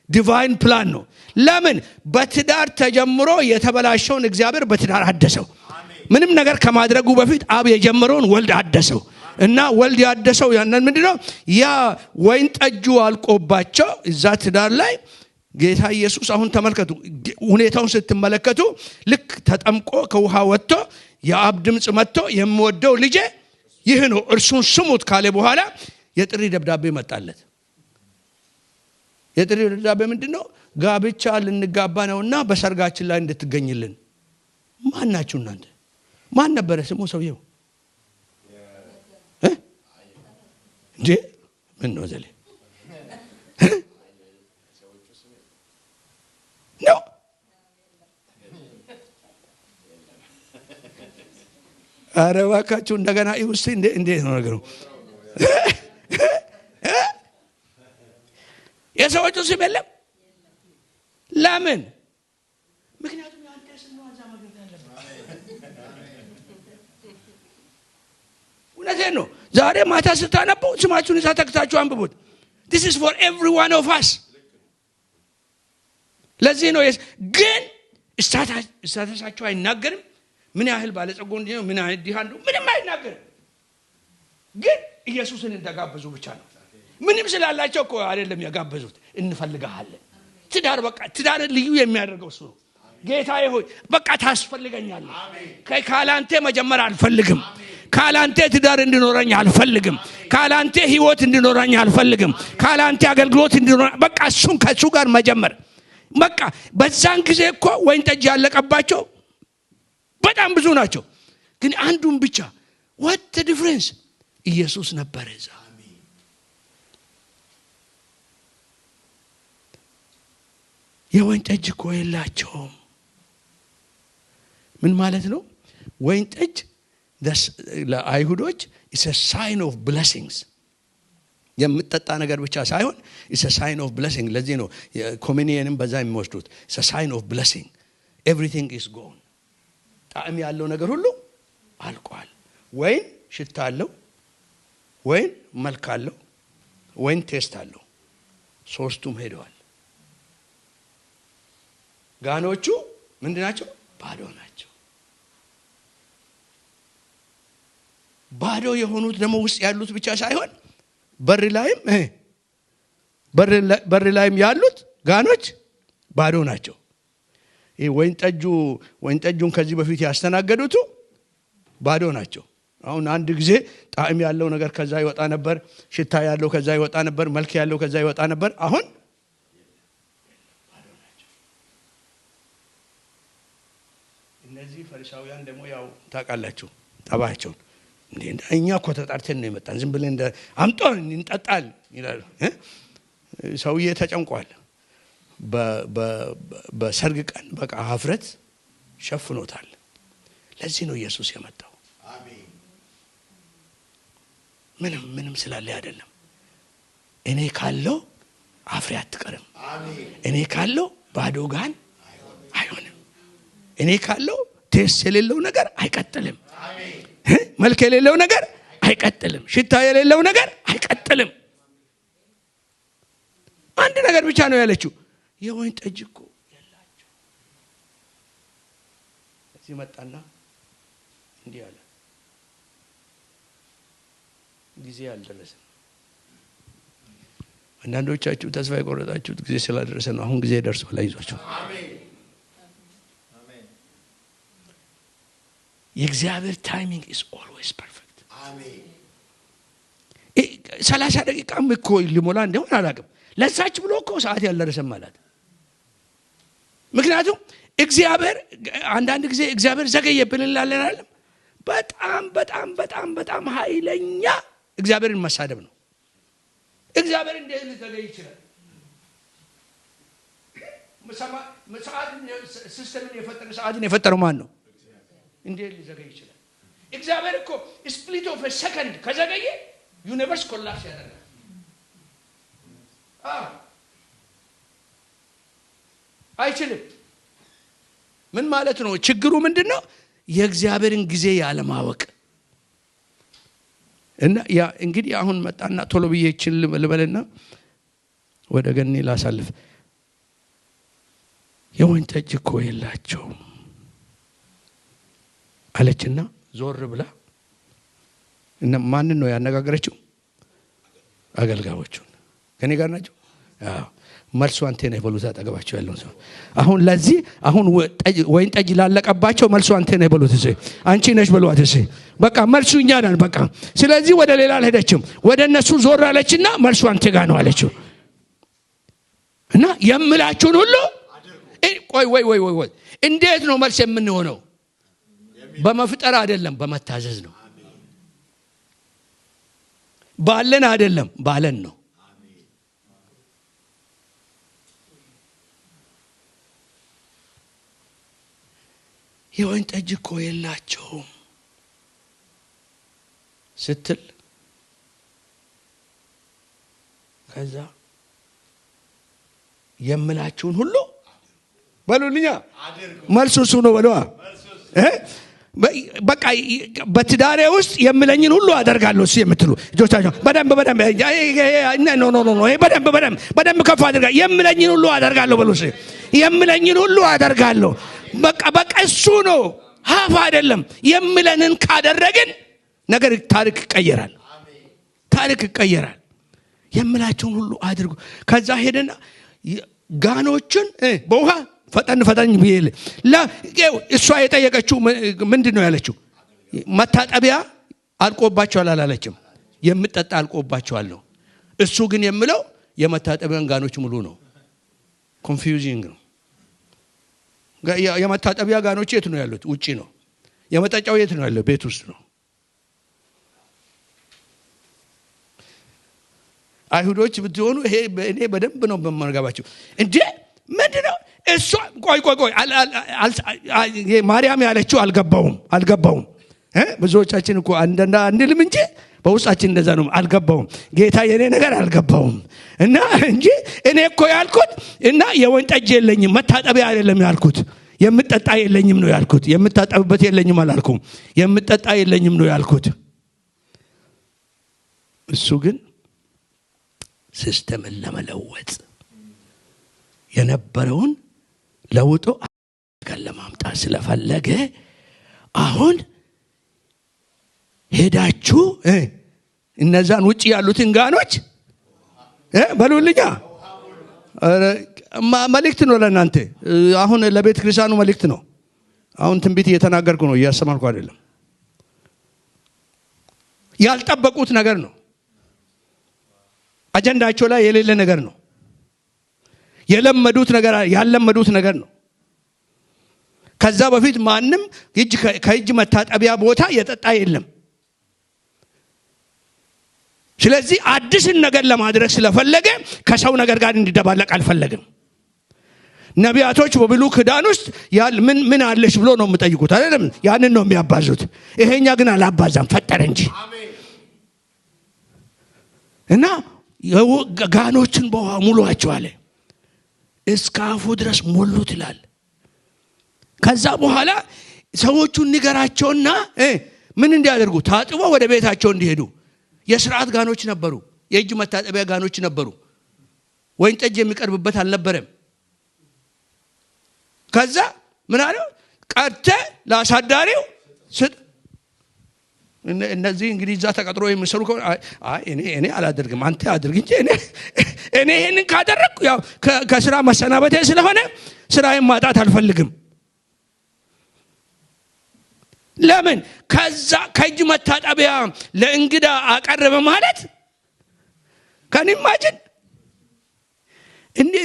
ዲቫይን ፕላን ነው። ለምን? በትዳር ተጀምሮ የተበላሸውን እግዚአብሔር በትዳር አደሰው። ምንም ነገር ከማድረጉ በፊት አብ የጀመረውን ወልድ አደሰው እና ወልድ ያደሰው ያንን ምንድነው? ያ ወይን ጠጁ አልቆባቸው እዛ ትዳር ላይ ጌታ ኢየሱስ አሁን ተመልከቱ፣ ሁኔታውን ስትመለከቱ ልክ ተጠምቆ ከውሃ ወጥቶ የአብ ድምጽ መጥቶ የምወደው ልጄ ይህ ነው እርሱን ስሙት ካለ በኋላ የጥሪ ደብዳቤ መጣለት። የጥሪ ደብዳቤ ምንድነው? ጋብቻ ልንጋባ ነውና በሰርጋችን ላይ እንድትገኝልን። ማን ናችሁ እናንተ? ማን ነበር ስሙ? ሰውየው እንዴ ምን ነው ዘለ ነው ኧረ እባካችሁ እንደገና ይውስቲ እንዴት ነው ነገሩ? የሰዎቹ ስም የለም። ለምን? ምክንያቱም ያንተ ስም ነው። አዛ ማግኘት አለበት። እውነቴን ነው። ዛሬ ማታ ስታነቡ ስማችሁን ተከታችሁ አንብቡት። this is for every one of us። ለዚህ ነው ግን ስታተሳቸው አይናገርም። ምን ያህል ባለጸጋ ነው ምን ያህል ድሃ ነው ምንም አይናገርም። ግን ኢየሱስን እንደጋበዙ ብቻ ነው። ምንም ስላላቸው እኮ አይደለም ያጋበዙት። እንፈልጋለን። ትዳር በቃ ትዳር ልዩ የሚያደርገው እሱ ነው። ጌታዬ ሆይ በቃ ታስፈልገኛለህ። ካላንተ መጀመር አልፈልግም። ካላንተ ትዳር እንድኖረኝ አልፈልግም። ካላንተ ህይወት እንድኖረኝ አልፈልግም። ካላንተ አገልግሎት እንድኖረኝ በቃ እሱን ከሱ ጋር መጀመር በቃ በዛን ጊዜ እኮ ወይን ጠጅ ያለቀባቸው በጣም ብዙ ናቸው። ግን አንዱን ብቻ what the difference ኢየሱስ ነበር እዛ። የወይን ጠጅ እኮ የላቸውም። ምን ማለት ነው? ወይን ጠጅ ለአይሁዶች is a sign of blessings። የምትጠጣ ነገር ብቻ ሳይሆን is a sign of blessing። ለዚህ ነው ኮሚኒየንም በዛ የሚወስዱት is a sign of blessing። everything is gone። ጣዕም ያለው ነገር ሁሉ አልቋል። ወይን ሽታ አለው፣ ወይን መልክ አለው፣ ወይን ቴስት አለው። ሶስቱም ሄደዋል። ጋኖቹ ምንድናቸው? ባዶ ናቸው። ባዶ የሆኑት ደግሞ ውስጥ ያሉት ብቻ ሳይሆን በር ላይም ያሉት ጋኖች ባዶ ናቸው። ይሄ ወይን ጠጁን ከዚህ በፊት ያስተናገዱት ባዶ ናቸው። አሁን አንድ ጊዜ ጣዕም ያለው ነገር ከዛ ይወጣ ነበር፣ ሽታ ያለው ከዛ ይወጣ ነበር፣ መልክ ያለው ከዛ ይወጣ ነበር። አሁን እነዚህ ፈሪሳውያን ደግሞ ያው ታውቃላችሁ ጠባያቸውን። እኛ እኮ ተጣርተን ነው የመጣን ዝም ብለን አምጦን እንጠጣል ይላሉ። ሰውዬ ተጨንቋል። በሰርግ ቀን በቃ ሀፍረት ሸፍኖታል። ለዚህ ነው ኢየሱስ የመጣው። አሜን። ምንም ስላለ አይደለም። እኔ ካለው አፍሬ አትቀርም። አሜን። እኔ ካለው ባዶ ጋን አይሆንም። እኔ ካለው ቴስት የሌለው ነገር አይቀጥልም። አሜን። መልክ የሌለው ነገር አይቀጥልም። ሽታ የሌለው ነገር አይቀጥልም። አንድ ነገር ብቻ ነው ያለችው፣ የወይን ጠጅ እኮ ያላቸው። እዚህ መጣና እንዲህ አለ፣ ጊዜ አልደረሰም። አንዳንዶቻችሁ ተስፋ የቆረጣችሁት ጊዜ ስላልደረሰ ነው። አሁን ጊዜ ደርሷል። አይዟችሁ። አሜን። የእግዚአብሔር ታይሚንግ is always perfect። አሜን። 30 ደቂቃም እኮ ሊሞላ እንደሆነ አላውቅም። ለዛች ብሎ እኮ ሰዓት ያልደረሰም ማለት። ምክንያቱም እግዚአብሔር አንዳንድ ጊዜ እግዚአብሔር ዘገየብን እንላለን አይደል? በጣም ኃይለኛ እግዚአብሔርን መሳደብ ነው። እግዚአብሔር እንዴት ሊዘገይ ይችላል? ሲስተምን የፈጠረው ማን ነው? እንዴት ሊዘገይ ይችላል? እግዚአብሔር እኮ ስፕሊት ኦፍ ሰከንድ ከዘገየ ዩኒቨርስ ኮላፕስ ያደርጋል። አይችልም። ምን ማለት ነው? ችግሩ ምንድነው? የእግዚአብሔርን ጊዜ ያለማወቅ እና ያ እንግዲህ አሁን መጣና ቶሎ ብዬ እቺን ልበልና ወደ ገኔ ላሳልፍ። የወይን ጠጅ እኮ የላቸውም አለችና ዞር ብላ እና ማንን ነው ያነጋገረችው? አገልጋዮቹን። ከኔ ጋር ናቸው? አዎ። መልሱ አንተ ነህ በሉት። አጠገባቸው ያለውን ሰው አሁን ለዚህ አሁን ወይን ጠጅ ላለቀባቸው መልሱ አንተ ነህ በሉት። እሺ አንቺ ነሽ በሏት። እሺ በቃ መልሱ እኛ ነን በቃ። ስለዚህ ወደ ሌላ አልሄደችም። ወደ እነሱ ዞር አለችና መልሱ አንተ ጋር ነው አለችው። እና የምላችሁን ሁሉ ቆይ እንዴት ነው መልስ የምንሆነው? በመፍጠር አይደለም፣ በመታዘዝ ነው። ባለን አይደለም ባለን ነው። የወይን ጠጅ እኮ የላቸውም ስትል ከዛ የምላችሁን ሁሉ በሉልኛ መልሱ እሱ ነው በለዋ። በቃ በትዳሬ ውስጥ የምለኝን ሁሉ አደርጋለሁ እሱ የምትሉ እጆቻችሁ በደንብ በደንብ ከፍ አድርጋ የምለኝን ሁሉ አደርጋለሁ በሉ። እሱ የምለኝን ሁሉ አደርጋለሁ። በቃ እሱ ነው ሀፍ አይደለም። የምለንን ካደረግን ነገር ታሪክ ይቀየራል። ታሪክ ይቀየራል። የምላችሁን ሁሉ አድርጉ። ከዛ ሄደና ጋኖችን በውሃ ፈጠን ቢል እሷ የጠየቀችው ምንድነው ያለችው? መታጠቢያ አልቆባቸዋል አላለችም። የምጠጣ አልቆባቸዋል ነው። እሱ ግን የምለው የመታጠቢያን ጋኖች ሙሉ ነው። ኮንፊውዚንግ ነው። የመታጠቢያ ጋኖች የት ነው ያሉት? ውጪ ነው። የመጠጫው የት ነው ያለው? ቤት ውስጥ ነው። አይሁዶች ብትሆኑ ይሄ እኔ በደንብ ነው በመርጋባቸው እንዴ ምንድነው እሷ ቆይ ማርያም ያለችው አልገባውም። ብዙዎቻችን እኮ አንድልም እንጂ በውስጣችን እንደዛ ነው። አልገባውም ጌታ የኔ ነገር አልገባውም እና እንጂ እኔ እኮ ያልኩት እና የወይን ጠጅ የለኝም መታጠቢያ አይደለም ያልኩት የምጠጣ የለኝም ነው ያልኩት። የምታጠብበት የለኝም አላልኩም። የምጠጣ የለኝም ነው ያልኩት። እሱ ግን ሲስተምን ለመለወጥ የነበረውን ለውጦ ለማምጣት ስለፈለገ አሁን ሄዳችሁ እነዛን ውጪ ያሉትን ጋኖች በሉልኛ መልእክት ነው ለእናንተ። አሁን ለቤተ ክርስቲያኑ መልእክት ነው። አሁን ትንቢት እየተናገርኩ ነው፣ እያስተማርኩ አይደለም። ያልጠበቁት ነገር ነው። አጀንዳቸው ላይ የሌለ ነገር ነው። ያለመዱት ነገር ነው። ከዛ በፊት ማንም ከእጅ መታጠቢያ ቦታ የጠጣ የለም። ስለዚህ አዲስን ነገር ለማድረግ ስለፈለገ ከሰው ነገር ጋር እንዲደባለቅ አልፈለገም። ነቢያቶች በብሉይ ኪዳን ውስጥ ምን አለሽ ብሎ ነው የሚጠይቁት አይደለም? ያንን ነው የሚያባዙት። ይሄኛ ግን አላባዛም፣ ፈጠረ እንጂ እና ጋኖችን በውሃ ሙሉአቸው አለ። እስከ አፉ ድረስ ሞሉት ይላል። ከዛ በኋላ ሰዎቹን ንገራቸውና ምን እንዲያደርጉ ታጥቦ ወደ ቤታቸው እንዲሄዱ። የሥርዓት ጋኖች ነበሩ፣ የእጅ መታጠቢያ ጋኖች ነበሩ። ወይን ጠጅ የሚቀርብበት አልነበረም። ከዛ ምን አለው? ቀርተ ለአሳዳሪው ስጥ። እነዚህ እንግዲህ እዛ ተቀጥሮ የሚሰሩ እኔ አላደርግም አንተ አድርግ እንጂ እኔ ይሄንን ካደረግኩ ያው ከስራ መሰናበቴ ስለሆነ ስራዬን ማጣት አልፈልግም። ለምን ከዛ ከእጅ መታጠቢያ ለእንግዳ አቀረበ ማለት ከኒማጅን እንዴ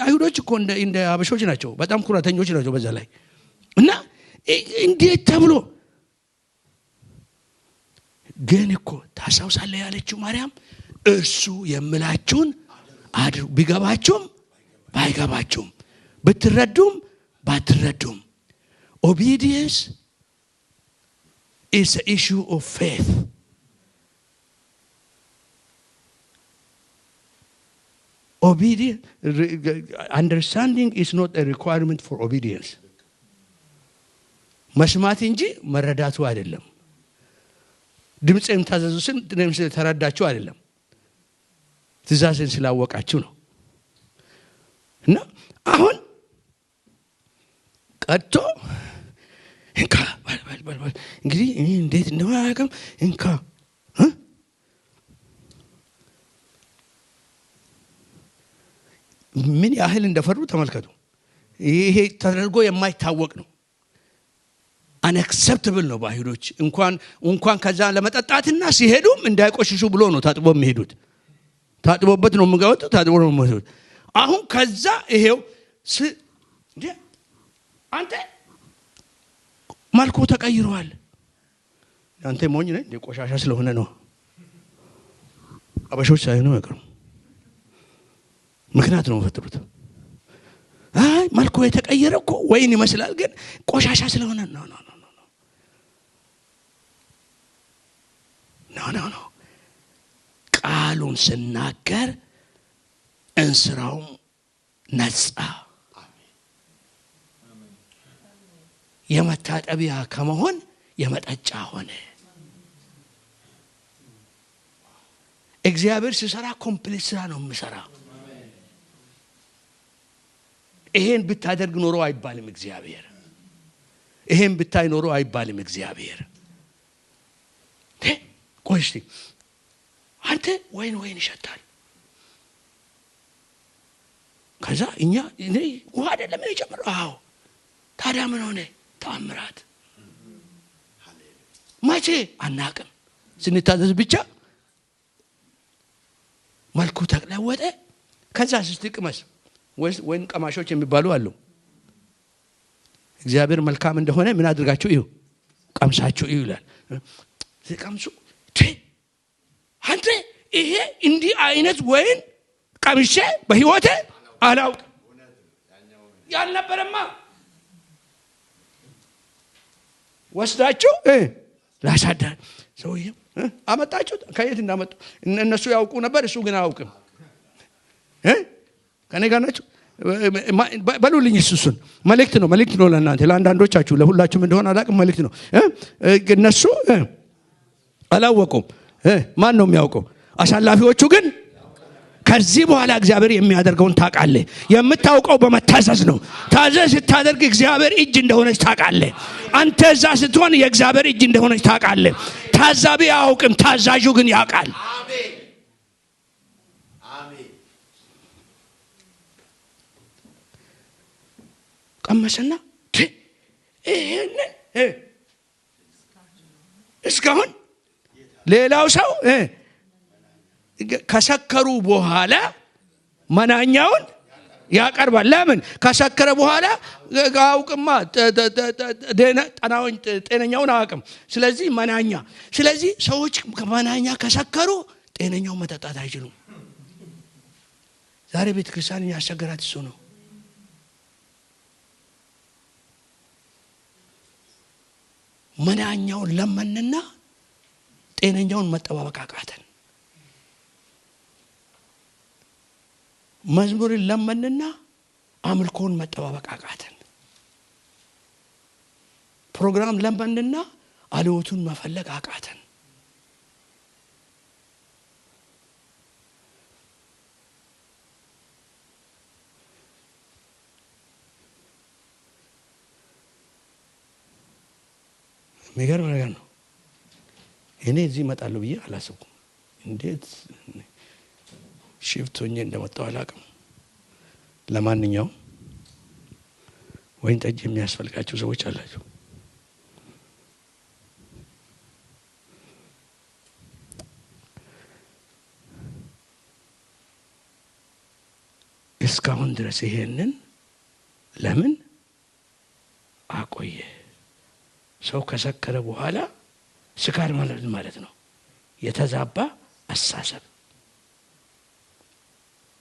አይሁዶች እኮ እንደ አበሾች ናቸው። በጣም ኩራተኞች ናቸው በዛ ላይ እና እንዴት ተብሎ ግን እኮ ታሳውሳለህ ያለችው ማርያም እሱ የምላችሁን አድርጉ። ቢገባችሁም ባይገባችሁም ብትረዱም ባትረዱም obedience is an issue of faith. Obedience, understanding is not a requirement for obedience. መስማት እንጂ መረዳቱ አይደለም። ድምጽም ታዘዙስን ድምጽ ተረዳችሁ አይደለም፣ ትእዛዝን ስላወቃችሁ ነው። እና አሁን ቀጥቶ እንካ ባል እንግዲህ እኔ እንዴት እንደማያውቅም እንካ ምን ያህል እንደፈሩ ተመልከቱ። ይሄ ተደርጎ የማይታወቅ ነው። unacceptable ነው ባይሁዶች። እንኳን ከዛ ለመጠጣትና ሲሄዱም እንዳይቆሽሹ ብሎ ነው ታጥቦ የሚሄዱት። ታጥቦበት ነው የሚገቡት፣ ታጥቦ ነው የሚሄዱት። አሁን ከዛ ይሄው እንዴ አንተ መልኩ ተቀይሯል። አንተ ሞኝ ነህ እንደ ቆሻሻ ስለሆነ ነው አበሾች ሳይሆኑ አይቀሩም። ምክንያት ነው የፈጠሩት። አይ መልኩ የተቀየረ እኮ ወይን ይመስላል ግን ቆሻሻ ስለሆነ ነው። ቃሉን ስናገር እንስራው ነጻ፣ የመታጠቢያ ከመሆን የመጠጫ ሆነ። እግዚአብሔር ሲሰራ ኮምፕሊት ስራ ነው የሚሰራው። ይሄን ብታደርግ ኖሮ አይባልም እግዚአብሔር። ይሄን ብታይ ኖሮ አይባልም እግዚአብሔር። ቆይ እስቲ አንተ ወይን ይሸታል። ከዛ እኔ ውሃ አይደለም የጨመረው። አዎ ታዲያ ምን ሆነ? ተአምራት መቼ አናቅም። ስንታዘዝ ብቻ መልኩ ተለወጠ። ከዛ ስትቅመስ ወይን ቀማሾች የሚባሉ አሉ። እግዚአብሔር መልካም እንደሆነ ምን አድርጋችሁ እዩ፣ ቀምሳችሁ እዩ ይላል። ሲቀምሱ አንተ ይሄ እንዲህ አይነት ወይን ቀምሼ በህይወቴ አላውቅም ያልነበረማ ወስዳችሁ ላሳዳር ሰውዬው አመጣችሁ። ከየት እንዳመጡ እነሱ ያውቁ ነበር፣ እሱ ግን አያውቅም። ከኔ ጋር ናችሁ? በሉልኝ። እሱን መልእክት ነው ለእናንተ፣ ለአንዳንዶቻችሁ፣ ለሁላችሁም እንደሆነ አላውቅም። መልእክት ነው። እነሱ አላወቁም። ማን ነው የሚያውቀው? አሳላፊዎቹ ግን ከዚህ በኋላ እግዚአብሔር የሚያደርገውን ታውቃለህ። የምታውቀው በመታዘዝ ነው። ታዘዝ ስታደርግ እግዚአብሔር እጅ እንደሆነች ታውቃለህ። አንተ እዛ ስትሆን የእግዚአብሔር እጅ እንደሆነች ታውቃለህ። ታዛቢ አያውቅም፣ ታዛዡ ግን ያውቃል። አሜን አሜን። ቀመሰና ይሄን እስካሁን ሌላው ሰው ከሰከሩ በኋላ መናኛውን ያቀርባል። ለምን? ከሰከረ በኋላ አውቅማ ጤነኛውን አያውቅም። ስለዚህ መናኛ። ስለዚህ ሰዎች መናኛ ከሰከሩ ጤነኛው መጠጣት አይችሉም። ዛሬ ቤተክርስቲያን ያስቸገራት እሱ ነው። መናኛውን ለመንና ጤነኛውን መጠባበቅ አቃተን። መዝሙርን ለመንና አምልኮን መጠባበቅ አቃተን። ፕሮግራም ለመንና አልወቱን መፈለግ አቃተን። የሚገርም ነገር ነው። እኔ እዚህ እመጣለሁ ብዬ አላሰብኩም። እንዴት ሽፍቶኜ እንደመጣሁ አላውቅም። ለማንኛውም ወይን ጠጅ የሚያስፈልጋቸው ሰዎች አላቸው። እስካሁን ድረስ ይሄንን ለምን አቆየ? ሰው ከሰከረ በኋላ ስካር ማለት ነው የተዛባ አሳሰብ፣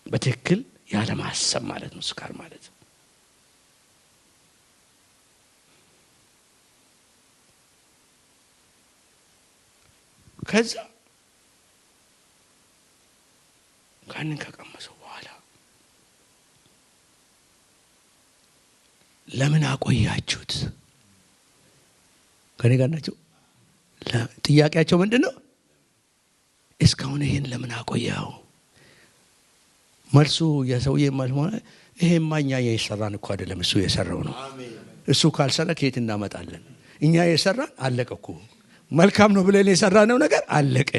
በትክክል ያለ ማሰብ ማለት ነው ስካር ማለት። ከዛ ካንን ከቀመሰው በኋላ ለምን አቆያችሁት? ከኔ ጋር ናቸው። ጥያቄያቸው ምንድነው? እስካሁን ይሄን ለምን አቆያው? መልሱ የሰውዬ መልስ ሆነ ይሄማ እኛ የሰራን እኮ አይደለም፣ እሱ የሰራው ነው። እሱ ካልሰራ ከየት እናመጣለን? እኛ የሰራን አለቀ እኮ። መልካም ነው ብለን የሰራነው ነገር አለቀ።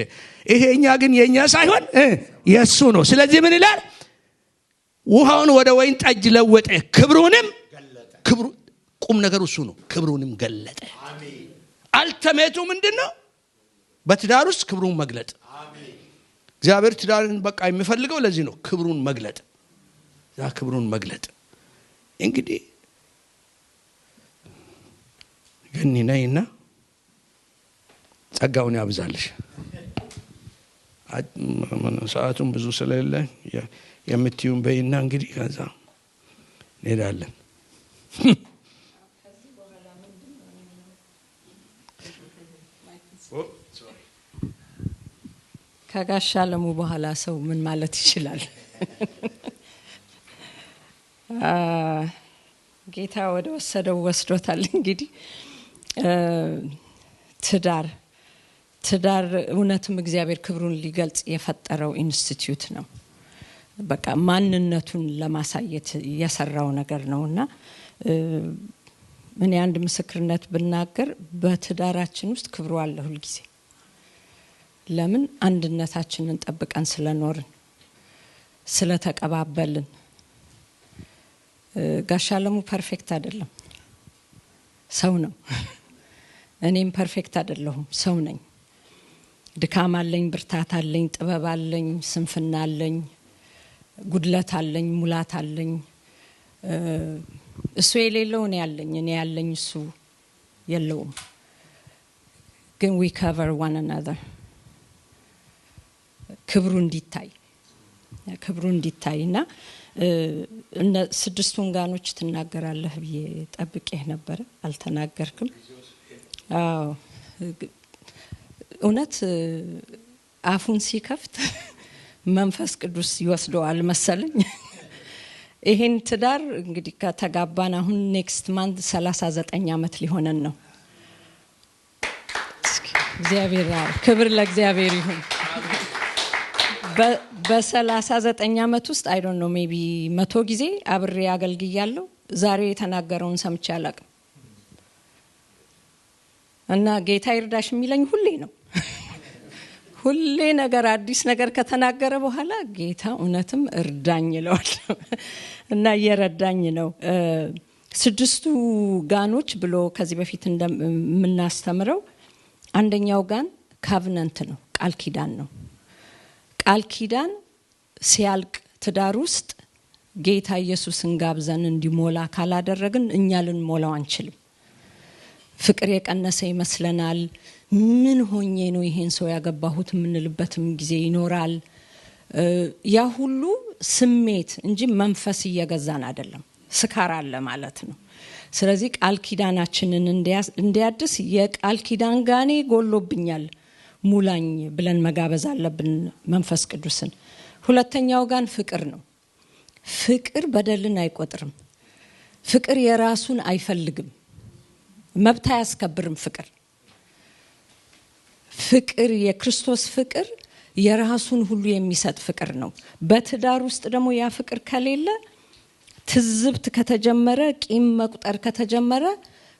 ይሄኛ ግን የኛ ሳይሆን የሱ ነው። ስለዚህ ምን ይላል? ውሃውን ወደ ወይን ጠጅ ለወጠ፣ ክብሩንም ክብሩ ቁም ነገር እሱ ነው። ክብሩንም ገለጠ። አልተሜቱ ምንድነው? በትዳር ውስጥ ክብሩን መግለጥ። እግዚአብሔር ትዳርን በቃ የሚፈልገው ለዚህ ነው፣ ክብሩን መግለጥ። ያ ክብሩን መግለጥ እንግዲህ ግን ነይና ጸጋውን ያብዛልሽ። ሰዓቱን ብዙ ስለሌለ የምትዩን በይና እንግዲህ ከዛ እንሄዳለን። ከጋሽ አለሙ በኋላ ሰው ምን ማለት ይችላል? ጌታ ወደ ወሰደው ወስዶታል። እንግዲህ ትዳር እውነትም እግዚአብሔር ክብሩን ሊገልጽ የፈጠረው ኢንስቲትዩት ነው። በቃ ማንነቱን ለማሳየት የሰራው ነገር ነውና እኔ አንድ ምስክርነት ብናገር በትዳራችን ውስጥ ክብሩ አለ ሁሉ ጊዜ። ለምን? አንድነታችንን ጠብቀን ስለኖርን ስለተቀባበልን። ጋሽ አለሙ ፐርፌክት አይደለም፣ ሰው ነው። እኔም ፐርፌክት አይደለሁም፣ ሰው ነኝ። ድካም አለኝ፣ ብርታት አለኝ፣ ጥበብ አለኝ፣ ስንፍና አለኝ፣ ጉድለት አለኝ፣ ሙላት አለኝ። እሱ የሌለው እኔ ያለኝ፣ እኔ ያለኝ እሱ የለውም። ግን we cover one another። ክብሩ እንዲታይና እነ 6ቱን ጋኖች ትናገራለህ ብዬ ጠብቄህ ነበር፣ አልተናገርክም። አዎ እውነት አፉን ሲከፍት መንፈስ ቅዱስ ይወስደዋል መሰለኝ። ይሄን ትዳር እንግዲህ ከተጋባን አሁን ኔክስት ማንት 39 ዓመት ሊሆነን ነው። እግዚአብሔር ክብር ለእግዚአብሔር ይሁን። በ39 ዓመት ውስጥ አይ ዶንት ኖ ሜቢ 100 ጊዜ አብሬ አገልግያለሁ። ዛሬ የተናገረውን ሰምቼ አላቅም። እና ጌታ ይርዳሽ የሚለኝ ሁሌ ነው። ሁሌ ነገር አዲስ ነገር ከተናገረ በኋላ ጌታ እውነትም እርዳኝ ይለዋል። እና እየረዳኝ ነው። 6ቱ ጋኖች ብሎ ከዚህ በፊት እንደምናስተምረው አንደኛው ጋን ካቨናንት ነው፣ ቃል ኪዳን ነው። ቃል ኪዳን ሲያልቅ ትዳር ውስጥ ጌታ ኢየሱስን ጋብዘን እንዲሞላ ካላደረግን እኛ ልንሞላው አንችልም። ፍቅር የቀነሰ ይመስለናል። ምን ሆኜ ነው ይሄን ሰው ያገባሁት የምንልበትም ጊዜ ይኖራል። ያ ሁሉ ስሜት እንጂ መንፈስ እየገዛን አይደለም። ስካር አለ ማለት ነው። ስለዚህ ቃል ኪዳናችንን እንዲያድስ የቃል ኪዳን ጋኔ ጎሎብኛል ሙላኝ ብለን መጋበዝ አለብን መንፈስ ቅዱስን። ሁለተኛው ጋን ፍቅር ነው። ፍቅር በደልን አይቆጥርም። ፍቅር የራሱን አይፈልግም፣ መብት አያስከብርም። ፍቅር የክርስቶስ ፍቅር የራሱን ሁሉ የሚሰጥ ፍቅር ነው። በትዳር ውስጥ ደግሞ ያ ፍቅር ከሌለ ትዝብት ከተጀመረ፣ ቂም መቁጠር ከተጀመረ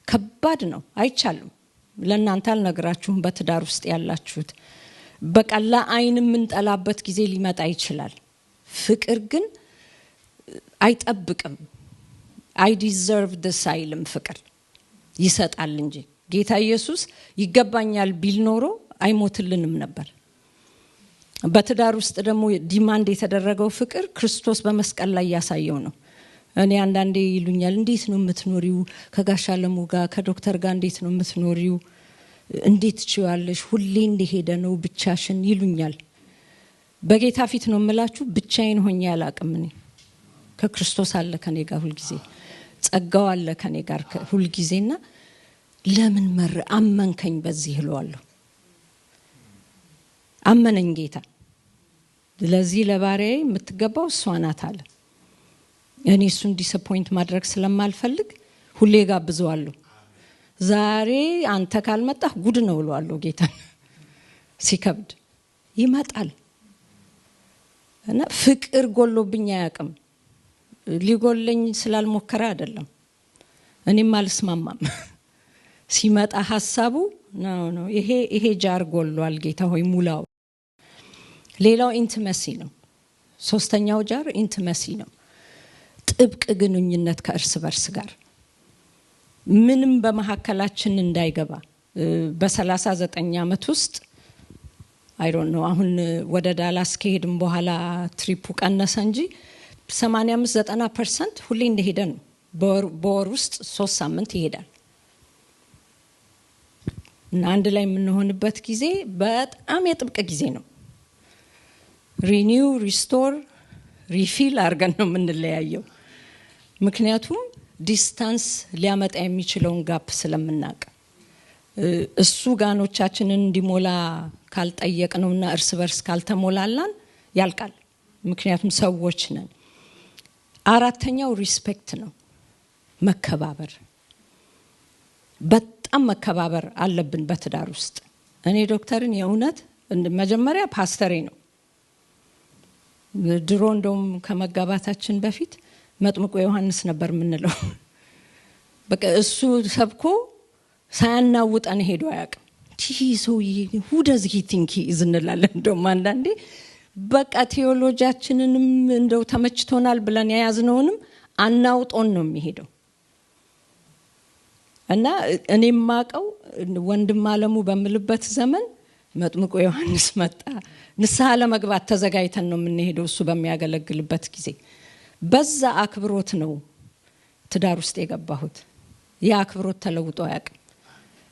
ከባድ ነው፣ አይቻልም። ለእናንተ አልነግራችሁም። በትዳር ውስጥ ያላችሁት በቃ ለአይን የምንጠላበት ጊዜ ሊመጣ ይችላል። ፍቅር ግን አይጠብቅም። አይ ዲዘርቭ ዲስ አይልም። ፍቅር ይሰጣል እንጂ ጌታ ኢየሱስ ይገባኛል ቢል ኖሮ አይሞትልንም ነበር። በትዳር ውስጥ ደግሞ ዲማንድ የተደረገው ፍቅር ክርስቶስ በመስቀል ላይ ያሳየው ነው። እኔ አንዳንዴ ይሉኛል፣ እንዴት ነው የምትኖሪው ከጋሽ አለሙ ጋር ከዶክተር ጋር እንዴት ነው የምትኖሪው? እንዴት ትችያለሽ? ሁሌ እንደሄደ ነው ብቻሽን ይሉኛል። በጌታ ፊት ነው የምላችሁ፣ ብቻዬን ሆኜ አላቅም። እኔ ከክርስቶስ አለ ከኔ ጋር ሁሉ ጊዜ፣ ጸጋው አለ ከኔ ጋር ሁሉ ጊዜና ለምን አመንከኝ በዚህ እለዋለሁ። አመነኝ ጌታ። ለዚህ ለባሪያዬ የምትገባው እሷ ናት አለ። እኔ እሱን ዲስአፖይንት ማድረግ ስለማልፈልግ ሁሌ ጋብዘዋለሁ። ዛሬ አንተ ካልመጣህ ጉድ ነው እለዋለሁ ጌታ። ሲከብድ ይመጣል። እና ፍቅር ጎሎብኝ አያውቅም። ሊጎለኝ ስላልሞከረ አይደለም፣ እኔም አልስማማም። ሲመጣ ሐሳቡ ነው ይሄ ጃር ጎሏል ጌታ ሆይ ሙላው። ሌላው ኢንቲመሲ ነው። 3ኛው ጃር ኢንቲመሲ ነው። ጥብቅ ግንኙነት ከእርስ በርስ ጋር ምንም በመሐከላችን እንዳይገባ። በ39 ዓመት ውስጥ አይ ዶንት ኖ አሁን ወደ ዳላስ ከሄድን በኋላ ትሪፑ ቀነሰ እንጂ 85-90% ሁሌ እንደሄደ ነው። በወር ውስጥ 3 ሳምንት ይሄዳል። እና አንድ ላይ የምንሆንበት ጊዜ በጣም የጥብቅ ጊዜ ነው። ሪኒው ሪስቶር ሪፊል አድርገን ነው የምንለያየው። ምክንያቱም ዲስታንስ ሊያመጣ የሚችለውን ጋፕ ስለምናውቅ እሱ ጋኖቻችንን እንዲሞላ ካልጠየቅነውና እርስ በርስ ካልተሞላላን ያልቃል። ምክንያቱም ሰዎች ነን። አራተኛው ሪስፔክት ነው፣ መከባበር። በጣም መከባበር አለብን በትዳር ውስጥ። እኔ ዶክተርን የእውነት መጀመሪያ ፓስተሬ ነው። ድሮ እንደውም ከመጋባታችን በፊት መጥምቁ ዮሐንስ ነበር የምንለው። በቃ እሱ ሰብኮ ሳያናውጠን ሄዶ አያውቅም። ሰውዬ who does he think he is እንላለን። እንደውም አንዳንዴ በቃ ቴዎሎጂያችንንም እንደው ተመችቶናል ብለን የያዝነውንም አናውጦን ነው የሚሄደው። እና እኔም ማቀው ወንድም አለሙ በምልበት ዘመን መጥምቁ ዮሐንስ መጣ። ንስሐ ለመግባት ተዘጋጅተን ነው የምንሄደው እሱ በሚያገለግልበት ጊዜ። በዛ አክብሮት ነው ትዳር ውስጥ የገባሁት። ያ አክብሮት ተለውጦ አያውቅም።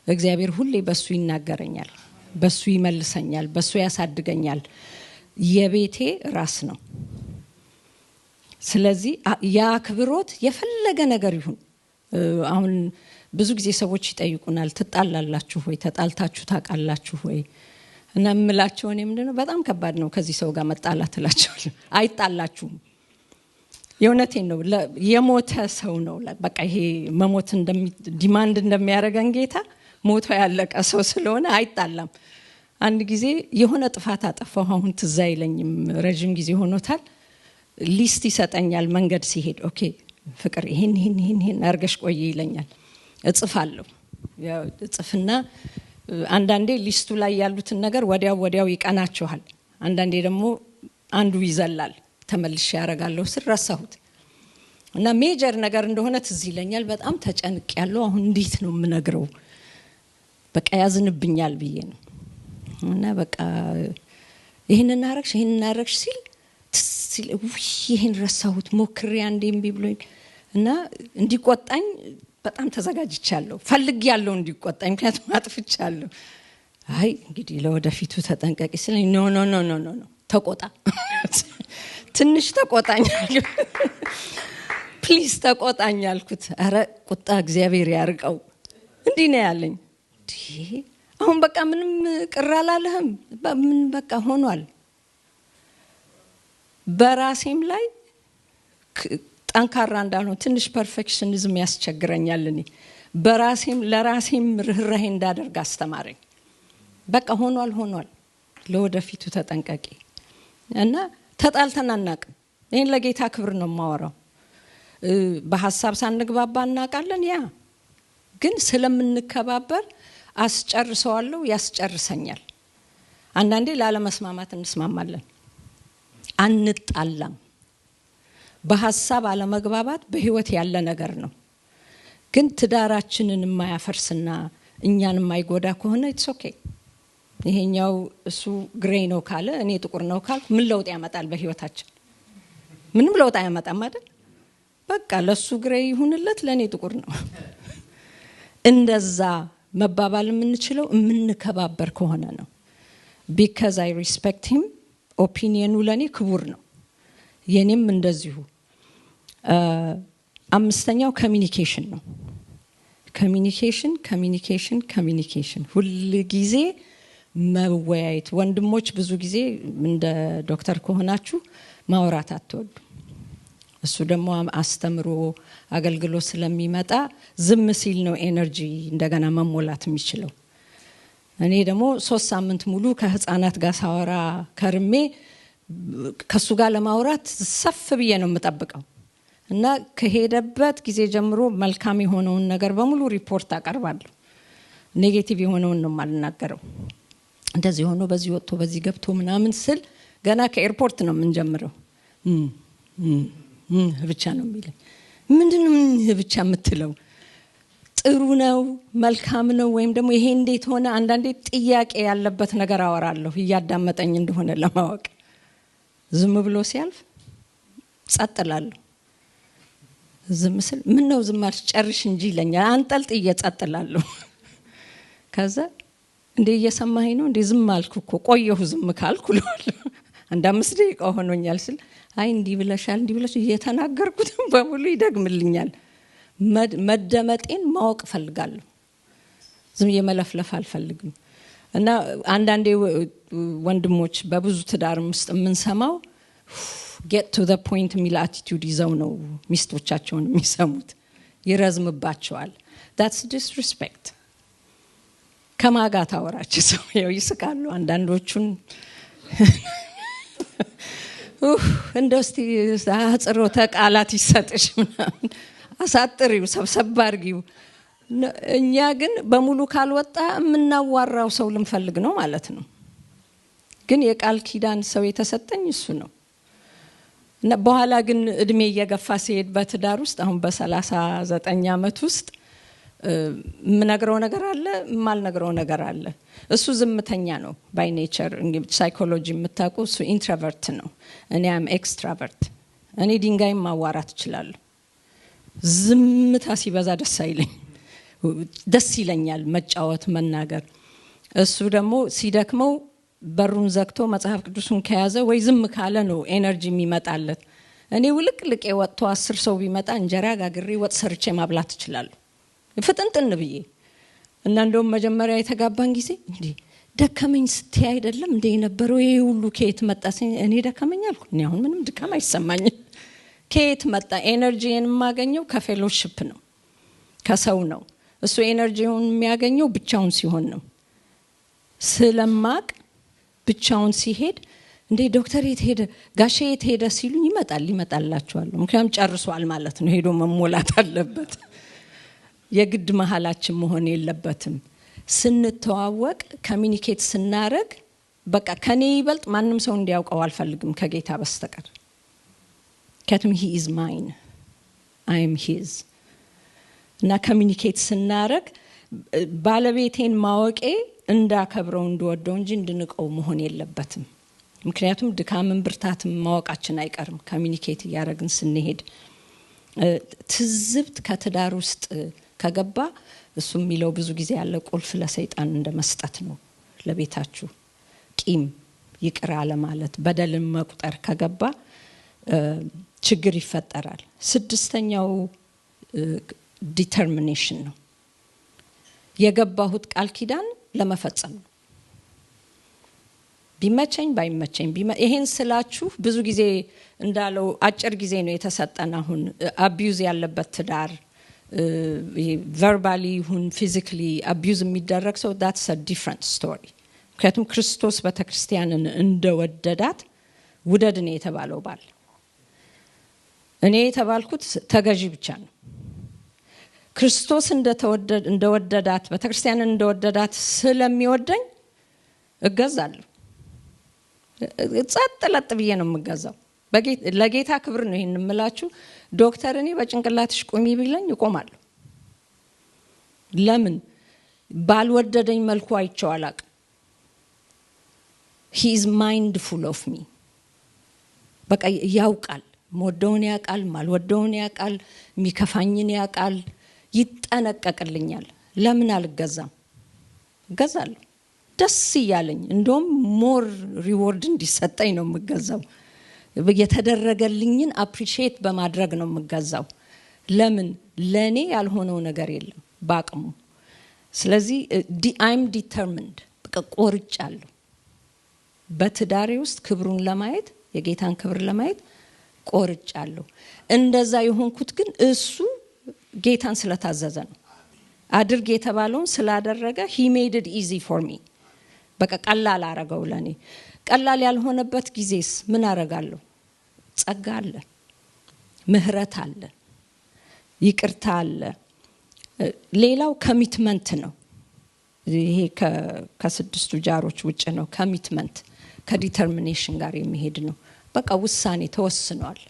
እግዚአብሔር ሁሌ በሱ ይናገረኛል፣ በሱ ይመልሰኛል፣ በሱ ያሳድገኛል። የቤቴ ራስ ነው። ስለዚህ ያ አክብሮት የፈለገ ነገር ይሁን። አሁን ብዙ ጊዜ ሰዎች ይጠይቁናል፣ ትጣላላችሁ ወይ? ተጣልታችሁ ታውቃላችሁ ወይ? እና እምላቸው እኔ ምንድነው በጣም ከባድ ነው ከዚህ ሰው ጋር መጣላት እላቸዋለሁ። አይጣላችሁም። የእውነቴን ነው። የሞተ ሰው ነው በቃ ይሄ መሞት ዲማንድ እንደሚያደርገን ጌታ ሞቶ ያለቀ ሰው ስለሆነ አይጣላም። አንድ ጊዜ የሆነ ጥፋት አጠፋሁ፣ አሁን ትዝ አይለኝም፣ ረጅም ጊዜ ሆኖታል። ሊስት ይሰጠኛል መንገድ ሲሄድ። ኦኬ ፍቅር ይሄን አርገሽ ቆይ ይለኛል። እጽፋለሁ። ያው እጽፍና አንዳንዴ ሊስቱ ላይ ያሉትን ነገር ወዲያው ይቀናቸዋል። አንዳንዴ ደግሞ አንዱ ይዘላል። ተመልሼ ያረጋለሁ ረሳሁት እና ሜጀር ነገር እንደሆነ ትዝ ይለኛል። በጣም ተጨንቄያለሁ። አሁን እንዴት ነው የምነግረው? በቃ ያዝንብኛል ብዬ ነው። እና በቃ ይሄንን አረግሽ ሲል ይሄን ረሳሁት ሞክሬ አንዴ እምቢ ብሎኝ እና እንዲቆጣኝ በጣም ተዘጋጅቻለሁ። ፈልጌያለሁ እንዲቆጣኝ፣ ምክንያቱም አጥፍቻለሁ። አይ እንግዲህ ለወደፊቱ ተጠንቀቂ ሲለኝ ኖ ተቆጣ፣ ትንሽ ተቆጣኝ፣ ፕሊዝ ተቆጣኝ አልኩት። አረ ቁጣ እግዚአብሔር ያርቀው እንዲህ ነው ያለኝ። አሁን በቃ ምንም ቅር አላለህም? ምን በቃ ሆኗል። በራሴም ላይ ጠንካራ እንዳልሆነ ትንሽ ፐርፌክሽኒዝም ያስቸግረኛል። እኔ በራሴም ለራሴም ርህራሄ እንዳደርግ አስተማረኝ። በቃ ሆኗል፣ ለወደፊቱ ተጠንቀቂ። እና ተጣልተን አናውቅም። ይሄን ለጌታ ክብር ነው የማወራው። በሐሳብ ሳንግባባ እናውቃለን። ያ ግን ስለምንከባበር አስጨርሰዋለሁ፣ ያስጨርሰኛል። አንዳንዴ ላለመስማማት እንስማማለን፣ አንጣላም። በሐሳብ አለመግባባት በህይወት ያለ ነገር ነው። ግን ትዳራችንን የማያፈርስና እኛን የማይጎዳ ከሆነ ኢትስ ኦኬ። ይሄኛው እሱ ግሬ ነው ካለ እኔ ጥቁር ነው ካልኩ ምን ለውጥ ያመጣል በህይወታችን? ምንም ለውጥ አያመጣም አይደል? በቃ ለሱ ግሬ ይሁንለት፣ ለኔ ጥቁር ነው። እንደዛ መባባል የምንችለው የምንከባበር ከሆነ ነው። because I respect him ኦፒኒየኑ ለኔ ክቡር ነው፣ የኔም እንደዚሁ። አምስተኛው ኮሚኒኬሽን ነው። ኮሚኒኬሽን ሁሉ ጊዜ መወያየት። ወንድሞች ብዙ ጊዜ እንደ ዶክተር ከሆናችሁ ማውራት አትወዱ። እሱ ደግሞ አስተምሮ አገልግሎ ስለሚመጣ ዝም ሲል ነው ኤነርጂ እንደገና መሞላት የሚችለው። እኔ ደግሞ 3 ሳምንት ሙሉ ከህፃናት ጋር ሳወራ ከርሜ ከሱ ጋር ለማውራት ሰፍ ብዬ ነው የምጠብቀው እና ከሄደበት ጊዜ ጀምሮ መልካም የሆነውን ነገር በሙሉ ሪፖርት አቀርባለሁ። ኔጌቲቭ የሆነውን ነው የማልናገረው። እንደዚህ ሆኖ በዚህ ወጥቶ በዚህ ገብቶ ምናምን ስል ገና ከኤርፖርት ነው የምንጀምረው። ብቻ ነው የሚለኝ። ምንድነው ብቻ የምትለው? ጥሩ ነው መልካም ነው ወይም ደግሞ ይሄ እንዴት ሆነ? አንዳንዴ ጥያቄ ያለበት ነገር አወራለሁ እያዳመጠኝ እንደሆነ ለማወቅ። ዝም ብሎ ሲያልፍ ጸጥ እላለሁ። ዝም ስል ምን ነው ዝም አልሽ ጨርሽ እንጂ ይለኛል። አንጠልጥዬ ጸጥ እላለሁ። ከዛ እንዴ እየሰማኸኝ ነው እንዴ? ዝም አልኩ እኮ ቆየሁ ዝም ካልኩ እላለሁ። አንድ 5 ደቂቃ ሆኖኛል ስል አይ እንዲህ ብለሻል እንዲህ ብለሽ እየተናገርኩት በሙሉ ይደግምልኛል። መደመጤን ማወቅ ፈልጋለሁ። ዝም የመለፍለፍ አልፈልግም። እና አንዳንዴ ወንድሞች በብዙ ትዳር ውስጥ የምንሰማው get to the point የሚል attitude ይዘው ነው ሚስቶቻቸውን የሚሰሙት። ይረዝምባቸዋል። that's disrespect። ከማጋት አወራች ሰው ይስቃሉ አንዳንዶቹን እንደስቲ አጽሮተ ቃላት ይሰጥሽ ምናምን አሳጥሪው ሰብሰብ አድርጊው። እኛ ግን በሙሉ ካልወጣ የምናዋራው ሰው ልንፈልግ ነው ማለት ነው። ግን የቃል ኪዳን ሰው የተሰጠኝ እሱ ነው። እና በኋላ ግን እድሜ እየገፋ ሲሄድ በትዳር ውስጥ አሁን በ39 ዓመት ውስጥ ምነግረው ነገር አለ ማልነግረው ነገር አለ። እሱ ዝምተኛ ነው ባይ ኔቸር። ሳይኮሎጂ የምታውቁ እሱ ኢንትሮቨርት ነው፣ እኔ አም ኤክስትራቨርት። እኔ ድንጋይ ማዋራት እችላለሁ። ዝምታ ሲበዛ ደስ ይለኛል መጫወት መናገር። እሱ ደግሞ ሲደክመው በሩን ዘግቶ መጽሐፍ ቅዱስን ከያዘ ወይ ዝም ካለ ነው ኤነርጂ የሚመጣለት። እኔ ውልቅልቄ ወጥቶ 10 ሰው ቢመጣ እንጀራ ጋግሬ ወጥ ሰርቼ ማብላት እችላለሁ ፍጥንጥን ብዬ። እና እንደውም መጀመሪያ የተጋባን ጊዜ እንዴ ደከመኝ ስትይ አይደለም እንዴ የነበረው ይሄ ሁሉ ከየት መጣ? እኔ ደከመኝ አልኩ። እኔ አሁን ምንም ድካም አይሰማኝም። ከየት መጣ? ኤነርጂን የማገኘው ከፌሎሺፕ ነው፣ ከሰው ነው። እሱ ኤነርጂውን የሚያገኘው ብቻውን ሲሆን ነው። ስለማቅ ብቻውን ሲሄድ እንዴ ዶክተር የት ሄደ ጋሼ የት ሄደ ሲሉኝ ይመጣላችኋል። ምክንያቱም ጨርሷል ማለት ነው። ሄዶ መሞላት አለበት። የግድ መሐላችን መሆን የለበትም። ስንተዋወቅ ኮሚኒኬት ስናረግ በቃ ከኔ ይበልጥ ማንም ሰው እንዲያውቀው አልፈልግም ከጌታ በስተቀር። ከቱም he is mine, I am his። እና ኮሚኒኬት ስናረግ ባለቤቴን ማወቄ እንዳከብረው እንደወደው እንጂ እንድንቀው መሆን የለበትም። ምክንያቱም ድካምን ብርታትን ማወቃችን አይቀርም ኮሚኒኬት ያረግን ስንሄድ። ትዝብት ከትዳር ውስጥ ከገባ እሱ የሚለው ብዙ ጊዜ ያለ ቁልፍ ለሰይጣን እንደመስጠት ነው። ለቤታችሁ ቂም ይቅር አለ ማለት በደልን መቁጠር ከገባ ችግር ይፈጠራል። 6ኛው ዲተርሚኔሽን ነው። የገባሁት ቃል ኪዳን ለመፈጸም ነው። ቢመቸኝ ባይመቸኝ ይሄን ስላችሁ ብዙ ጊዜ እንዳለው አጭር ጊዜ ነው የተሰጠን። አሁን አቢዩዝ ያለበት ትዳር ቨርባሊ ሁን ፊዚካሊ አቢዩዝ የሚደረግ ሰው that's a different story። ምክንያቱም ክርስቶስ ቤተክርስቲያንን እንደወደዳት ውደድ ነው የተባለው ባል። እኔ የተባልኩት ተገዢ ብቻ ነው። ክርስቶስ እንደወደዳት ቤተክርስቲያንን እንደወደዳት ስለሚወደኝ እገዛለሁ። ጸጥ ለጥ ብዬ ነው የምገዛው። ለጌታ ክብር ነው ይሄን የምላችሁ። ዶክተር እኔ በጭንቅላትሽ ቁሚ ቢለኝ እቆማለሁ። ለምን? ባልወደደኝ መልኩ አይቼው አላቅም። he is mindful of me። በቃ ያውቃል፣ ሞደውን ያውቃል፣ ማልወደውን ያውቃል፣ የሚከፋኝን ያውቃል፣ ይጠነቀቅልኛል። ለምን አልገዛም? እገዛለሁ ደስ ይያለኝ። እንደውም ሞር ሪዋርድ እንዲሰጠኝ ነው የምገዛው። የተደረገልኝን አፕሪሺየት በማድረግ ነው የምገዛው። ለምን? ለኔ ያልሆነው ነገር የለም ባቅሙ። ስለዚህ I'm determined በቃ ቆርጫለሁ። በትዳሬ ውስጥ ክብሩን ለማየት የጌታን ክብር ለማየት ቆርጫለሁ። እንደዛ የሆንኩት ግን እሱ ጌታን ስለታዘዘ ነው። አድርግ የተባለውን ስላደረገ he made it easy for me። በቃ ቀላል አረጋው ለኔ። ቀላል ያልሆነበት ጊዜስ ምን አረጋለሁ? ጸጋ አለ፣ ምህረት አለ፣ ይቅርታ አለ። ሌላው ኮሚትመንት ነው። ይሄ ከስድስቱ ጃሮች ውጭ ነው። ኮሚትመንት ከዲተርሚኔሽን ጋር የሚሄድ ነው። በቃ ውሳኔ ተወስኗል።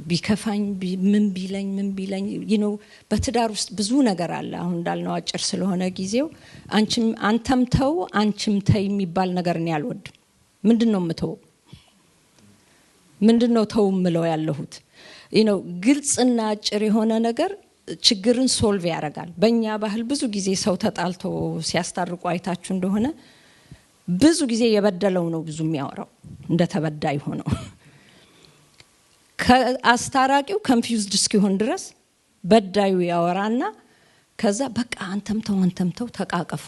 ቢከፋኝ ምን ቢለኝ በትዳር ውስጥ ብዙ ነገር አለ። አሁን እንዳልነው አጭር ስለሆነ ጊዜው አንተም ተው አንቺም ተይ የሚባል ነገር ነው ያልወድም። ምንድነው የምተው? ምንድነው ተው ምለው ያለሁት? ግልጽና አጭር የሆነ ነገር ችግርን ሶልቭ ያደርጋል። በእኛ ባህል ብዙ ጊዜ ሰው ተጣልቶ ሲያስታርቁ አይታችሁ እንደሆነ ብዙ ጊዜ የበደለው ነው ብዙ የሚያወራው እንደተበዳይ ሆነው ከአስታራቂው ኮንፊውዝድ እስኪሆን ድረስ በዳዩ ያወራና ከዛ በቃ አንተም ተው ተቃቀፉ።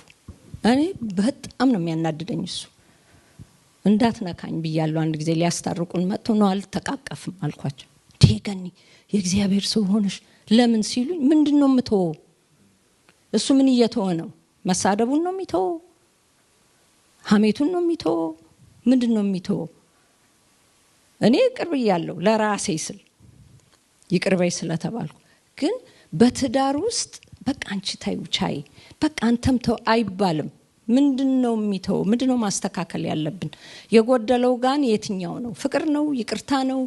እኔ በጣም ነው የሚያናድደኝ እሱ። እንዳትነካኝ ብያለሁ። አንድ ጊዜ ሊያስታርቁን መጥቶ ነው አልተቃቀፍም አልኳቸው። ዲገኒ የእግዚአብሔር ሰው ሆነሽ ለምን ሲሉኝ ምንድነው የምተው? እሱ ምን እየተወ ነው? መሳደቡን ነው የሚተው? ሐሜቱን ነው የሚተው? ምንድነው የሚተው? እኔ ቅርብ ያለው ለራሴ ስል ይቅርበይ ስለተባልኩ ግን በትዳር ውስጥ በቃ አንቺ ታዩ ቻይ በቃ አንተም ተው አይባልም። ምንድነው የሚተው? ምንድነው ማስተካከል ያለብን? የጎደለው ጋን የትኛው ነው? ፍቅር ነው? ይቅርታ ነው?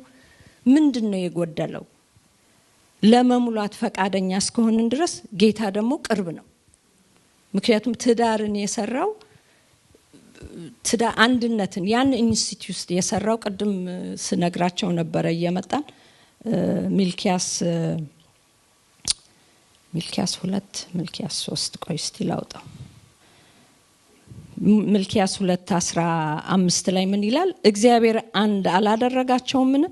ምንድነው የጎደለው? ለመሙላት ፈቃደኛ እስከሆንን ድረስ ጌታ ደግሞ ቅርብ ነው። ምክንያቱም ትዳርን የሰራው ትዳር አንድነትን ያን ኢንስቲትዩት የሰራው ቅድም ስነግራቸው ነበር እየመጣን ሚልኪያስ 2 ሚልኪያስ 3 ቆይ እስቲ ላውጣው። ሚልኪያስ 2:15 ላይ ምን ይላል? እግዚአብሔር አንድ አላደረጋቸውምን?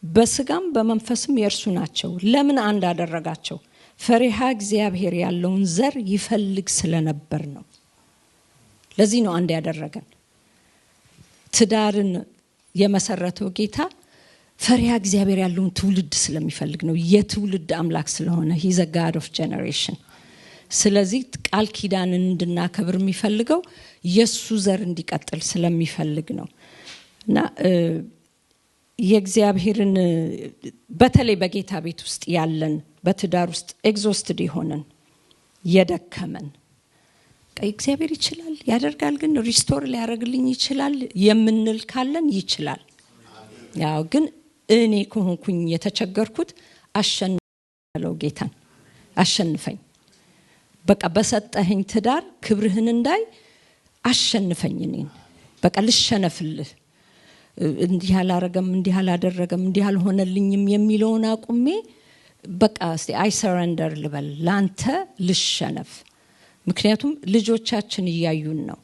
በስጋም በመንፈስም የእርሱ ናቸው። ለምን አንድ አደረጋቸው? ፈሪሃ እግዚአብሔር ያለውን ዘር ይፈልግ ስለነበር ነው። ለዚህ ነው አንድ ያደረገን። ትዳርን የመሰረተው ጌታ ፈሪሃ እግዚአብሔር ያለውን ትውልድ ስለሚፈልግ ነው። የትውልድ አምላክ ስለሆነ he's a god of generation። ስለዚህ ቃል ኪዳንን እንድናከብር የሚፈልገው የሱ ዘር እንዲቀጥል ስለሚፈልግ ነው። እና የእግዚአብሔርን በተለይ በጌታ ቤት ውስጥ ያለን በትዳር ውስጥ ኤግዞስትድ ይሆነን የደከመን እግዚአብሔር ይችላል ያደርጋል ግን ሪስቶር ሊያደርግልኝ ይችላል የምንል ካለን ይችላል። ያው ግን እኔ ከሆንኩኝ የተቸገርኩት አሸንፈለው ጌታን አሸንፈኝ በቃ በሰጠኸኝ ትዳር ክብርህን እንዳይ አሸንፈኝ እኔን በቃ ልሸነፍልህ እንዲህ አላረገም እንዲህ አላደረገም እንዲህ አልሆነልኝም የሚለውን አቁሜ በቃ እስቲ አይ ሰረንደር ልበል ላንተ ልሸነፍ። ምክንያቱም ልጆቻችን እያዩን ነው፣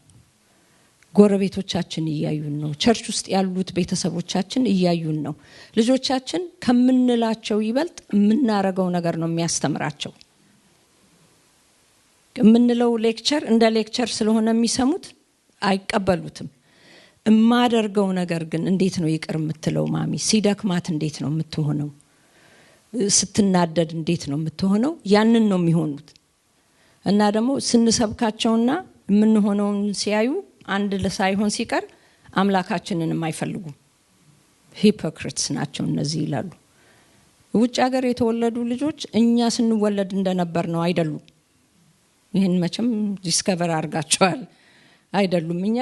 ጎረቤቶቻችን እያዩን ነው፣ ቸርች ውስጥ ያሉት ቤተሰቦቻችን እያዩን ነው። ልጆቻችን ከምንላቸው ይበልጥ የምናረገው ነገር ነው የሚያስተምራቸው። የምንለው ሌክቸር እንደ ሌክቸር ስለሆነ የሚሰሙት አይቀበሉትም። እማደርገው ነገር ግን እንዴት ነው ይቅር የምትለው ማሚ? ሲደክማት እንዴት ነው የምትሆነው? ስትናደድ እንዴት ነው የምትሆነው? ያንን ነው የሚሆኑት። እና ደግሞ ስንሰብካቸውና የምንሆነውን ሲያዩ አንድ ለሳይሆን ሲቀር አምላካችንን የማይፈልጉም ሂፖክሪትስ ናቸው እነዚህ ይላሉ። ውጭ ሀገር የተወለዱ ልጆች እኛ ስንወለድ እንደነበር ነው አይደሉም። ይሄን መቼም ዲስከቨር አድርጋቸዋል። አይደሉም። እኛ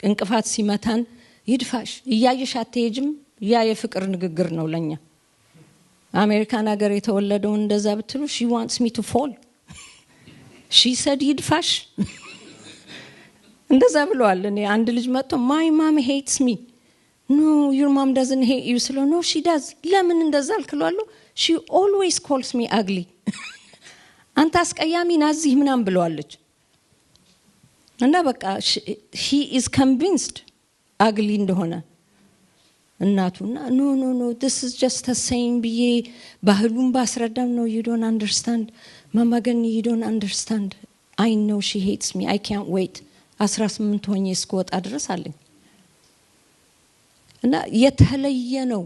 እንቅፋት ሲመታን ይድፋሽ እያየሽ አትሄጂም ያ የፍቅር ንግግር ነው ለኛ። አሜሪካን ሀገር የተወለደው እንደዛ ብትሉ she wants me to fall she said ይድፋሽ እንደዛ ብለዋል። እኔ አንድ ልጅ መጥቶ my mom hates me no your mom doesn't hate you ስለ no she does ለምን እንደዛ አልክሏለሁ she always calls me ugly አንተ አስቀያሚ ናዚህ ምናም ብለዋለች። እና በቃ he is convinced ugly እንደሆነ እናቱና no this is just a saying ብዬ ባህሉን ባስረዳም ነው you don't understand mama ግን you don't understand I know she hates me I can't wait 18 ሆኜ እስከወጣ ድረስ አለኝ። እና የተለየ ነው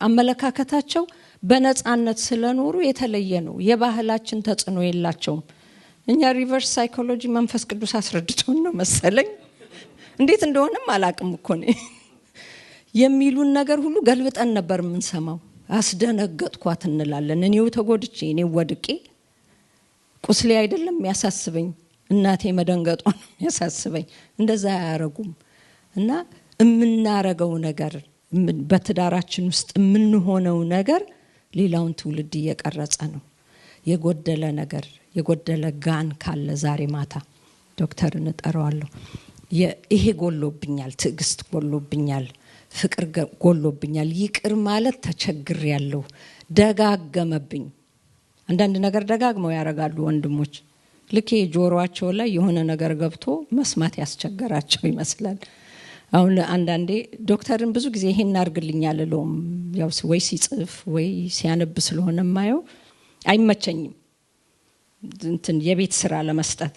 አመለካከታቸው በነጻነት ስለኖሩ የተለየ ነው። የባህላችን ተጽዕኖ የላቸውም። እኛ ሪቨርስ ሳይኮሎጂ መንፈስ ቅዱስ አስረድቶን ነው መሰለኝ እንዴት እንደሆነም አላቅም እኮ ነው የሚሉን ነገር ሁሉ ገልብጠን ነበር የምንሰማው። አስደነገጥኳት እንላለን። እኔው ተጎድቼ እኔው ወድቄ ቁስሌ አይደለም ያሳስበኝ እናቴ መደንገጧ ነው ያሳስበኝ። እንደዛ ያያረጉም እና እምናረገው ነገር በትዳራችን ውስጥ የምንሆነው ነገር ሌላውን ትውልድ እየቀረጸ ነው። የጎደለ ነገር የጎደለ ጋን ካለ ዛሬ ማታ ዶክተርን እጠራዋለሁ። ይሄ ጎሎብኛል፣ ትዕግስት ጎሎብኛል፣ ፍቅር ጎሎብኛል፣ ይቅር ማለት ተቸግሬያለሁ፣ ደጋገመብኝ። አንዳንድ ነገር ደጋግመው ያረጋሉ ወንድሞች። ልክ ጆሮአቸው ላይ የሆነ ነገር ገብቶ መስማት ያስቸገራቸው ይመስላል። አሁን አንዳንዴ ዶክተርን ብዙ ጊዜ ይሄን አርግልኛል ለሎም ያው ወይ ሲጽፍ ወይ ሲያነብ ስለሆነ ማየው አይመቸኝም እንትን የቤት ስራ ለመስጠት።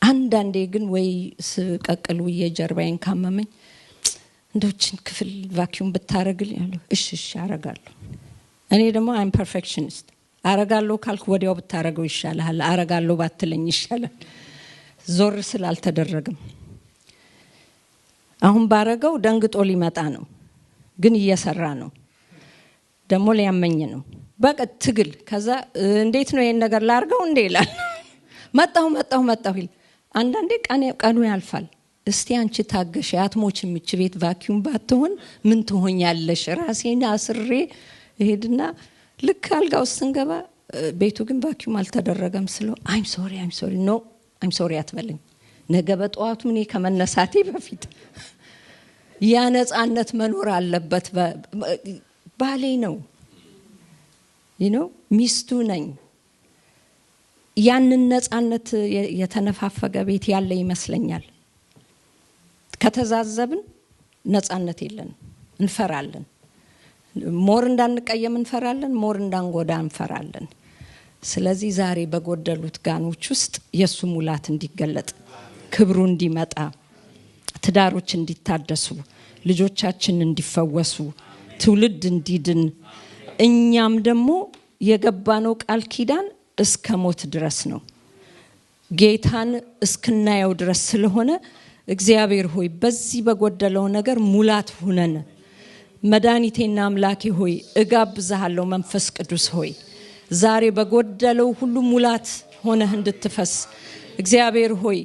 አንዳንዴ ግን ወይ ስቀቅል የጀርባዬን ካመመኝ እንደውችን ክፍል ቫኪዩም ብታረግልኝ ያለው እሺ አረጋለሁ። እኔ ደግሞ አም ፐርፌክሽኒስት አረጋለሁ ካልኩ ወዲያው ብታረገው ይሻላል፣ አረጋለሁ ባትለኝ ይሻላል። ዞር ስላልተደረገም አሁን ባረገው ደንግጦ ሊመጣ ነው፣ ግን እየሰራ ነው፣ ደግሞ ሊያመኝ ነው። በቃ ትግል። ከዛ እንዴት ነው ይሄን ነገር ላርገው እንዴ ይላል። መጣሁ ይል። አንዳንዴ ቀኑ ያልፋል። እስቲ አንቺ ታገሽ፣ አትሞችም። እቺ ቤት ቫኪዩም ባትሆን ምን ትሆኛለሽ? ራሴን አስሬ ሄድና ልክ አልጋው ስንገባ ቤቱ ግን ቫኪዩም አልተደረገም ስለው አይም ሶሪ አትበለኝ። ነገ በጠዋቱ እኔ ከመነሳቴ በፊት ያ ነፃነት መኖር አለበት። ባሌ ነው ሚስቱ ነኝ። ያንን ነፃነት የተነፋፈገ ቤት ያለ ይመስለኛል። ከተዛዘብን ነፃነት የለንም፣ እንፈራለን። ሞር እንዳንቀየም እንፈራለን፣ ሞር እንዳንጎዳ እንፈራለን። ስለዚህ ዛሬ በጎደሉት ጋኖች ውስጥ የሱ ሙላት እንዲገለጥ፣ ክብሩ እንዲመጣ፣ ትዳሮች እንዲታደሱ፣ ልጆቻችን እንዲፈወሱ፣ ትውልድ እንዲድን፣ እኛም ደግሞ የገባነው ቃል ኪዳን እስከ ሞት ድረስ ነው፣ ጌታን እስክናየው ድረስ ስለሆነ እግዚአብሔር ሆይ በዚህ በጎደለው ነገር ሙላት ሁነን። መድኃኒቴና አምላኬ ሆይ እጋብዝሃለሁ። መንፈስ ቅዱስ ሆይ ዛሬ በጎደለው ሁሉ ሙላት ሆነህ እንድትፈስ እግዚአብሔር ሆይ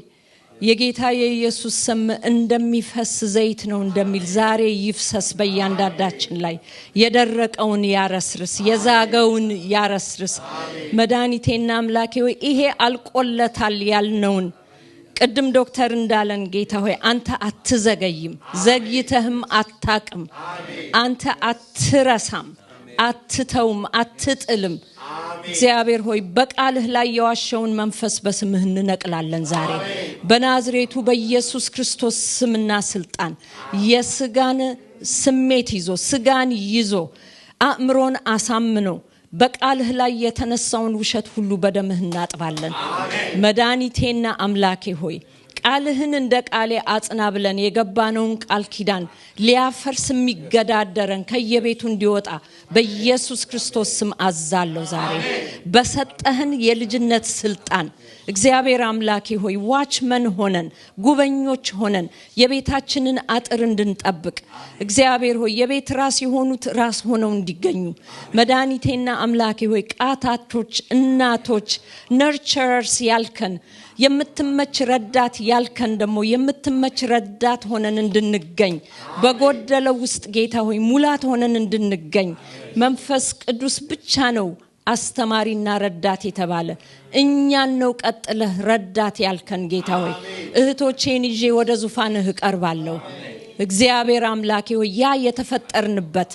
የጌታ የኢየሱስ ስም እንደሚፈስ ዘይት ነው እንደሚል ዛሬ ይፍሰስ በእያንዳንዳችን ላይ። የደረቀውን ያረስርስ፣ የዛገውን ያረስርስ። መድኃኒቴና አምላኬ ሆይ ይሄ አልቆለታል ያልነውን ቅድም ዶክተር እንዳለን ጌታ ሆይ አንተ አትዘገይም፣ ዘግይተህም አታቅም። አንተ አትረሳም፣ አትተውም፣ አትጥልም። እግዚአብሔር ሆይ በቃልህ ላይ የዋሸውን መንፈስ በስምህ እንነቅላለን ዛሬ በናዝሬቱ በኢየሱስ ክርስቶስ ስምና ስልጣን። የስጋን ስሜት ይዞ ስጋን ይዞ አእምሮን አሳምኖ በቃልህ ላይ የተነሳውን ውሸት ሁሉ በደምህ እናጥባለን። መድኃኒቴና አምላኬ ሆይ ቃልህን እንደ ቃሌ አጽና ብለን የገባነውን ቃል ኪዳን ሊያፈርስ የሚገዳደረን ከየቤቱ እንዲወጣ በኢየሱስ ክርስቶስ ስም አዛለሁ። ዛሬ በሰጠህን የልጅነት ስልጣን እግዚአብሔር አምላኬ ሆይ ዋችመን ሆነን ጉበኞች ሆነን የቤታችንን አጥር እንድንጠብቅ እግዚአብሔር ሆይ የቤት ራስ የሆኑት ራስ ሆነው እንዲገኙ መድኃኒቴና አምላኬ ሆይ ቃታቶች፣ እናቶች፣ ነርቸርስ ያልከን የምትመች ረዳት ያልከን ደግሞ የምትመች ረዳት ሆነን እንድንገኝ በጎደለው ውስጥ ጌታ ሆይ ሙላት ሆነን እንድንገኝ መንፈስ ቅዱስ ብቻ ነው አስተማሪና ረዳት የተባለ። እኛን ነው ቀጥለህ ረዳት ያልከን ጌታ ሆይ እህቶቼን ይዤ ወደ ዙፋንህ እቀርባለሁ። እግዚአብሔር አምላኬ ሆይ ያ የተፈጠርንበት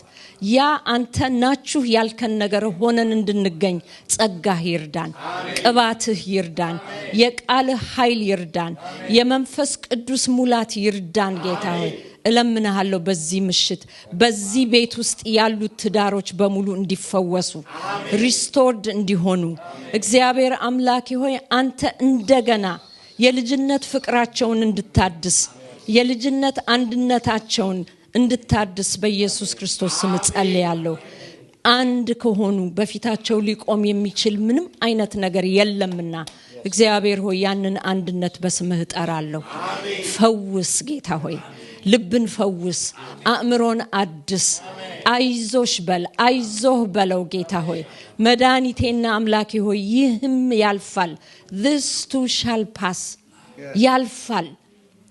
ያ አንተ ናችሁ ያልከን ነገር ሆነን እንድንገኝ ጸጋህ ይርዳን፣ ቅባትህ ይርዳን፣ የቃልህ ኃይል ይርዳን፣ የመንፈስ ቅዱስ ሙላት ይርዳን። ጌታ ሆይ እለምንሃለሁ በዚህ ምሽት በዚህ ቤት ውስጥ ያሉት ትዳሮች በሙሉ እንዲፈወሱ ሪስቶርድ እንዲሆኑ እግዚአብሔር አምላኬ ሆይ አንተ እንደገና የልጅነት ፍቅራቸውን እንድታድስ የልጅነት አንድነታቸውን እንድታድስ በኢየሱስ ክርስቶስ ስም ጸልያለሁ። አንድ ከሆኑ በፊታቸው ሊቆም የሚችል ምንም አይነት ነገር የለምና እግዚአብሔር ሆይ ያንን አንድነት በስምህ እጠራለሁ። ፈውስ ጌታ ሆይ ልብን ፈውስ፣ አእምሮን አድስ። አይዞሽ በል አይዞህ በለው ጌታ ሆይ መድኃኒቴና አምላኬ ሆይ ይህም ያልፋል። this too shall pass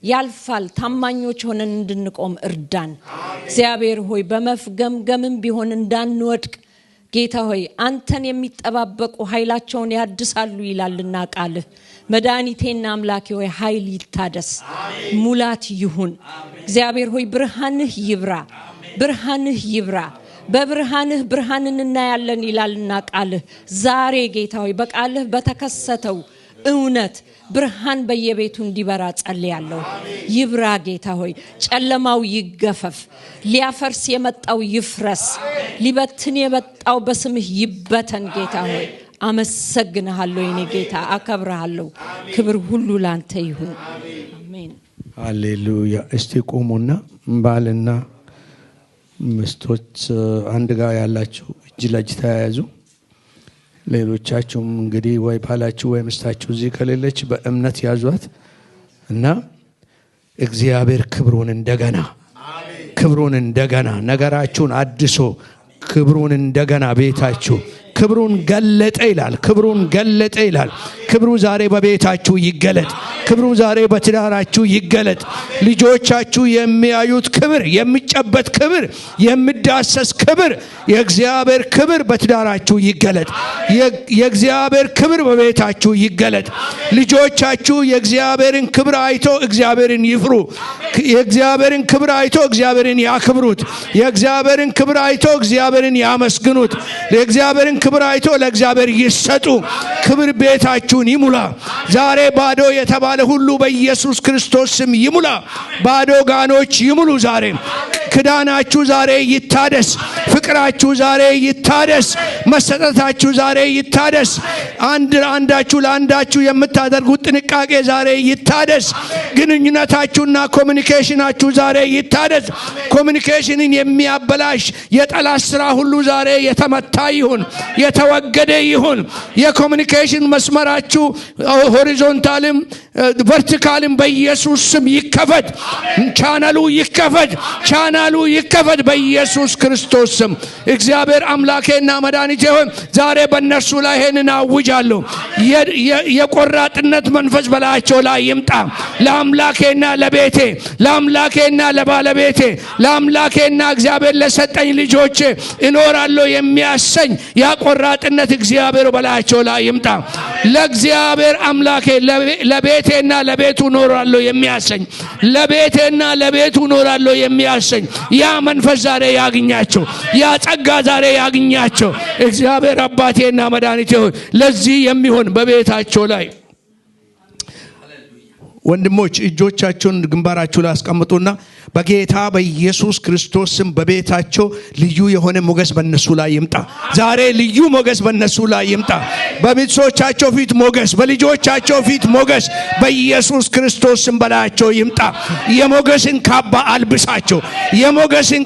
ያልፋል። ታማኞች ሆነን እንድንቆም እርዳን እግዚአብሔር ሆይ በመፍገምገምም ቢሆን እንዳንወድቅ ጌታ ሆይ አንተን የሚጠባበቁ ኃይላቸውን ያድሳሉ ይላልና ቃልህ። መድኃኒቴና አምላኬ ሆይ ኃይል ይታደስ፣ ሙላት ይሁን። እግዚአብሔር ሆይ ብርሃንህ ይብራ፣ በብርሃንህ ብርሃንን እናያለን ይላልና ቃልህ። ዛሬ ጌታ ሆይ በቃልህ በተከሰተው እውነት ብርሃን በየቤቱ እንዲበራ ጸልያለሁ። ይብራ ጌታ ሆይ፣ ጨለማው ይገፈፍ፣ ሊያፈርስ የመጣው ይፍረስ፣ ሊበትን የመጣው በስምህ ይበተን። ጌታ ሆይ አመሰግንሃለሁ፣ የኔ ጌታ አከብርሃለሁ። ክብር ሁሉ ላንተ ይሁን። አሜን ሃሌሉያ። እስቲ ቆሙና ባልና ሚስቶች አንድ ጋር ያላችሁ እጅ ለእጅ ተያያዙ። ሌሎቻችሁም እንግዲህ ወይ ባላችሁ ወይ ሚስታችሁ እዚህ ከሌለች በእምነት ያዟት እና እግዚአብሔር ክብሩን እንደገና ነገራችሁን አድሶ ክብሩን እንደገና ቤታችሁ ክብሩን ገለጠ ይላል። ክብሩ ዛሬ በቤታችሁ ይገለጥ። ክብሩ ዛሬ በትዳራችሁ ይገለጥ። ልጆቻችሁ የሚያዩት ክብር፣ የሚጨበት ክብር፣ የሚዳሰስ ክብር፣ የእግዚአብሔር ክብር በትዳራችሁ ይገለጥ። የእግዚአብሔር ክብር በቤታችሁ ይገለጥ። ልጆቻችሁ የእግዚአብሔርን ክብር አይቶ እግዚአብሔርን ይፍሩ። የእግዚአብሔርን ክብር አይቶ እግዚአብሔርን ያክብሩት። የእግዚአብሔርን ክብር አይቶ እግዚአብሔርን ያመስግኑት። የእግዚአብሔርን ክብር አይቶ ለእግዚአብሔር ይሰጡ። ክብር ቤታችሁን ይሙላ። ዛሬ ባዶ የተባለ ሁሉ በኢየሱስ ክርስቶስ ስም ይሙላ። ባዶ ጋኖች ይሙሉ። ዛሬ ክዳናችሁ ዛሬ ይታደስ። ፍቅራችሁ ዛሬ ይታደስ። መሰጠታችሁ ዛሬ ይታደስ። አንዳችሁ ለአንዳችሁ የምታደርጉት ጥንቃቄ ዛሬ ይታደስ። ግንኙነታችሁና ኮሙኒኬሽናችሁ ዛሬ ይታደስ። ኮሙኒኬሽንን የሚያበላሽ የጠላት ስራ ሁሉ ዛሬ የተመታ ይሁን፣ የተወገደ ይሁን። የኮሙኒኬሽን መስመራችሁ ሆሪዞንታልም ቨርቲካልም በኢየሱስ ስም ይከፈት። ቻናሉ ይከፈት በኢየሱስ ክርስቶስ ስም። እግዚአብሔር አምላኬና መድኃኒቴ ሆይ ዛሬ በእነርሱ ላይ ይሄንን አውጃለሁ። የቆራጥነት መንፈስ በላያቸው ላይ ይምጣ። ለአምላኬና ለቤቴ፣ ለአምላኬና ለባለቤቴ፣ ለአምላኬና እግዚአብሔር ለሰጠኝ ልጆቼ እኖራለሁ የሚያሰኝ ያቆራጥነት እግዚአብሔር በላያቸው ላይ ይምጣ። ለእግዚአብሔር አምላኬ ለቤቴና ለቤቱ እኖራለሁ የሚያሰኝ፣ ለቤቴና ለቤቱ እኖራለሁ የሚያሰኝ ያ መንፈስ ዛሬ ያግኛቸው። ያ ጸጋ ዛሬ ያግኛቸው። እግዚአብሔር አባቴና መድኃኒቴ ሆይ ለዚህ የሚሆን በቤታቸው ላይ ወንድሞች እጆቻችሁን ግንባራችሁ ላይ አስቀምጡና በጌታ በኢየሱስ ክርስቶስ ስም በቤታቸው ልዩ የሆነ ሞገስ በእነሱ ላይ ይምጣ። ዛሬ ልዩ ሞገስ በእነሱ ላይ ይምጣ። በሚስቶቻቸው ፊት ሞገስ፣ በልጆቻቸው ፊት ሞገስ በኢየሱስ ክርስቶስ ስም በላያቸው ይምጣ። የሞገስን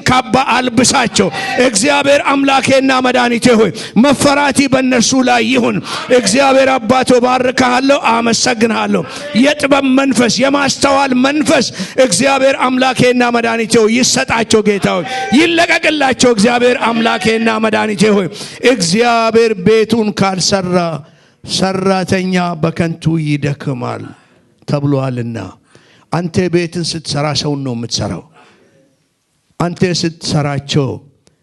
ካባ አልብሳቸው። እግዚአብሔር አምላኬና መድኃኒቴ ሆይ መፈራቲ በእነሱ ላይ ይሁን። እግዚአብሔር አባቶ ባርካለሁ፣ አመሰግናለሁ። የጥበብ መንፈስ፣ የማስተዋል መንፈስ እግዚአብሔር አምላኬና መድኃኒቴ ሆይ ይሰጣቸው። ጌታ ሆይ ይለቀቅላቸው። እግዚአብሔር አምላኬና መድኃኒቴ ሆይ እግዚአብሔር ቤቱን ካልሰራ ሰራተኛ በከንቱ ይደክማል ተብሏልና አንተ ቤትን ስትሰራ ሰውን ነው የምትሰራው። አንተ ስትሰራቸው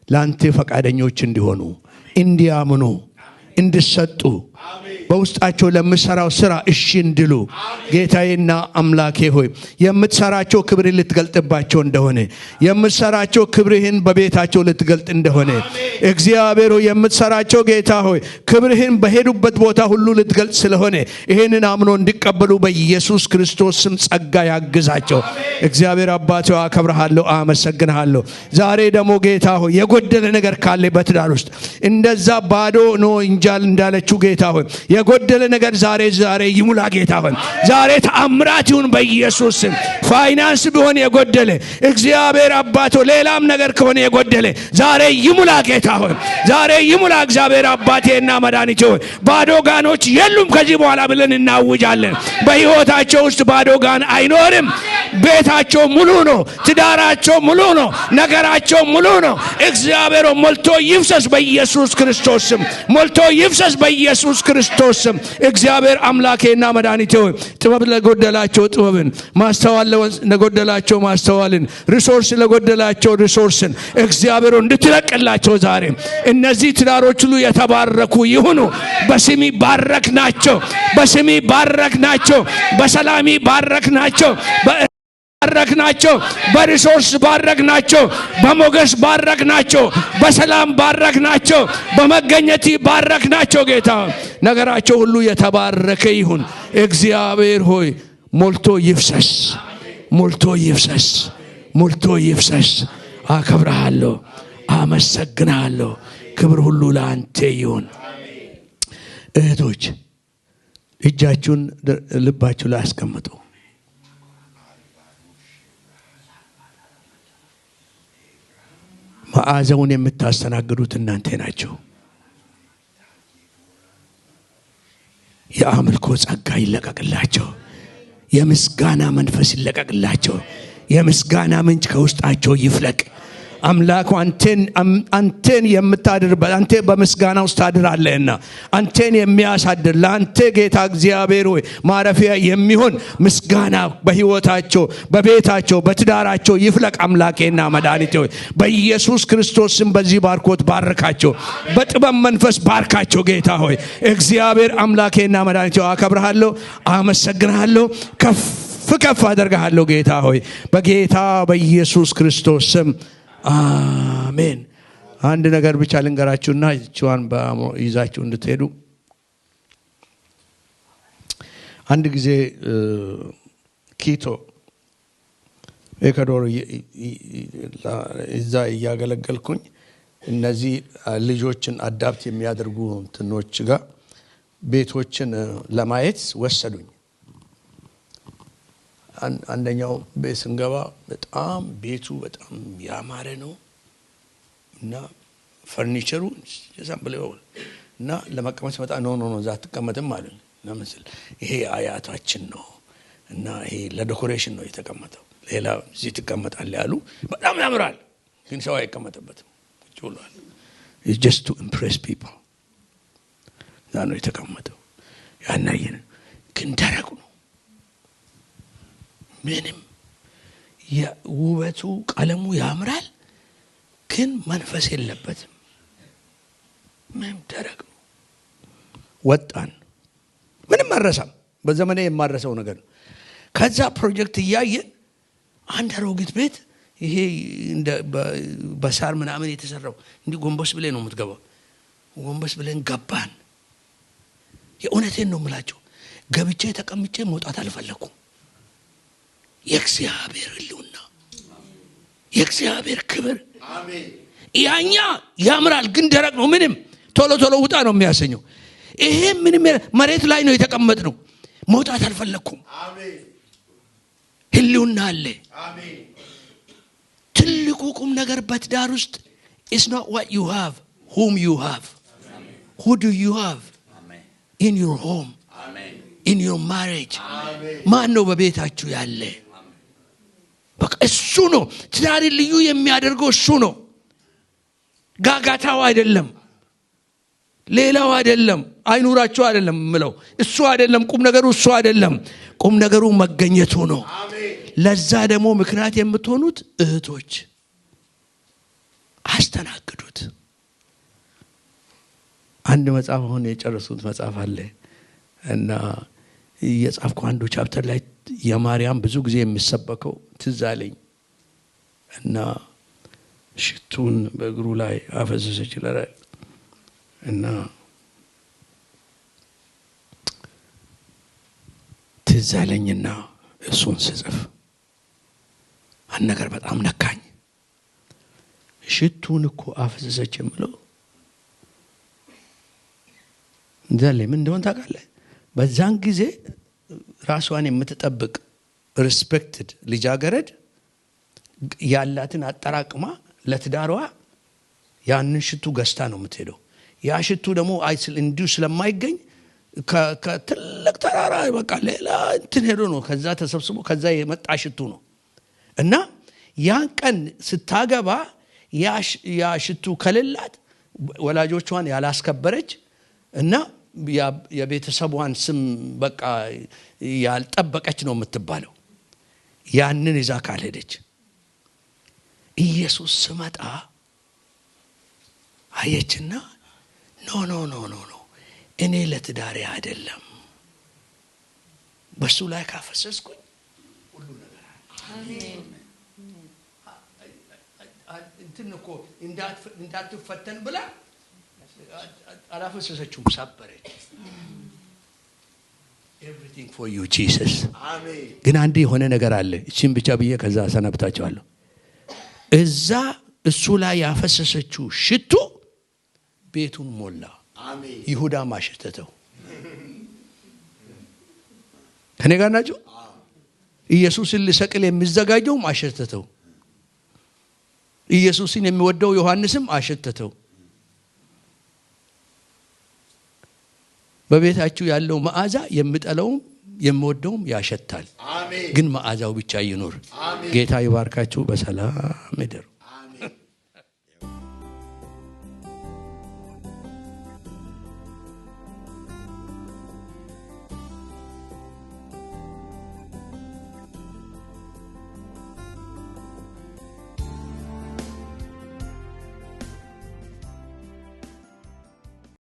ለአንተ ፈቃደኞች እንዲሆኑ፣ እንዲያምኑ፣ እንዲሰጡ በውስጣቸው ለምሰራው ስራ እሺ እንድሉ ጌታዬና አምላኬ ሆይ የምትሰራቸው ክብርህን ልትገልጥባቸው እንደሆነ፣ የምትሰራቸው ክብርህን በቤታቸው ልትገልጥ እንደሆነ እግዚአብሔር ሆይ የምትሰራቸው ጌታ ሆይ ክብርህን በሄዱበት ቦታ ሁሉ ልትገልጥ ስለሆነ ይሄንን አምኖ እንዲቀበሉ በኢየሱስ ክርስቶስ ስም ጸጋ ያግዛቸው። እግዚአብሔር አባቴ አከብርሃለሁ፣ አመሰግንሃለሁ። ዛሬ ደግሞ ጌታ ሆይ የጎደለ ነገር ካለ በትዳር ውስጥ እንደዛ ባዶ ነው እንጃል እንዳለችው ጌታ ሆይ የጎደለ ነገር ዛሬ ይሙላ። ጌታ ሆይ ዛሬ ተአምራት ይሁን በኢየሱስ ስም። ፋይናንስ ቢሆን የጎደለ እግዚአብሔር አባቶ ሌላም ነገር ከሆነ የጎደለ ዛሬ ይሙላ። ጌታ ሆይ ዛሬ ይሙላ። እግዚአብሔር አባቴና መድኃኒቴ ሆይ ባዶ ጋኖች የሉም ከዚህ በኋላ ብለን እናውጃለን። በሕይወታቸው ውስጥ ባዶ ጋን አይኖርም። ቤታቸው ሙሉ ነው። ትዳራቸው ሙሉ ነው። ነገራቸው ሙሉ ነው። እግዚአብሔር ሞልቶ ይፍሰስ በኢየሱስ ክርስቶስ ስም። ሞልቶ ይፍሰስ በኢየሱስ ክርስቶስ ስም። እግዚአብሔር አምላኬና መድኃኒቴ ሆይ ጥበብ ለጎደላቸው ጥበብን፣ ማስተዋል ለጎደላቸው ማስተዋልን፣ ሪሶርስ ለጎደላቸው ሪሶርስን እግዚአብሔር እንድትለቅላቸው ዛሬ እነዚህ ትዳሮች ሁሉ የተባረኩ ይሁኑ። በስሚ ባረክናቸው፣ በስሚ ባረክናቸው፣ በሰላሚ ባረክናቸው፣ ባረክናቸው፣ በሪሶርስ ባረክናቸው፣ በሞገስ ባረክናቸው፣ በሰላም ባረክናቸው፣ በመገኘት ባረክናቸው። ጌታ ነገራቸው ሁሉ የተባረከ ይሁን። እግዚአብሔር ሆይ ሞልቶ ይፍሰስ፣ ሞልቶ ይፍሰስ፣ ሞልቶ ይፍሰስ። አከብርሃለሁ፣ አመሰግናለሁ። ክብር ሁሉ ለአንተ ይሁን። እህቶች እጃችሁን ልባችሁ ላይ አስቀምጡ። መዓዛውን የምታስተናግዱት እናንተ ናችሁ። የአምልኮ ጸጋ ይለቀቅላቸው። የምስጋና መንፈስ ይለቀቅላቸው። የምስጋና ምንጭ ከውስጣቸው ይፍለቅ። አምላኩ አንተን የምታድርበት አንተ በምስጋና ውስጥ ታድራለህና አንተን የሚያሳድር ለአንተ ጌታ እግዚአብሔር ሆይ ማረፊያ የሚሆን ምስጋና በሕይወታቸው፣ በቤታቸው፣ በትዳራቸው ይፍለቅ። አምላኬና መድኃኒቴ ሆይ በኢየሱስ ክርስቶስ ስም በዚህ ባርኮት ባርካቸው። በጥበብ መንፈስ ባርካቸው። ጌታ ሆይ እግዚአብሔር አምላኬና መድኃኒቴ ሆይ አከብርሃለሁ፣ አመሰግንሃለሁ፣ ከፍ አደርግሃለሁ። ጌታ ሆይ በጌታ በኢየሱስ ክርስቶስ ስም አሜን። አንድ ነገር ብቻ ልንገራችሁና እቺዋን ይዛችሁ እንድትሄዱ። አንድ ጊዜ ኪቶ ኤኳዶር እዛ እያገለገልኩኝ እነዚህ ልጆችን አዳፕት የሚያደርጉ እንትኖች ጋር ቤቶችን ለማየት ወሰዱኝ። አንደኛው ቤት ስንገባ በጣም ቤቱ በጣም ያማረ ነው እና ፈርኒቸሩ ዘምብለው እና ለመቀመጥ መጣ ኖ እዛ አትቀመጥም ማለት ነው። ለምሳሌ ይሄ አያታችን ነው እና ይሄ ለዴኮሬሽን ነው የተቀመጠው፣ ሌላ እዚህ ትቀመጣለህ ያሉ። በጣም ያምራል ግን ሰው አይቀመጥበትም። ቁጭሏል። it's just to impress people። ዛ ነው የተቀመጠው። ያናየን ግን ደረቁ ነው። ምንም የውበቱ ቀለሙ ያምራል ግን መንፈስ የለበትም። ምንም ደረቅ ነው። ወጣን። ምንም አረሳም። በዘመኔ የማረሰው ነገር ነው። ከዛ ፕሮጀክት እያየን አንድ አሮጊት ቤት ይሄ እንደ በሳር ምናምን የተሰራው እንዲህ ጎንበስ ብለን ነው የምትገባው። ጎንበስ ብለን ገባን። የእውነቴን ነው የምላቸው። ገብቼ ተቀምጬ መውጣት አልፈለኩም። የእግዚአብሔር ሕልውና፣ የእግዚአብሔር ክብር። አሜን። ያኛ ያምራል ግን ደረቅ ነው። ምንም ቶሎ ውጣ ነው የሚያሰኘው። ይሄ ምንም መሬት ላይ ነው የተቀመጥነው። መውጣት አልፈለኩም። አሜን። ሕልውና አለ። አሜን። ትልቁ ቁም ነገር በትዳር ውስጥ is not what you have, whom you have. Amen. Who do you have? Amen. In your home. Amen. In your marriage. Amen. ማን ነው በቤታችሁ ያለ? በቃ እሱ ነው ትዳር ልዩ የሚያደርገው። እሱ ነው። ጋጋታው አይደለም፣ ሌላው አይደለም፣ አይኑራቸው አይደለም ምለው። እሱ አይደለም ቁም ነገሩ፣ እሱ አይደለም ቁም ነገሩ፣ መገኘቱ ነው። አሜን። ለዛ ደግሞ ምክንያት የምትሆኑት እህቶች አስተናግዱት። አንድ መጽሐፍ አሁን የጨረሱት መጽሐፍ አለ እና የጻፍኩ አንዱ ቻፕተር ላይ የማርያም ብዙ ጊዜ የሚሰበከው ትዝ አለኝ እና ሽቱን በእግሩ ላይ አፈሰሰች ይላል እና ትዝ አለኝና እሱን ስጽፍ አንድ ነገር በጣም ነካኝ። ሽቱን እኮ አፈሰሰች የምለው እንደዚህ ምን እንደሆነ ታውቃለህ? በዛን ጊዜ ራሷን የምትጠብቅ ሪስፔክትድ ልጃገረድ ያላትን አጠራቅማ ለትዳሯ ያንን ሽቱ ገዝታ ነው የምትሄደው። ያ ሽቱ ደግሞ አይስል እንዲሁ ስለማይገኝ ከትልቅ ተራራ በቃ ሌላ እንትን ሄዶ ነው ከዛ ተሰብስቦ ከዛ የመጣ ሽቱ ነው እና ያን ቀን ስታገባ ያ ሽቱ ከሌላት ወላጆቿን ያላስከበረች እና የቤተሰቧን ስም በቃ ያልጠበቀች ነው የምትባለው። ያንን ይዛ ካልሄደች ኢየሱስ ስመጣ አየችና ኖ እኔ ለትዳሬ አይደለም በሱ ላይ ካፈሰስኩኝ ሁሉ ነገር አሜን እንትንኮ እንዳትፈተን ብላ አላፈሰሰችውም፣ ሰበረች። everything for you Jesus አሜን። ግን አንድ የሆነ ነገር አለ። እቺን ብቻ ብዬ ከዛ ሰናብታቸዋለሁ። እዛ እሱ ላይ ያፈሰሰችው ሽቱ ቤቱን ሞላ። አሜን። ይሁዳ ማሸተተው። ከኔ ጋር ናችሁ? ኢየሱስን ሊሰቅል የሚዘጋጀው አሸተተው። ኢየሱስን የሚወደው ዮሐንስም አሸተተው። በቤታችሁ ያለው መዓዛ የምጠላውም የምወደውም ያሸታል። አሜን። ግን መዓዛው ብቻ ይኖር። ጌታ ይባርካችሁ። በሰላም እደሩ።